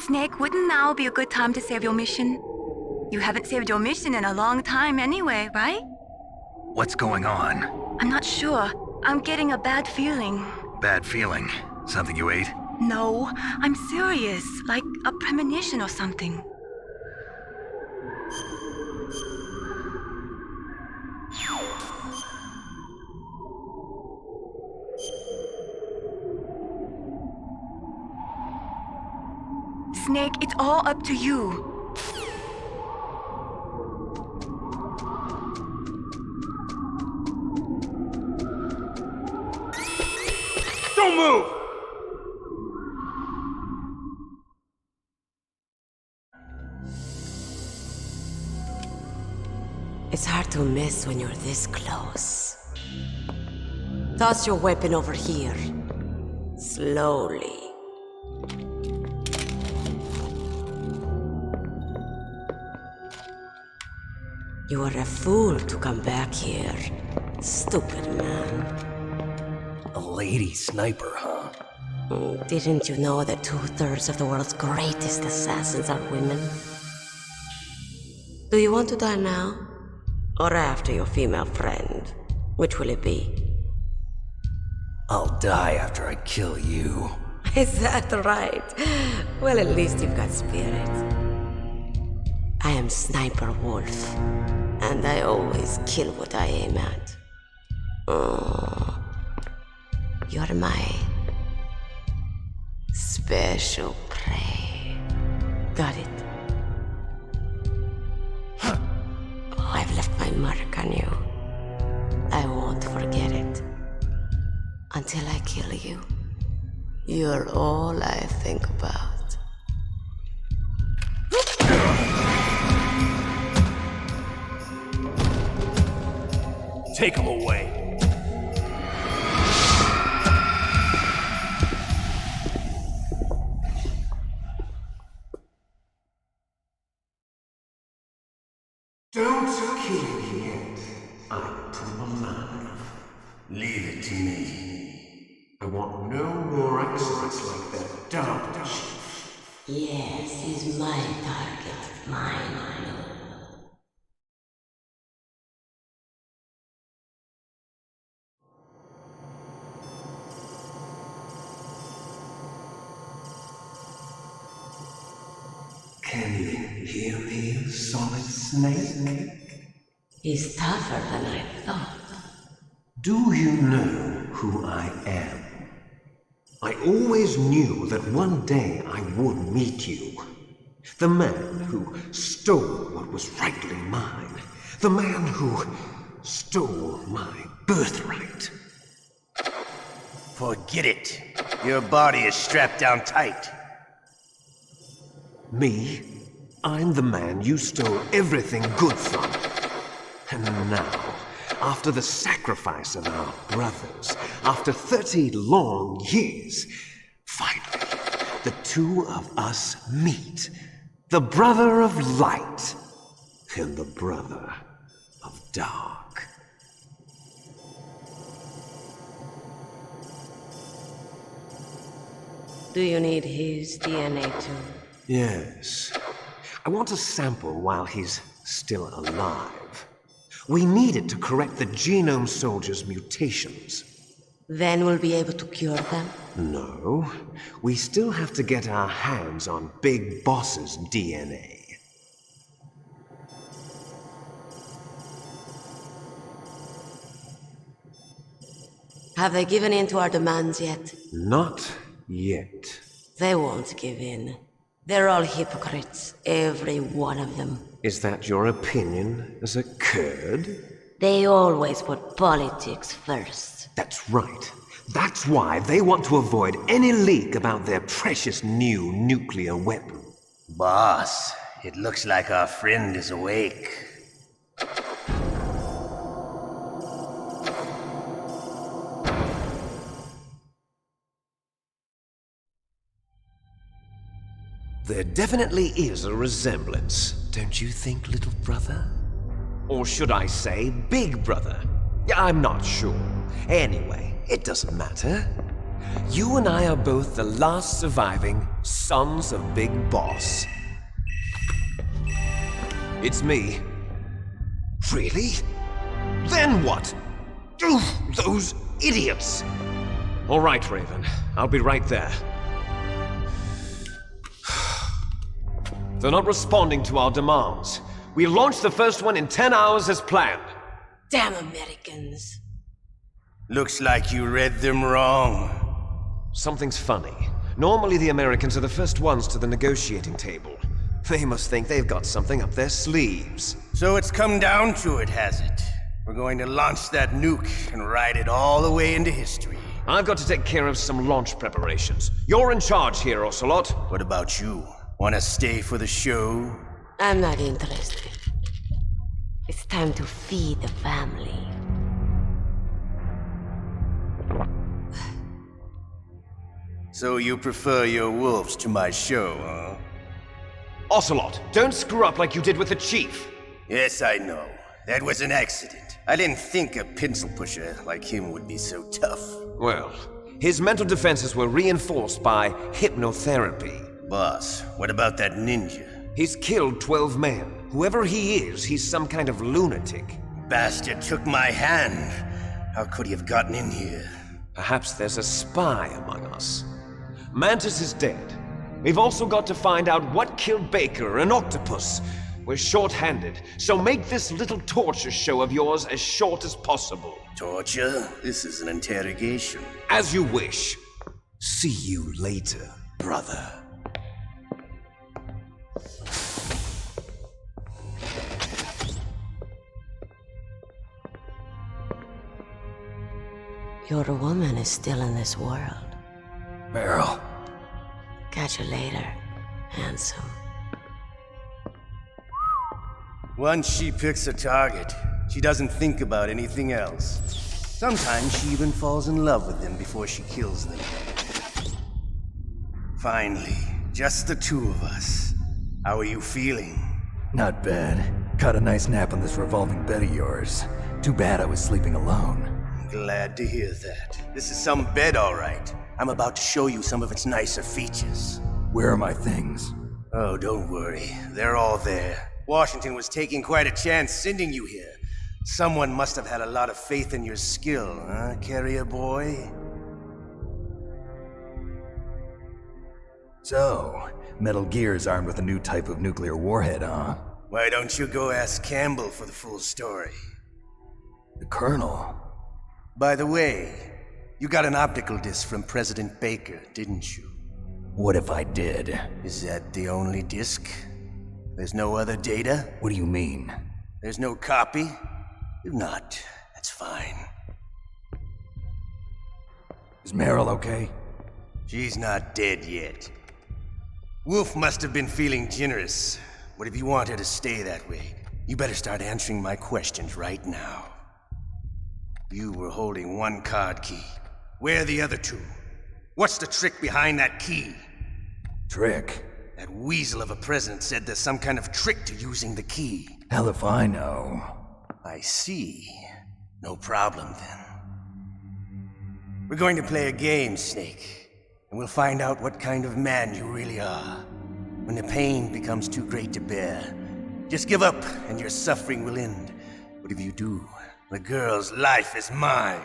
Snake, wouldn't now be a good time to save your mission? You haven't saved your mission in a long time anyway, right? What's going on? I'm not sure. I'm getting a bad feeling. Bad feeling? Something you ate? No, I'm serious. Like a premonition or something. Snake, it's all up to you. Don't move! It's hard to miss when you're this close. Toss your weapon over here. Slowly. You were a fool to come back here. Stupid man. A lady sniper, huh? Didn't you know that 2/3 of the world's greatest assassins are women? Do you want to die now? Or after your female friend? Which will it be? I'll die after I kill you. Is that right? Well, at least you've got spirit. I am Sniper Wolf, and I always kill what I aim at. Oh, you're my special prey. Got it? I've left my mark on you. I won't forget it. Until I kill you. You're all I think about. Take him away. Don't kill me yet. I'm too alive. Leave it to me. I want no more accidents like that Dark Chief. Yes, he's my target. Mine. Can you hear me, Solid Snake? He's tougher than I thought. Do you know who I am? I always knew that one day I would meet you. The man who stole what was rightly mine. The man who stole my birthright. Forget it. Your body is strapped down tight. Me? I'm the man you stole everything good from. And now, after the sacrifice of our brothers, after 30 long years, finally, the two of us meet. The brother of light and the brother of dark. Do you need his DNA too? Yes. I want a sample while he's still alive. We need it to correct the Genome Soldier's mutations. Then we'll be able to cure them? No. We still have to get our hands on Big Boss's DNA. Have they given in to our demands yet? Not yet. They won't give in. They're all hypocrites, every one of them. Is that your opinion as a Kurd? They always put politics first. That's right. That's why they want to avoid any leak about their precious new nuclear weapon. Boss, it looks like our friend is awake. There definitely is a resemblance, don't you think, little brother? Or should I say, big brother? I'm not sure. Anyway, it doesn't matter. You and I are both the last surviving Sons of Big Boss. It's me. Really? Then what? Those idiots! All right, Raven. I'll be right there. They're not responding to our demands. We launched the first one in 10 hours as planned. Damn Americans. Looks like you read them wrong. Something's funny. Normally the Americans are the first ones to the negotiating table. They must think they've got something up their sleeves. So it's come down to it, has it? We're going to launch that nuke and ride it all the way into history. I've got to take care of some launch preparations. You're in charge here, Ocelot. What about you? Want to stay for the show? I'm not interested. It's time to feed the family. So you prefer your wolves to my show, huh? Ocelot, don't screw up like you did with the chief. Yes, I know. That was an accident. I didn't think a pencil pusher like him would be so tough. Well, his mental defenses were reinforced by hypnotherapy. Boss, what about that ninja? He's killed 12 men. Whoever he is, he's some kind of lunatic. Bastard took my hand. How could he have gotten in here? Perhaps there's a spy among us. Mantis is dead. We've also got to find out what killed Baker and Octopus. We're short-handed, so make this little torture show of yours as short as possible. Torture? This is an interrogation. As you wish. See you later, brother. Your woman is still in this world. Meryl. Catch you later, handsome. Once she picks a target, she doesn't think about anything else. Sometimes she even falls in love with them before she kills them. Finally, just the two of us. How are you feeling? Not bad. Caught a nice nap on this revolving bed of yours. Too bad I was sleeping alone. Glad to hear that. This is some bed, all right. I'm about to show you some of its nicer features. Where are my things? Oh, don't worry. They're all there. Washington was taking quite a chance sending you here. Someone must have had a lot of faith in your skill, huh, carrier boy? So, Metal Gear's armed with a new type of nuclear warhead, huh? Why don't you go ask Campbell for the full story? The Colonel? By the way, you got an optical disc from President Baker, didn't you? What if I did? Is that the only disc? There's no other data? What do you mean? There's no copy? If not, that's fine. Is Meryl okay? She's not dead yet. Wolf must have been feeling generous. But if you want her to stay that way, you better start answering my questions right now. You were holding one card key. Where are the other two? What's the trick behind that key? Trick? That weasel of a president said there's some kind of trick to using the key. Hell if I know. I see. No problem then. We're going to play a game, Snake. And we'll find out what kind of man you really are. When the pain becomes too great to bear, just give up and your suffering will end. But if you do, the girl's life is mine.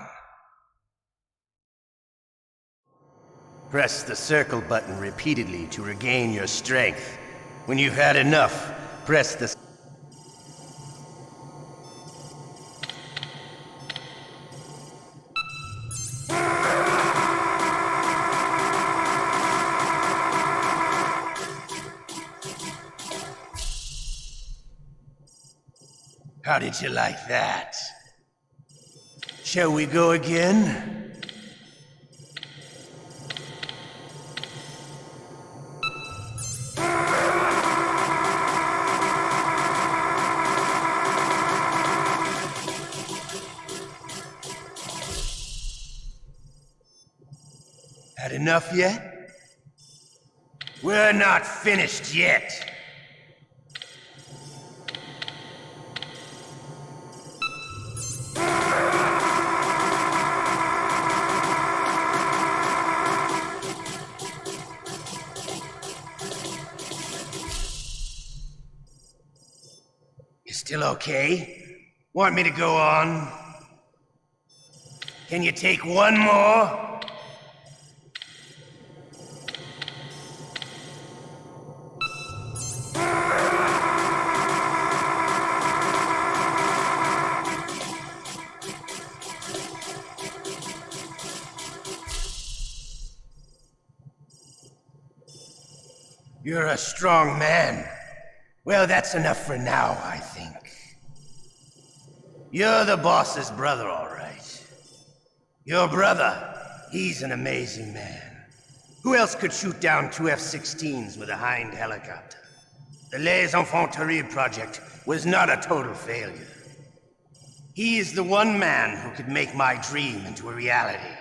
Press the circle button repeatedly to regain your strength. When you've had enough, press the... How did you like that? Shall we go again? Had enough yet? We're not finished yet. still okay? Want me to go on? Can you take one more? You're a strong man. Well, that's enough for now, I think. You're the boss's brother, all right. Your brother, he's an amazing man. Who else could shoot down 2 F-16s with a Hind helicopter? The Les Enfants Terribles project was not a total failure. He is the one man who could make my dream into a reality.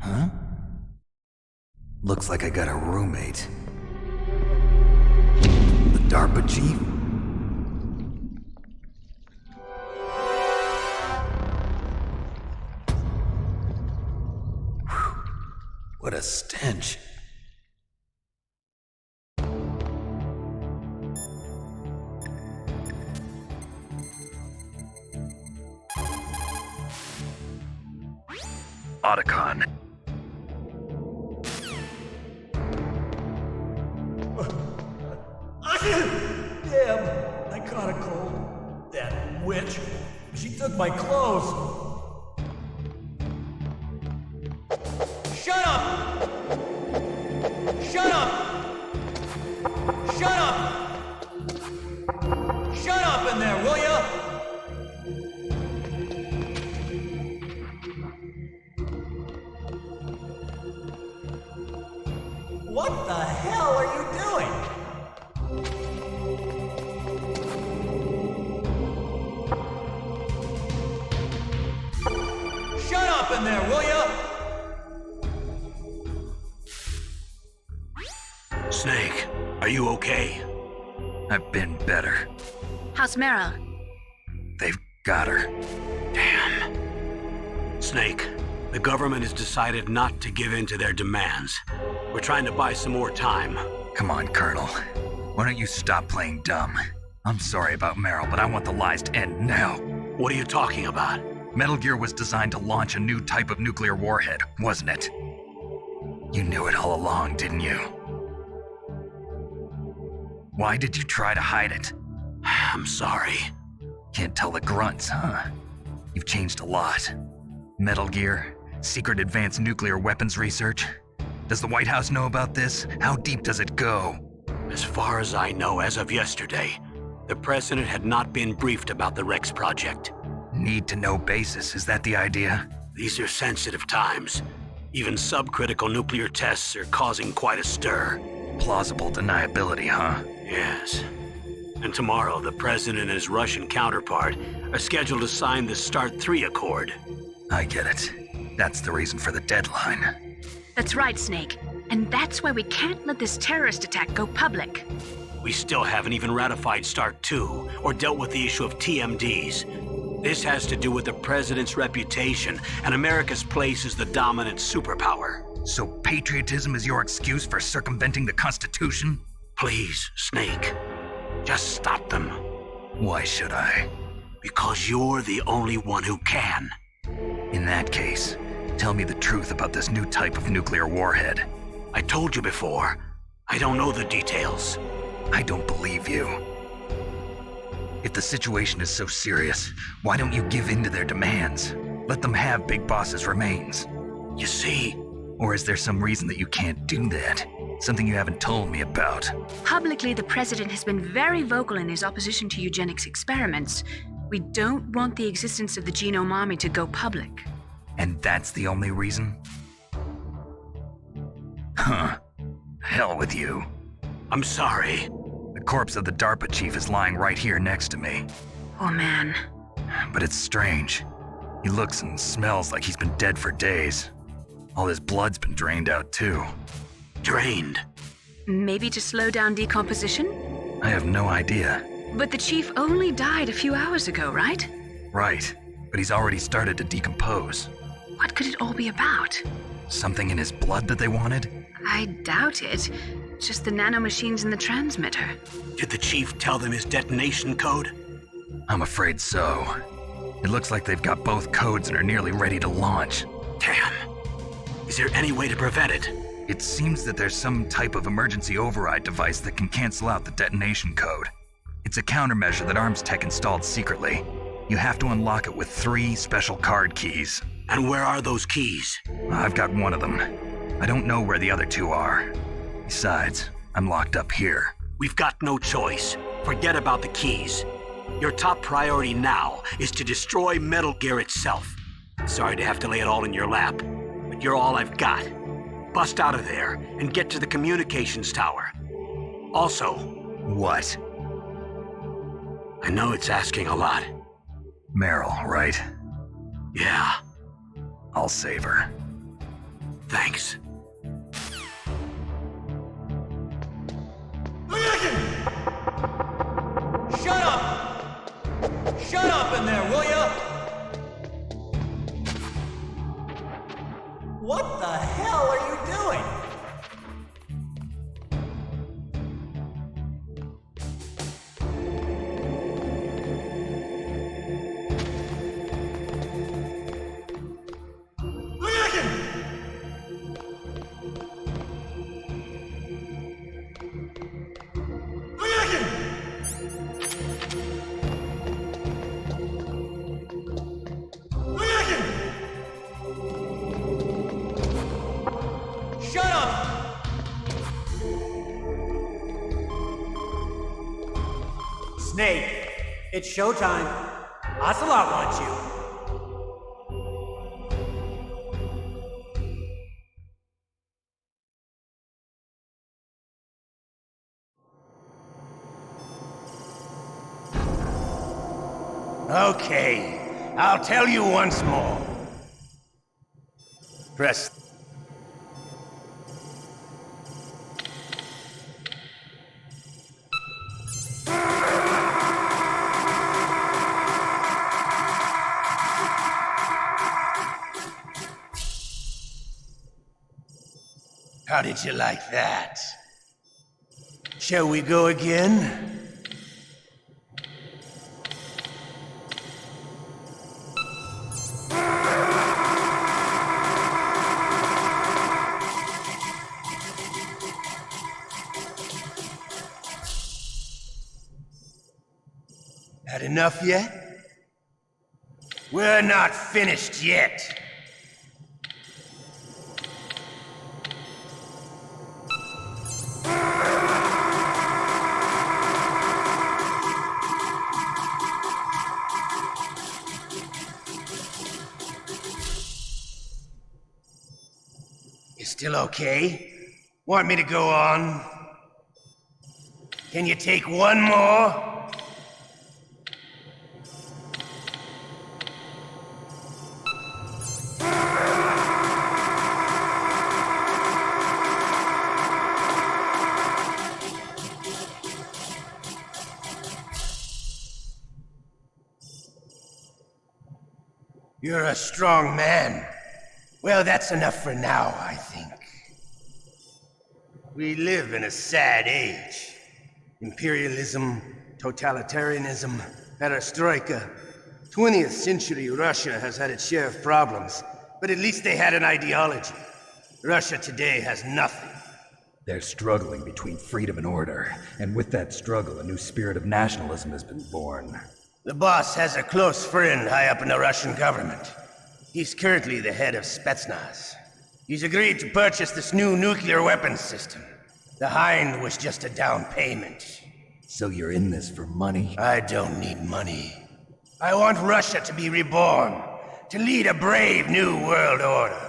Huh? Looks like I got a roommate. The DARPA chief? Whew. What a stench. Otacon. Damn, I caught a cold. That witch. She took my clothes. Shut up! Shut up! Shut up! Shut up in there, will ya? What the hell are you doing? Shut up in there, will ya? Snake, are you okay? I've been better. How's Meryl? They've got her. Damn. Snake, the government has decided not to give in to their demands. We're trying to buy some more time. Come on, Colonel. Why don't you stop playing dumb? I'm sorry about Meryl, but I want the lies to end now. What are you talking about? Metal Gear was designed to launch a new type of nuclear warhead, wasn't it? You knew it all along, didn't you? Why did you try to hide it? I'm sorry. Can't tell the grunts, huh? You've changed a lot. Metal Gear, secret advanced nuclear weapons research. Does the White House know about this? How deep does it go? As far as I know, as of yesterday, the president had not been briefed about the Rex project. Need-to-know basis, is that the idea? These are sensitive times. Even subcritical nuclear tests are causing quite a stir. Plausible deniability, huh? Yes. And tomorrow, the president and his Russian counterpart are scheduled to sign the START 3 Accord. I get it. That's the reason for the deadline. That's right, Snake. And that's why we can't let this terrorist attack go public. We still haven't even ratified START 2 or dealt with the issue of TMDs. This has to do with the president's reputation and America's place as the dominant superpower. So patriotism is your excuse for circumventing the Constitution? Please, Snake. Just stop them. Why should I? Because you're the only one who can. In that case, tell me the truth about this new type of nuclear warhead. I told you before. I don't know the details. I don't believe you. If the situation is so serious, why don't you give in to their demands? Let them have Big Boss's remains. You see? Or is there some reason that you can't do that? Something you haven't told me about. Publicly, the president has been very vocal in his opposition to eugenics experiments. We don't want the existence of the Genome Army to go public. And that's the only reason? Huh. Hell with you. I'm sorry. The corpse of the DARPA chief is lying right here next to me. Oh man. But it's strange. He looks and smells like he's been dead for days. All his blood's been drained out too. Drained? Maybe to slow down decomposition? I have no idea. But the chief only died a few hours ago, right? Right, but he's already started to decompose. What could it all be about? Something in his blood that they wanted? I doubt it. Just the nanomachines in the transmitter. Did the chief tell them his detonation code? I'm afraid so. It looks like they've got both codes and are nearly ready to launch. Damn. Is there any way to prevent it? It seems that there's some type of emergency override device that can cancel out the detonation code. It's a countermeasure that Arms Tech installed secretly. You have to unlock it with 3 special card keys. And where are those keys? I've got one of them. I don't know where the other 2 are. Besides, I'm locked up here. We've got no choice. Forget about the keys. Your top priority now is to destroy Metal Gear itself. Sorry to have to lay it all in your lap, but you're all I've got. Bust out of there and get to the communications tower. Also... What? I know it's asking a lot. Meryl, right? Yeah. I'll save her. Thanks. Shut up! Shut up in there, will ya? What the hell are you doing? Snake, it's showtime. Ocelot wants you. Okay, I'll tell you once more. Press. How did you like that? Shall we go again? Had enough yet? We're not finished yet. You still okay? Want me to go on? Can you take one more? You're a strong man. Well, that's enough for now, I think. We live in a sad age. Imperialism, totalitarianism, perestroika. 20th century Russia has had its share of problems, but at least they had an ideology. Russia today has nothing. They're struggling between freedom and order, and with that struggle, a new spirit of nationalism has been born. The boss has a close friend high up in the Russian government. He's currently the head of Spetsnaz. He's agreed to purchase this new nuclear weapons system. The Hind was just a down payment. So you're in this for money? I don't need money. I want Russia to be reborn, to lead a brave new world order.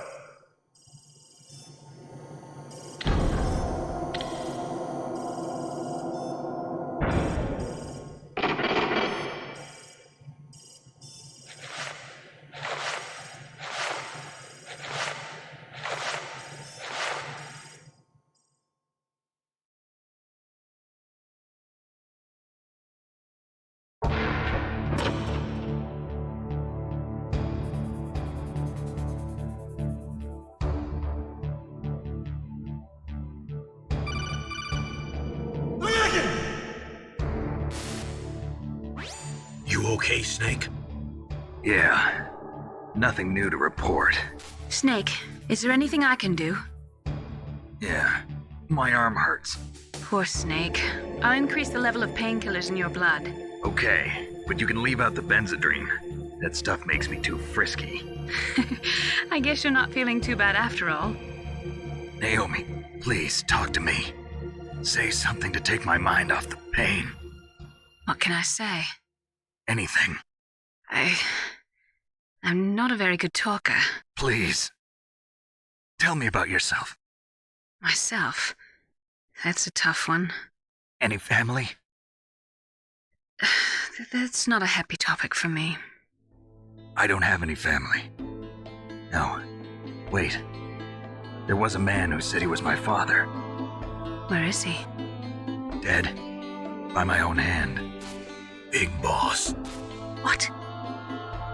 You okay, Snake? Yeah. Nothing new to report. Snake, is there anything I can do? Yeah. My arm hurts. Poor Snake. I'll increase the level of painkillers in your blood. Okay, but you can leave out the Benzedrine. That stuff makes me too frisky. I guess you're not feeling too bad after all. Naomi, please talk to me. Say something to take my mind off the pain. What can I say? Anything. I'm not a very good talker. Please. Tell me about yourself. Myself? That's a tough one. Any family? That's not a happy topic for me. I don't have any family. No. Wait. There was a man who said he was my father. Where is he? Dead. By my own hand. Big Boss. What?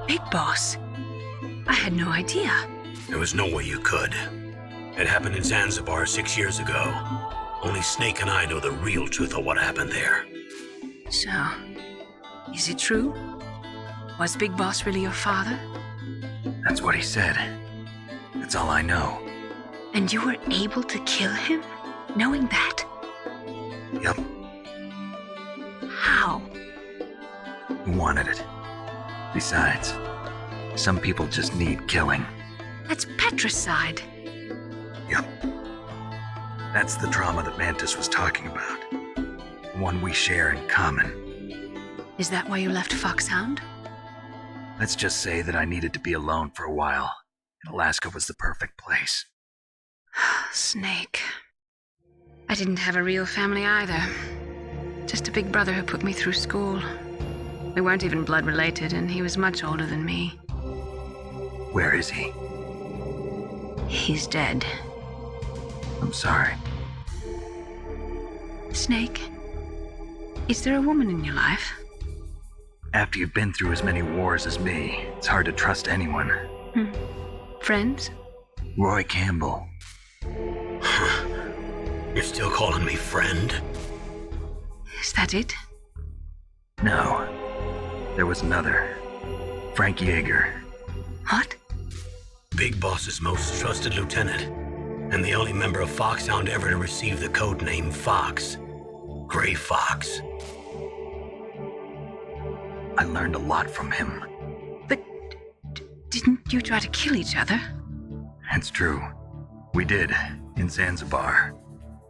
Big Boss? I had no idea. There was no way you could. It happened in Zanzibar 6 years ago. Only Snake and I know the real truth of what happened there. So, is it true? Was Big Boss really your father? That's what he said. That's all I know. And you were able to kill him, knowing that? Yup. How? He wanted it. Besides, some people just need killing. That's patricide. Yup. That's the trauma that Mantis was talking about. One we share in common. Is that why you left Foxhound? Let's just say that I needed to be alone for a while, and Alaska was the perfect place. Snake. I didn't have a real family either. Just a big brother who put me through school. We weren't even blood related, and he was much older than me. Where is he? He's dead. I'm sorry. Snake, is there a woman in your life? After you've been through as many wars as me, it's hard to trust anyone. Friends? Roy Campbell. You're still calling me friend? Is that it? No. There was another. Frank Yeager. What? Big Boss's most trusted lieutenant, and the only member of Foxhound ever to receive the code name Fox. Gray Fox. I learned a lot from him. But didn't you try to kill each other? It's true. We did, in Zanzibar.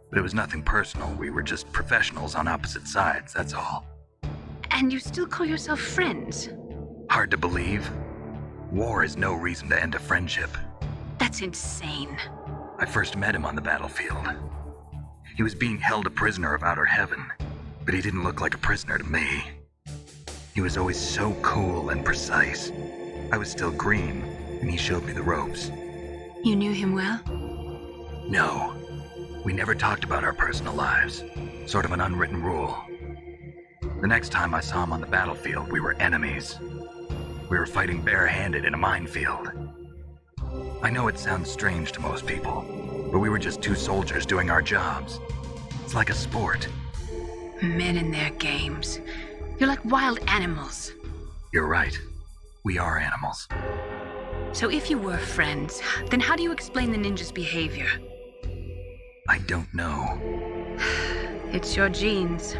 But it was nothing personal. We were just professionals on opposite sides, that's all. And you still call yourself friends? Hard to believe. War is no reason to end a friendship. That's insane. I first met him on the battlefield. He was being held a prisoner of outer heaven, but he didn't look like a prisoner to me. He was always so cool and precise. I was still green, and he showed me the ropes. You knew him well? No. We never talked about our personal lives. Sort of an unwritten rule. The next time I saw him on the battlefield, we were enemies. We were fighting barehanded in a minefield. I know it sounds strange to most people, but we were just two soldiers doing our jobs. It's like a sport. Men and their games. You're like wild animals. You're right. We are animals. So if you were friends, then how do you explain the ninja's behavior? I don't know. It's your genes.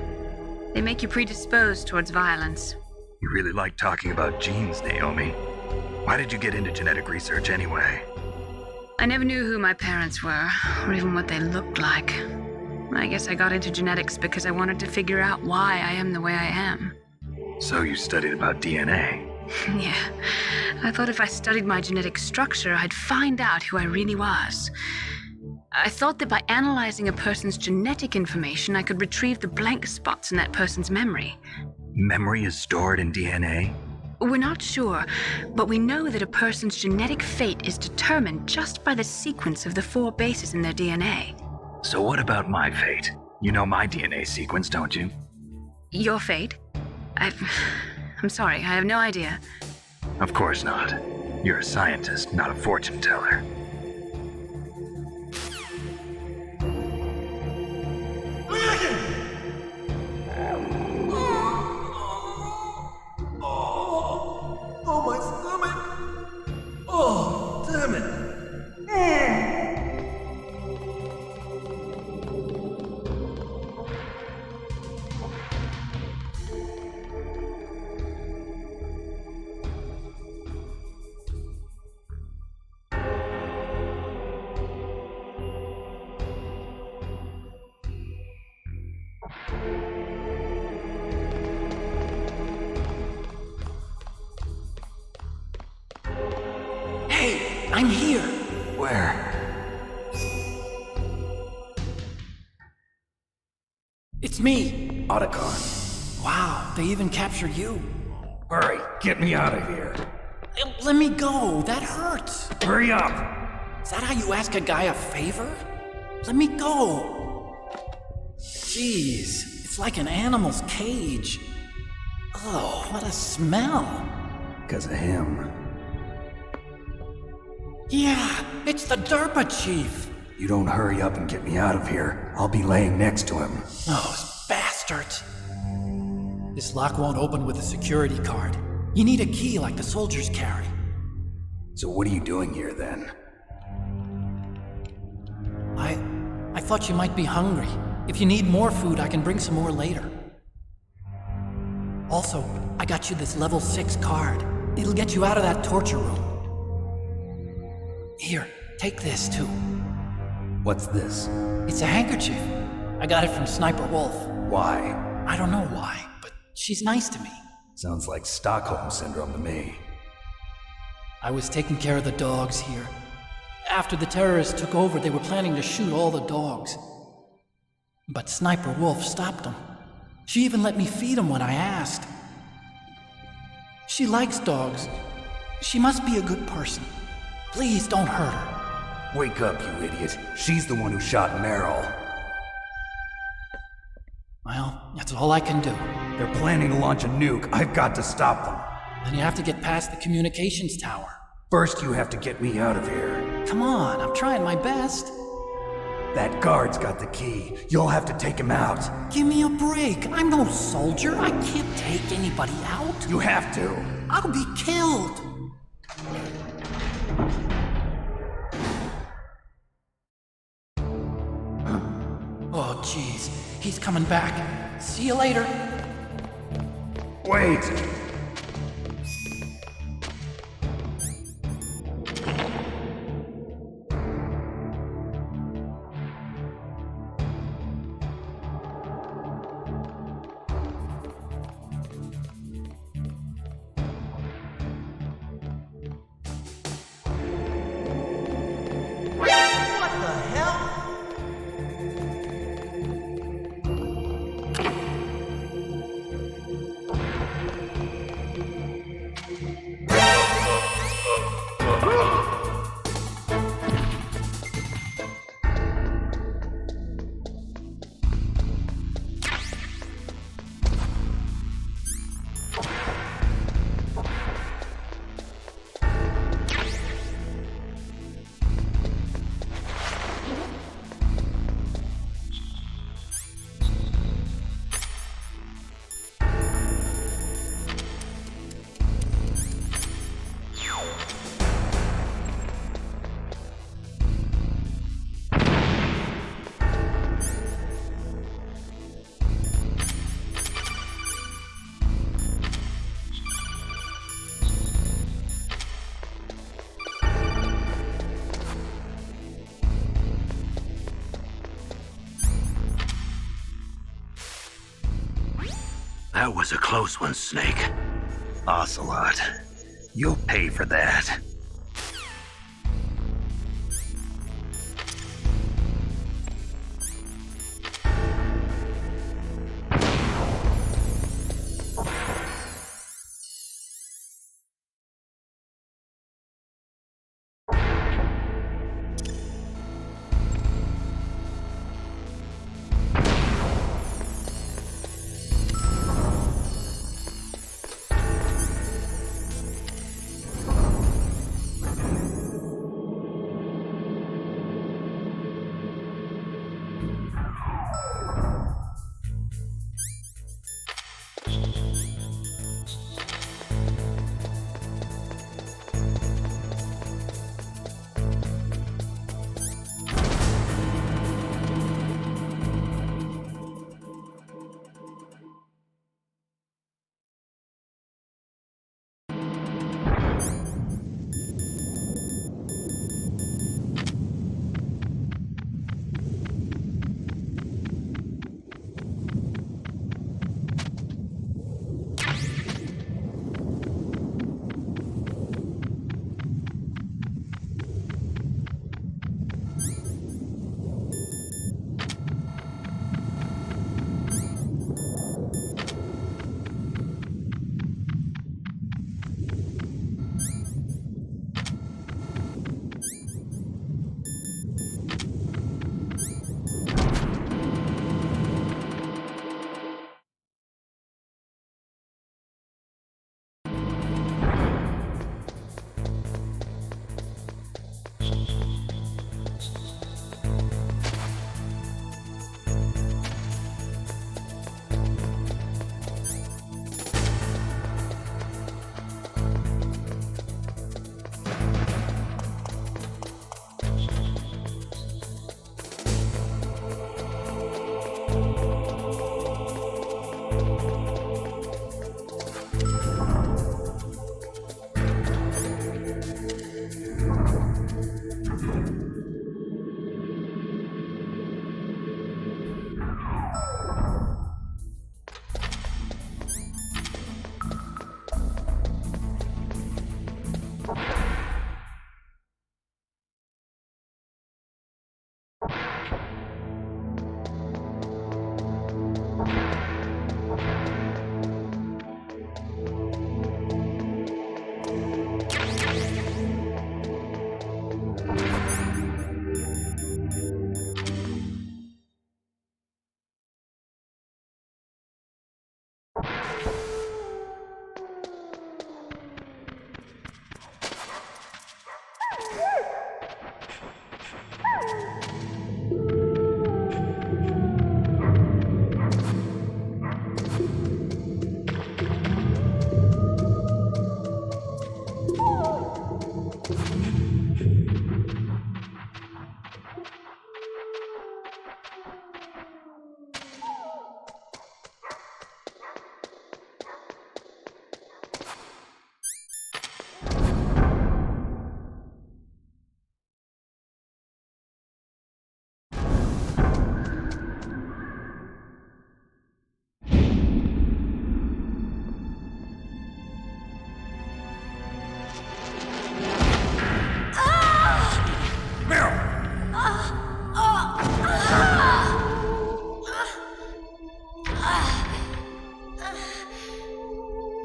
They make you predisposed towards violence. You really like talking about genes, Naomi. Why did you get into genetic research anyway? I never knew who my parents were, or even what they looked like. I guess I got into genetics because I wanted to figure out why I am the way I am. So you studied about DNA? Yeah. I thought if I studied my genetic structure, I'd find out who I really was. I thought that by analyzing a person's genetic information, I could retrieve the blank spots in that person's memory. Memory is stored in DNA? We're not sure, but we know that a person's genetic fate is determined just by the sequence of the 4 bases in their DNA. So what about my fate? You know my DNA sequence, don't you? Your fate? I'm sorry, I have no idea. Of course not. You're a scientist, not a fortune teller. I'm here. Where? It's me. Otacon. Wow, they even captured you. Hurry, get me out of here. Let me go. That hurts. Hurry up. Is that how you ask a guy a favor? Let me go. Jeez, it's like an animal's cage. Oh, what a smell. Because of him. Yeah, it's the DARPA chief. You don't hurry up and get me out of here, I'll be laying next to him. Those bastards. This lock won't open with a security card. You need a key like the soldiers carry. So what are you doing here then? I thought you might be hungry. If you need more food, I can bring some more later. Also, I got you this level 6 card. It'll get you out of that torture room. Here, take this too. What's this? It's a handkerchief. I got it from Sniper Wolf. Why? I don't know why, but she's nice to me. Sounds like Stockholm Syndrome to me. I was taking care of the dogs here. After the terrorists took over, they were planning to shoot all the dogs. But Sniper Wolf stopped them. She even let me feed them when I asked. She likes dogs. She must be a good person. Please don't hurt her. Wake up, you idiot. She's the one who shot Meryl. Well, that's all I can do. They're planning to launch a nuke. I've got to stop them. Then you have to get past the communications tower. First, you have to get me out of here. Come on, I'm trying my best. That guard's got the key. You'll have to take him out. Give me a break. I'm no soldier. I can't take anybody out. You have to. I'll be killed. Oh, jeez. He's coming back. See you later. Wait! That was a close one, Snake. Ocelot, you'll pay for that.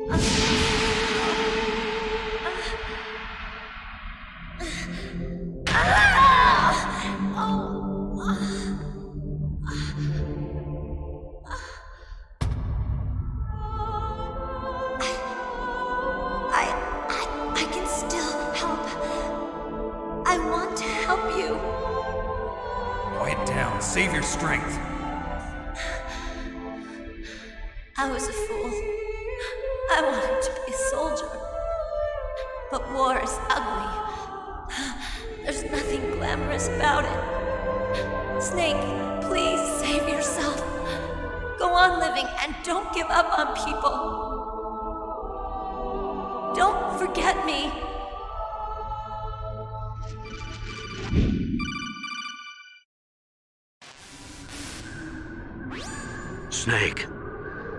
I can still help. I want to help you. Quiet down. Save your strength. I was a fool. I wanted to be a soldier. But war is ugly. There's nothing glamorous about it. Snake, please save yourself. Go on living and don't give up on people. Don't forget me. Snake,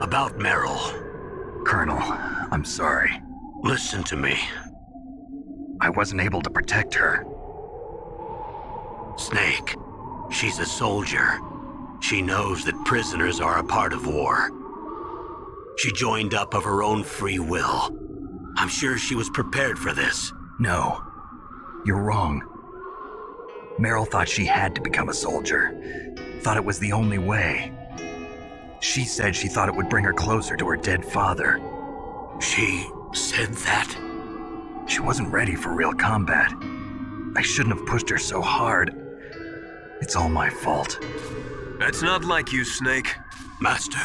about Meryl. Colonel, I'm sorry. Listen to me. I wasn't able to protect her. Snake, she's a soldier. She knows that prisoners are a part of war. She joined up of her own free will. I'm sure she was prepared for this. No, you're wrong. Meryl thought she had to become a soldier. Thought it was the only way. She said she thought it would bring her closer to her dead father. She said that? She wasn't ready for real combat. I shouldn't have pushed her so hard. It's all my fault. That's not like you, Snake. Master,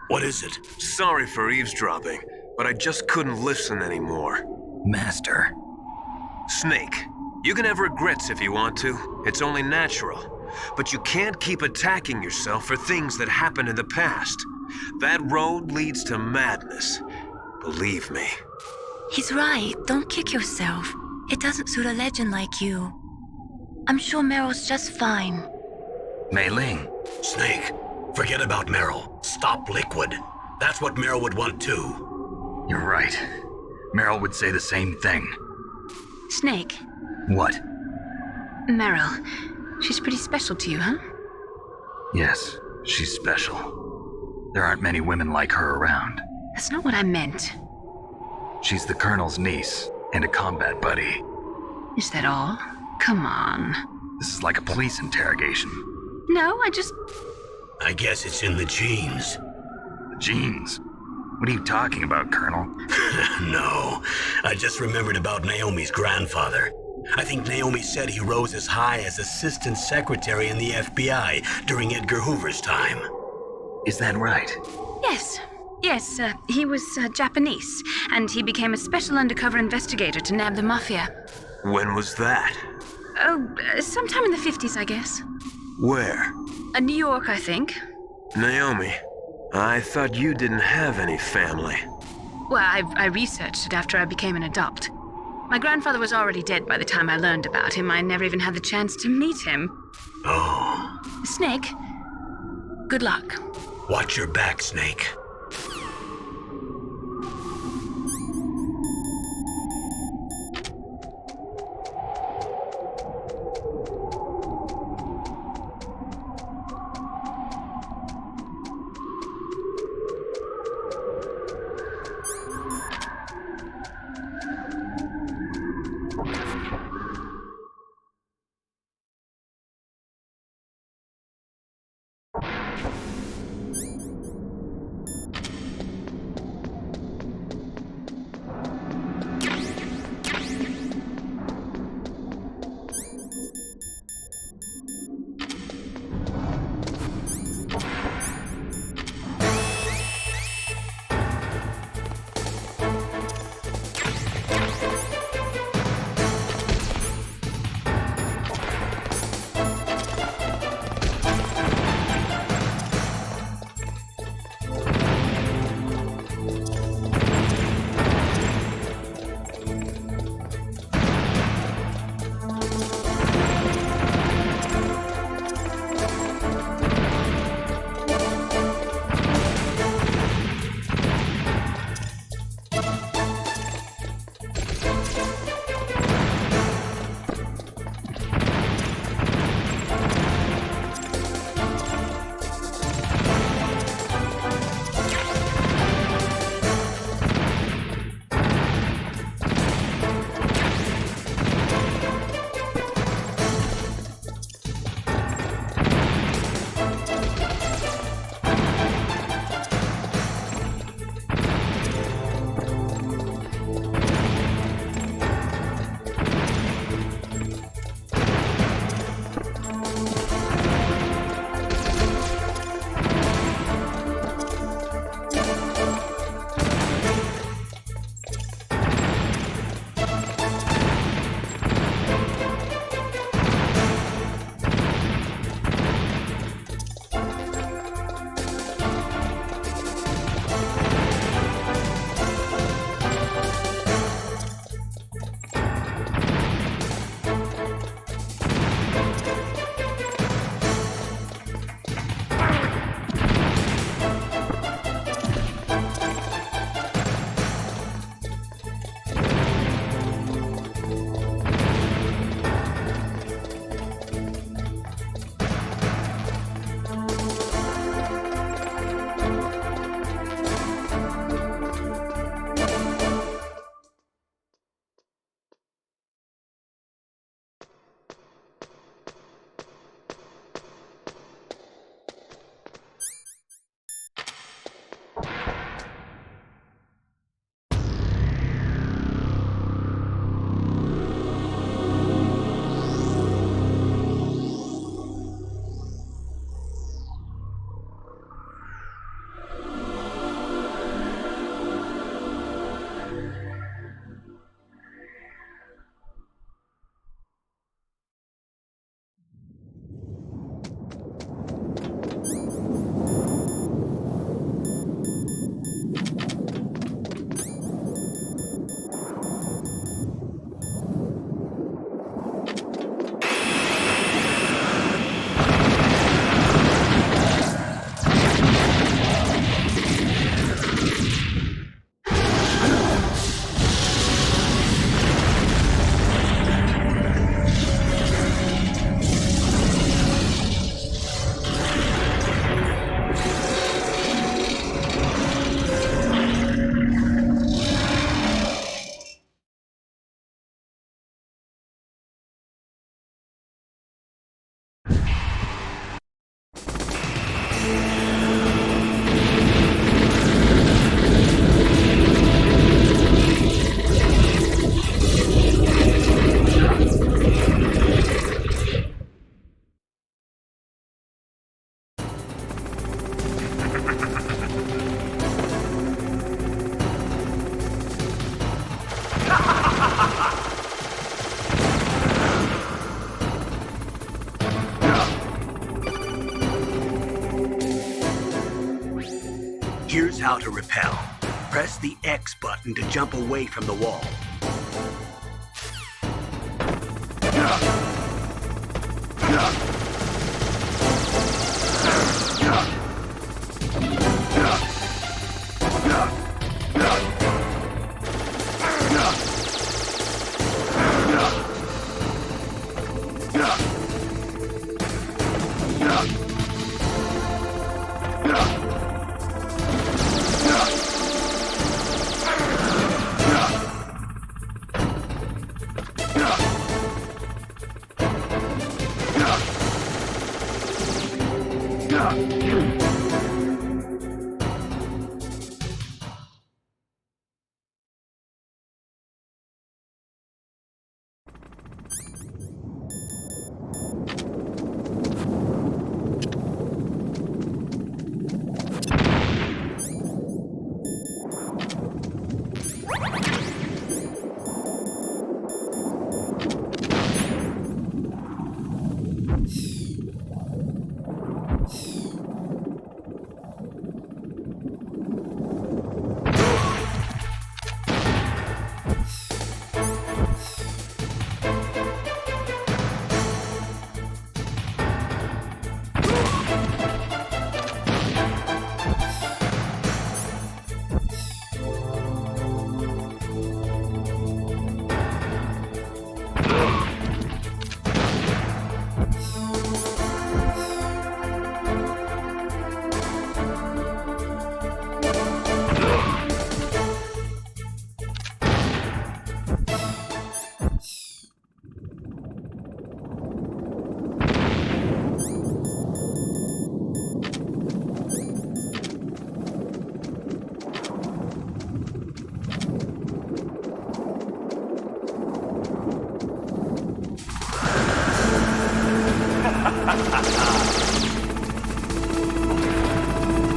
what is it? Sorry for eavesdropping, but I just couldn't listen anymore. Master. Snake, you can have regrets if you want to. It's only natural. But you can't keep attacking yourself for things that happened in the past. That road leads to madness. Believe me. He's right. Don't kick yourself. It doesn't suit a legend like you. I'm sure Meryl's just fine. Mei Ling. Snake, forget about Meryl. Stop Liquid. That's what Meryl would want too. You're right. Meryl would say the same thing. Snake. What? Meryl. She's pretty special to you, huh? Yes, she's special. There aren't many women like her around. That's not what I meant. She's the Colonel's niece and a combat buddy. Is that all? Come on. This is like a police interrogation. No, I guess it's in the genes. Genes? What are you talking about, Colonel? No, I just remembered about Naomi's grandfather. I think Naomi said he rose as high as assistant secretary in the FBI during Edgar Hoover's time. Is that right? Yes. Yes, he was Japanese, and he became a special undercover investigator to nab the mafia. When was that? Oh, sometime in the 50s, I guess. Where? New York, I think. Naomi, I thought you didn't have any family. Well, I researched it after I became an adult. My grandfather was already dead by the time I learned about him. I never even had the chance to meet him. Oh. Snake, good luck. Watch your back, Snake. to repel. Press the X button to jump away from the wall.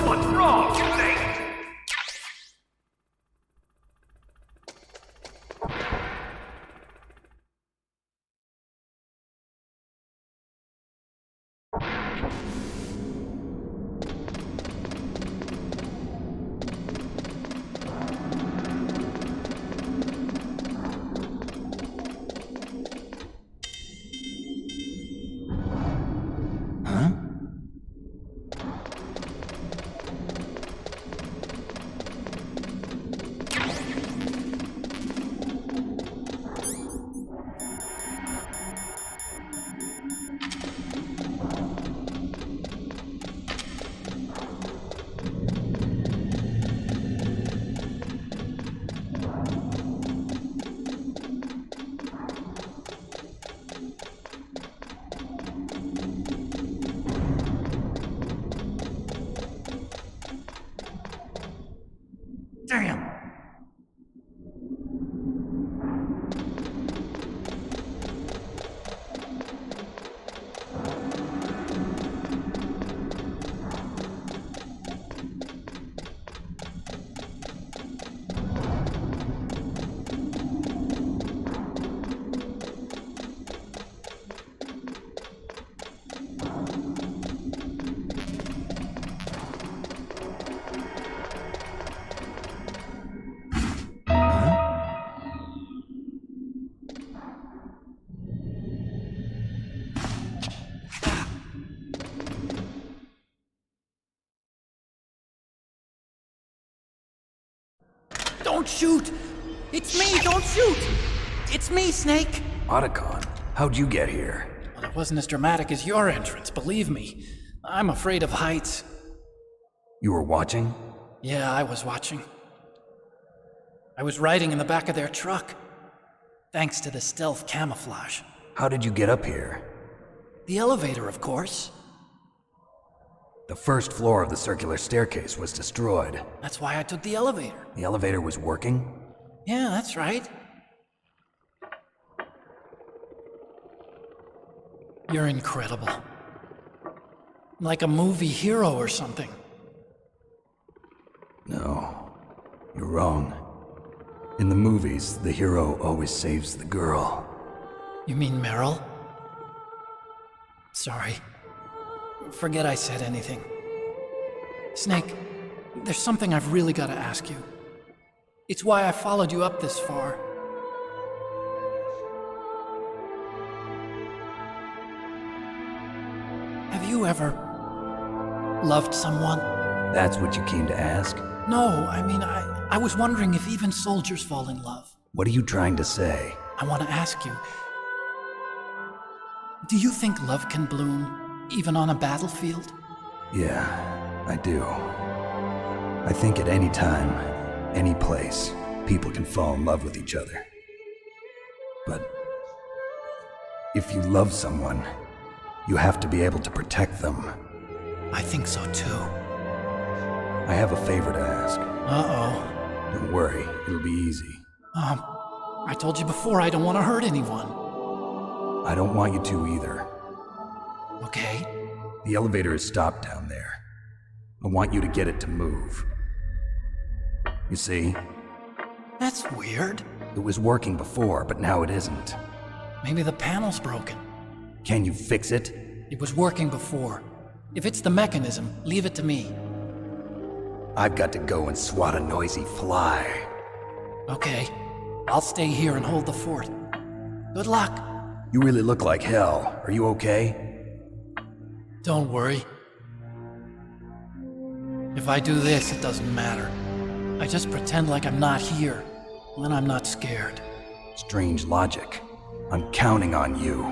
What's wrong, you think? Damn! Don't shoot! It's me! Don't shoot! It's me, Snake! Otacon, how'd you get here? Well, it wasn't as dramatic as your entrance, believe me. I'm afraid of heights. You were watching? Yeah, I was watching. I was riding in the back of their truck. Thanks to the stealth camouflage. How did you get up here? The elevator, of course. The first floor of the circular staircase was destroyed. That's why I took the elevator. The elevator was working? Yeah, that's right. You're incredible. Like a movie hero or something. No, you're wrong. In the movies, the hero always saves the girl. You mean Meryl? Sorry. Forget I said anything. Snake, There's something I've really got to ask you. It's why I followed you up this far. Have you ever loved someone? That's what you came to ask? No, I mean, I was wondering if even soldiers fall in love. What are you trying to say? I want to ask you, do you think love can bloom even on a battlefield? Yeah, I do. I think at any time, any place, people can fall in love with each other. But if you love someone, you have to be able to protect them. I think so too. I have a favor to ask. Uh-oh. Don't worry, it'll be easy. I told you before I don't want to hurt anyone. I don't want you to either. Okay. The elevator is stopped down there. I want you to get it to move. You see? That's weird. It was working before, but now it isn't. Maybe the panel's broken. Can you fix it? It was working before. If it's the mechanism, leave it to me. I've got to go and swat a noisy fly. Okay. I'll stay here and hold the fort. Good luck. You really look like hell. Are you okay? Don't worry. If I do this, it doesn't matter. I just pretend like I'm not here. Then I'm not scared. Strange logic. I'm counting on you.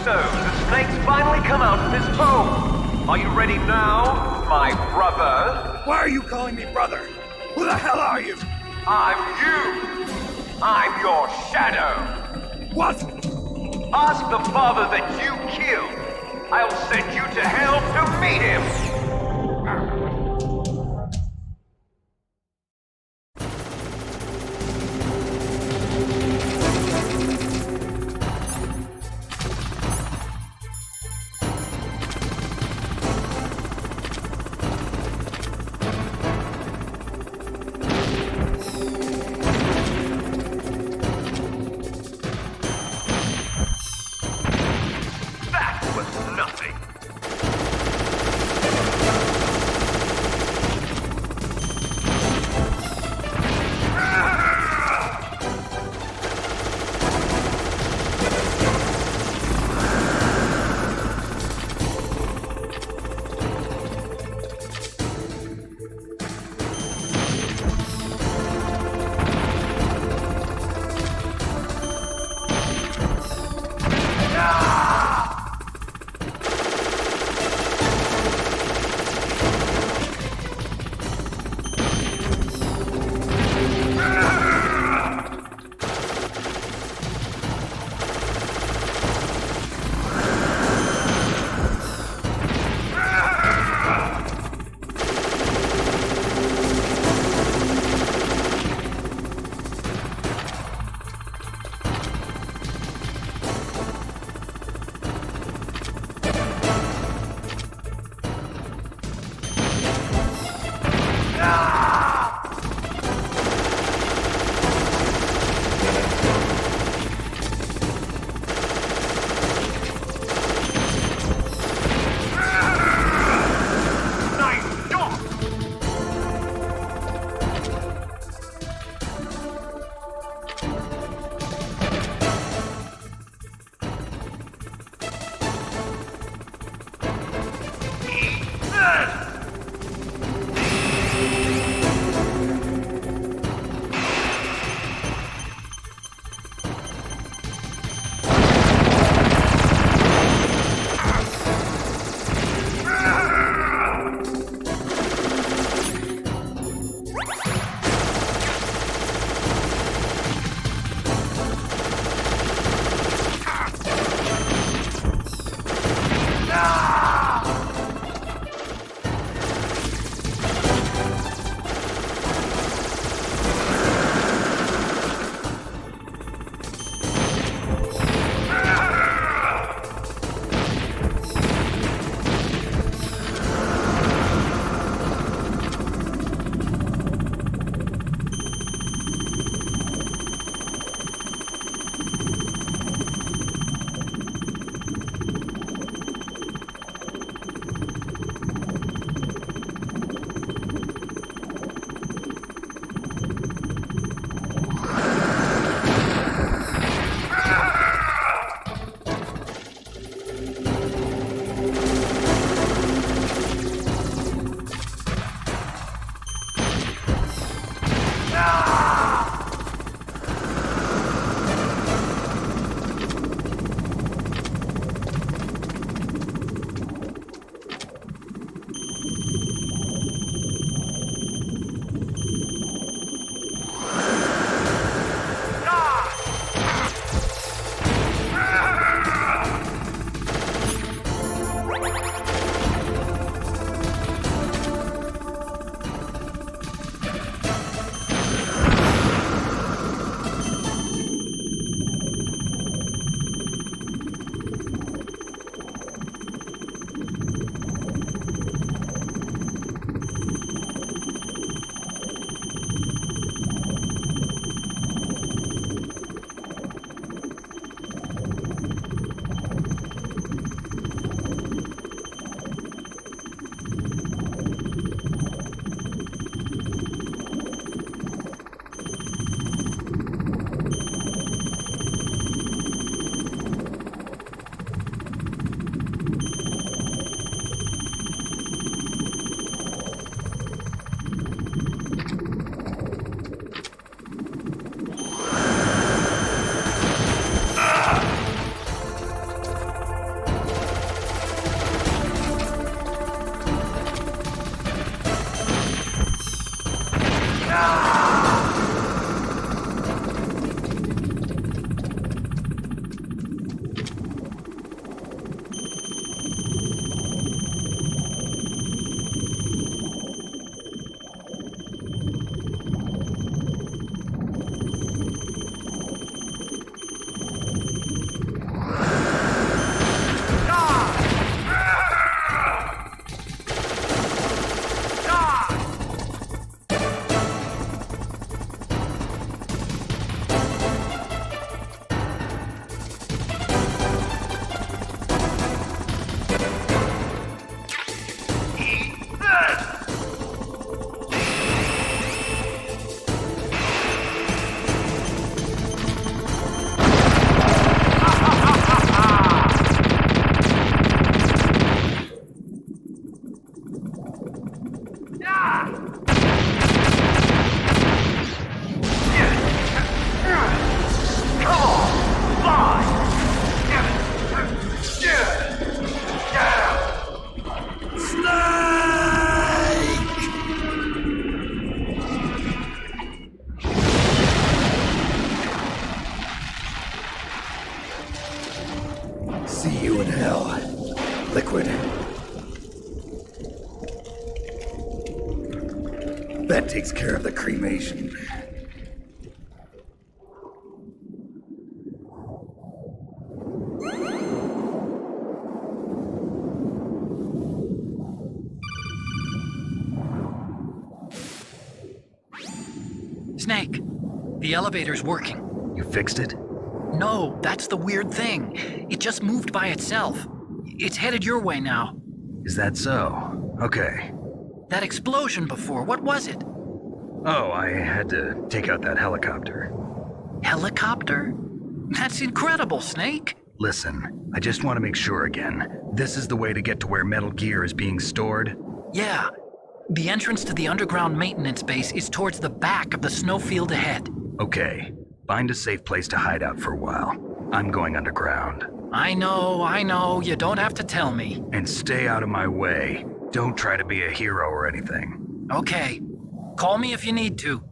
So, the snakes finally come out of this hole. Are you ready now, my brother? Why are you calling me brother? Who the hell are you? I'm you. I'm your shadow. What? Ask the father that you killed. I'll send you to hell to meet him. That was nothing. See you in hell, Liquid. That takes care of the cremation. Snake, the elevator's working. You fixed it? No, that's the weird thing. It just moved by itself. It's headed your way now. Is that so? Okay. That explosion before, what was it? Oh, I had to take out that helicopter. Helicopter? That's incredible, Snake. Listen, I just want to make sure again. This is the way to get to where Metal Gear is being stored? Yeah. The entrance to the underground maintenance base is towards the back of the snowfield ahead. Okay. Find a safe place to hide out for a while. I'm going underground. I know. You don't have to tell me. And stay out of my way. Don't try to be a hero or anything. Okay. Call me if you need to.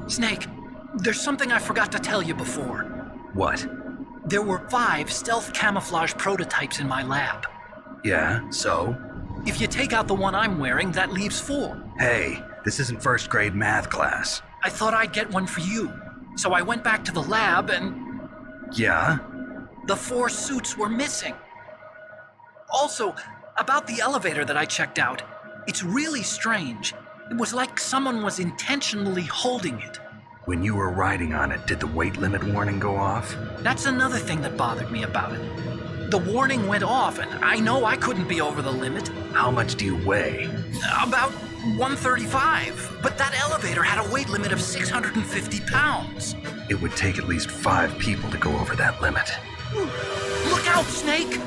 Snake, there's something I forgot to tell you before. What? There were 5 stealth camouflage prototypes in my lab. Yeah, so? If you take out the one I'm wearing, that leaves 4. Hey, this isn't first grade math class. I thought I'd get one for you. So I went back to the lab and... Yeah? The 4 suits were missing. Also, about the elevator that I checked out, it's really strange. It was like someone was intentionally holding it. When you were riding on it, did the weight limit warning go off? That's another thing that bothered me about it. The warning went off, and I know I couldn't be over the limit. How much do you weigh? About 135, but that elevator had a weight limit of 650 pounds. It would take at least 5 people to go over that limit. Look out, Snake!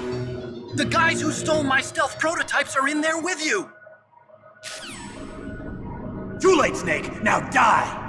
The guys who stole my stealth prototypes are in there with you! Too late, Snake! Now die!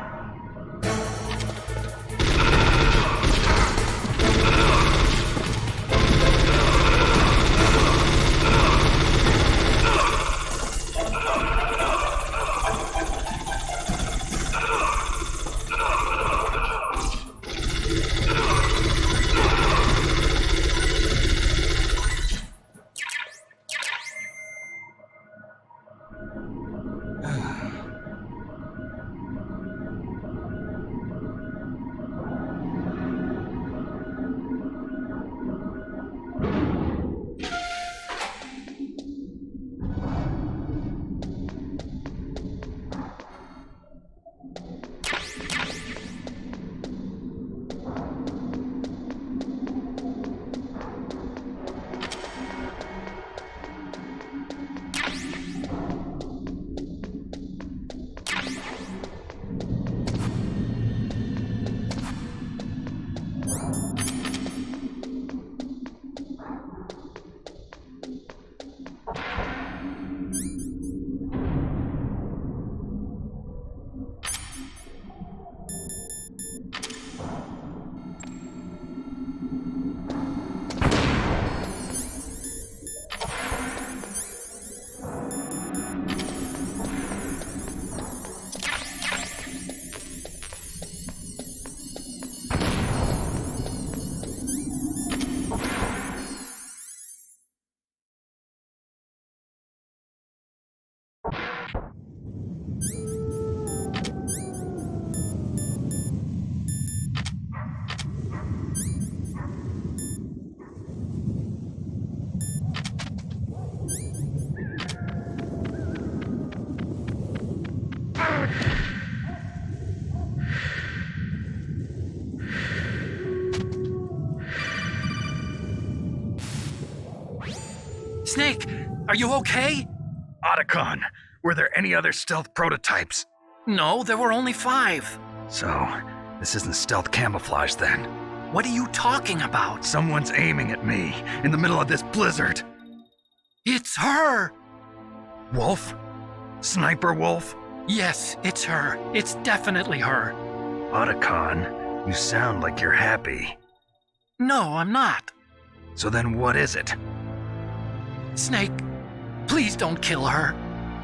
Snake, are you okay? Otacon, were there any other stealth prototypes? No, there were only 5. So, this isn't stealth camouflage then. What are you talking about? Someone's aiming at me in the middle of this blizzard. It's her! Wolf? Sniper Wolf? Yes, it's her. It's definitely her. Otacon, you sound like you're happy. No, I'm not. So then what is it? Snake, please don't kill her.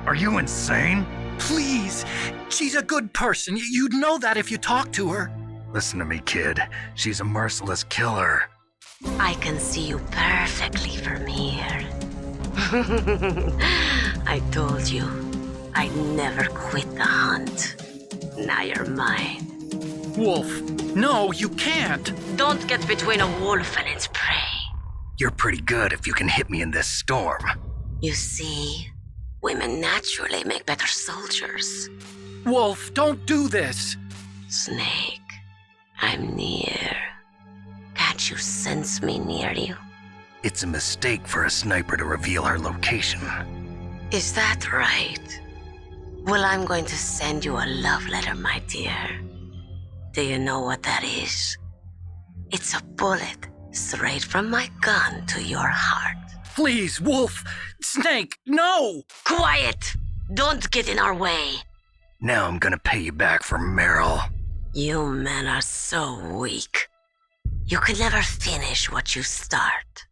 Are you insane? Please. She's a good person. You'd know that if you talked to her. Listen to me, kid. She's a merciless killer. I can see you perfectly from here. I told you, I'd never quit the hunt. Now you're mine. Wolf, no, you can't. Don't get between a wolf and its prey. You're pretty good if you can hit me in this storm. You see, women naturally make better soldiers. Wolf, don't do this. Snake, I'm near. Can't you sense me near you? It's a mistake for a sniper to reveal her location. Is that right? Well, I'm going to send you a love letter, my dear. Do you know what that is? It's a bullet straight from my gun to your heart. Please, Wolf! Snake, no! Quiet! Don't get in our way. Now I'm gonna pay you back for Meryl. You men are so weak. You can never finish what you start.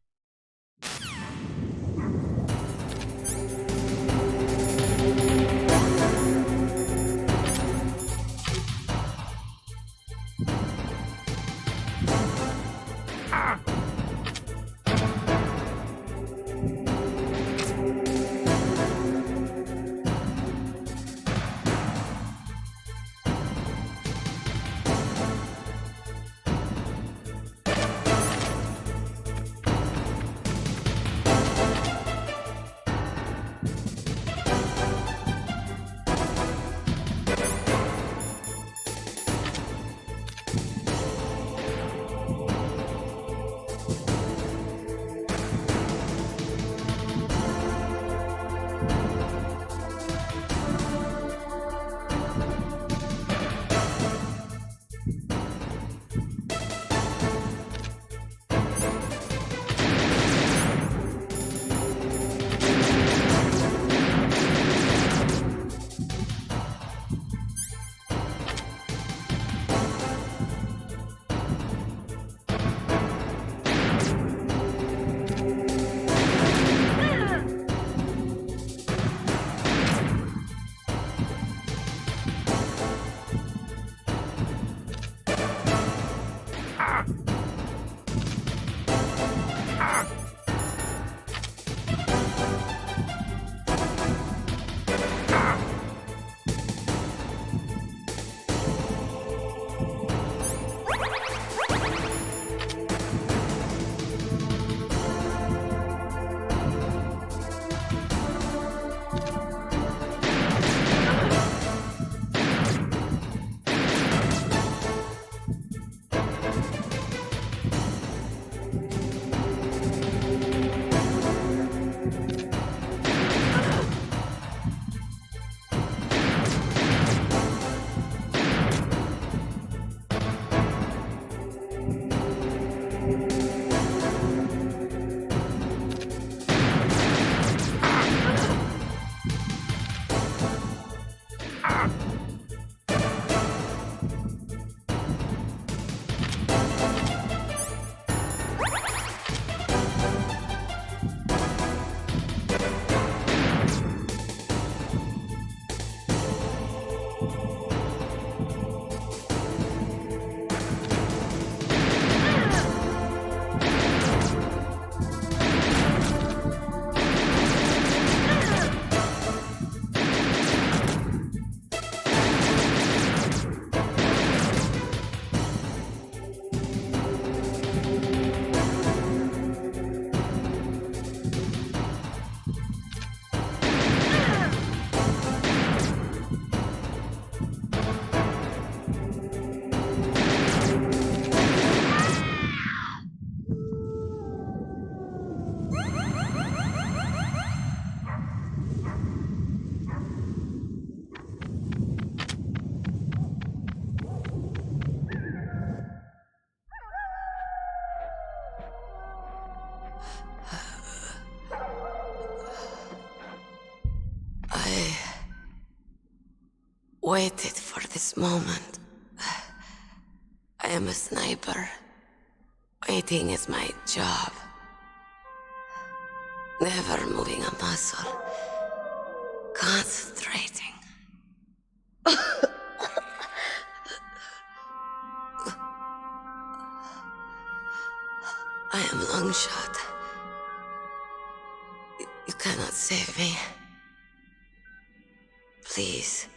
waited for this moment. I am a sniper. Waiting is my job. Never moving a muscle. Concentrating. I am Longshot. You cannot save me. Please.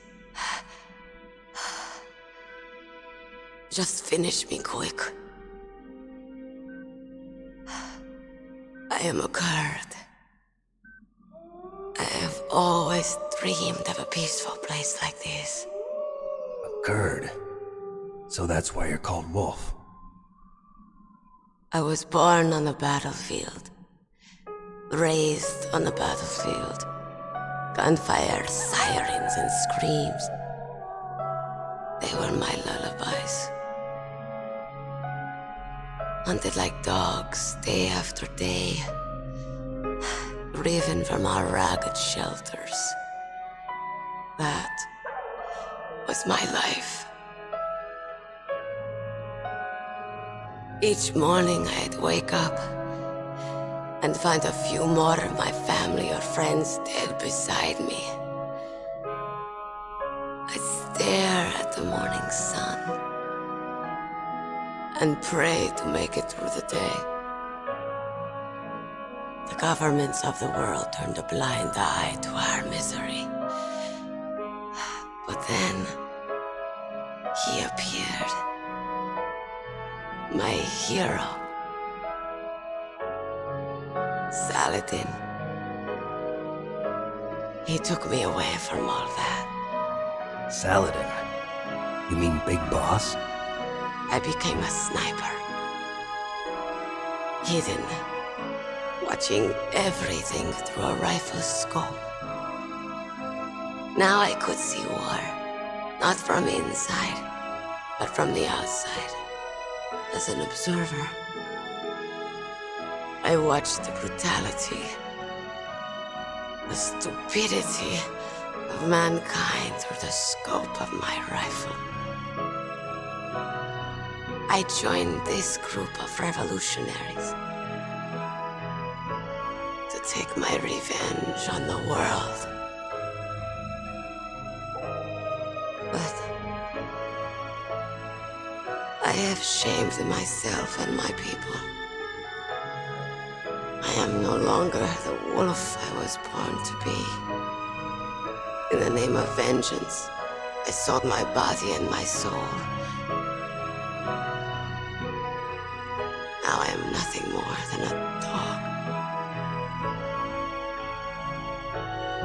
Just finish me quick. I am a Kurd. I have always dreamed of a peaceful place like this. A Kurd? So that's why you're called Wolf. I was born on the battlefield. Raised on the battlefield. Gunfire, sirens, and screams. They were my lullabies. Hunted like dogs, day after day. Driven from our ragged shelters. That was my life. Each morning I'd wake up and find a few more of my family or friends dead beside me. I'd stare at the morning sun and pray to make it through the day. The governments of the world turned a blind eye to our misery. But then, he appeared. My hero. Saladin. He took me away from all that. Saladin? You mean Big Boss? I became a sniper. Hidden. Watching everything through a rifle's scope. Now I could see war. Not from inside, but from the outside. As an observer. I watched the brutality, the stupidity of mankind through the scope of my rifle. I joined this group of revolutionaries to take my revenge on the world. But I have shamed myself and my people. I am no longer the wolf I was born to be. In the name of vengeance, I sold my body and my soul. Now I am nothing more than a dog.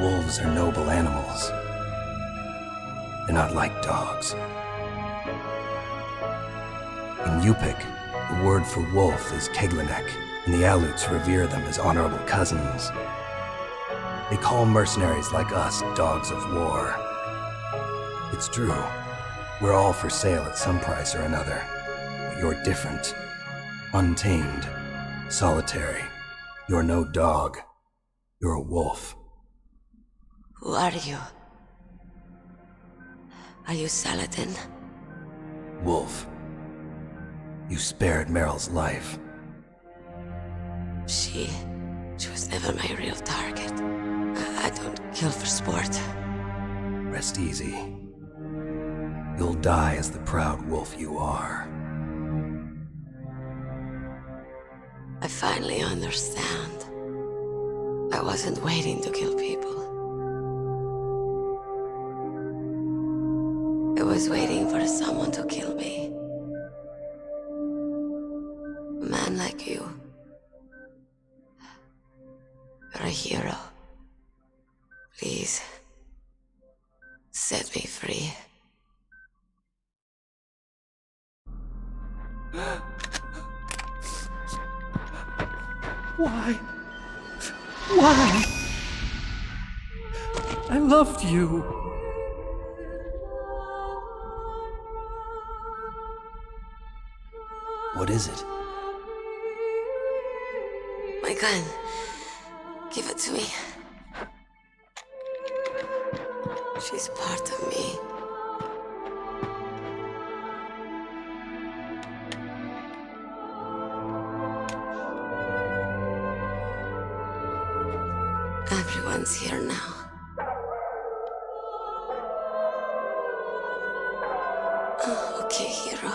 Wolves are noble animals. They're not like dogs. In Yupik, the word for wolf is Keglanek, and the Aleuts revere them as honorable cousins. They call mercenaries like us dogs of war. It's true, we're all for sale at some price or another, but you're different. Untamed, solitary. You're no dog. You're a wolf. Who are you? Are you Saladin? Wolf. You spared Meryl's life. She was never my real target. I don't kill for sport. Rest easy. You'll die as the proud wolf you are. I finally understand. I wasn't waiting to kill people. I was waiting for someone to kill me. A man like you. You're a hero. Please, set me free. Why? Why? I loved you. What is it? My gun. Give it to me. She's part of me. Everyone's here now. Okay, hero.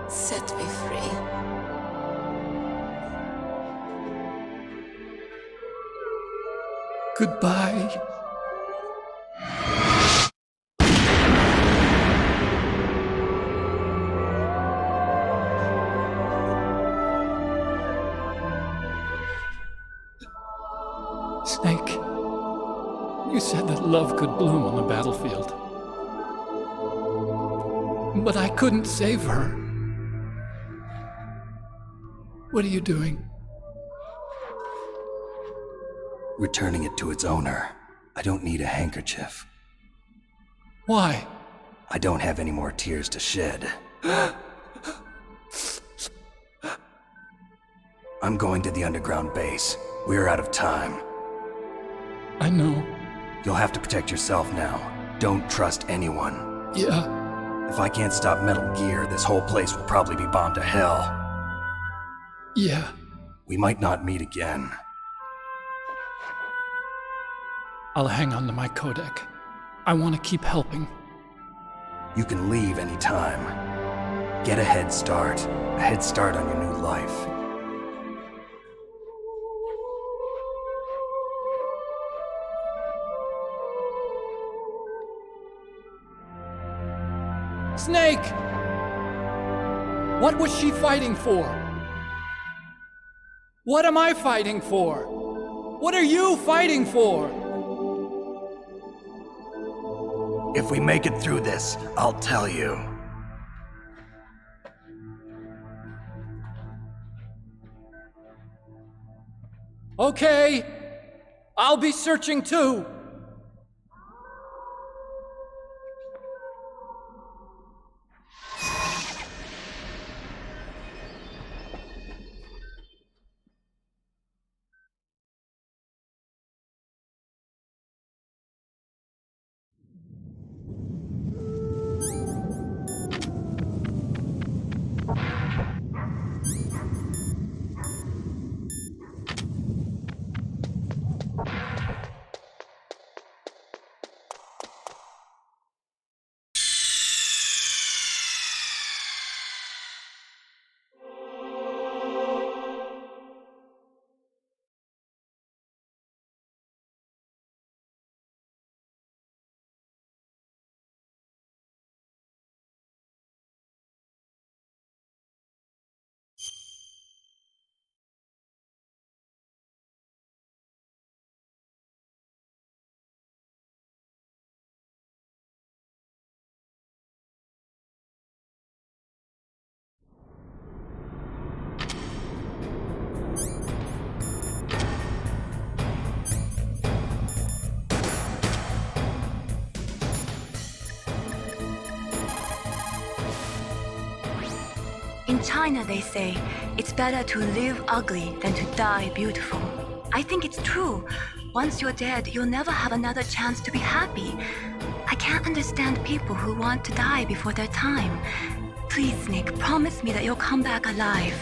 Set me free. Goodbye. Snake, you said that love could bloom on the battlefield. But I couldn't save her. What are you doing? Returning it to its owner. I don't need a handkerchief. Why? I don't have any more tears to shed. I'm going to the underground base. We're out of time. I know. You'll have to protect yourself now. Don't trust anyone. Yeah. If I can't stop Metal Gear, this whole place will probably be bombed to hell. Yeah. We might not meet again. I'll hang on to my codec. I want to keep helping. You can leave anytime. Get a head start. A head start on your new life. Snake! What was she fighting for? What am I fighting for? What are you fighting for? If we make it through this, I'll tell you. Okay. I'll be searching too. In China, they say it's better to live ugly than to die beautiful. I think it's true. Once you're dead, you'll never have another chance to be happy. I can't understand people who want to die before their time. Please, Snake, promise me that you'll come back alive.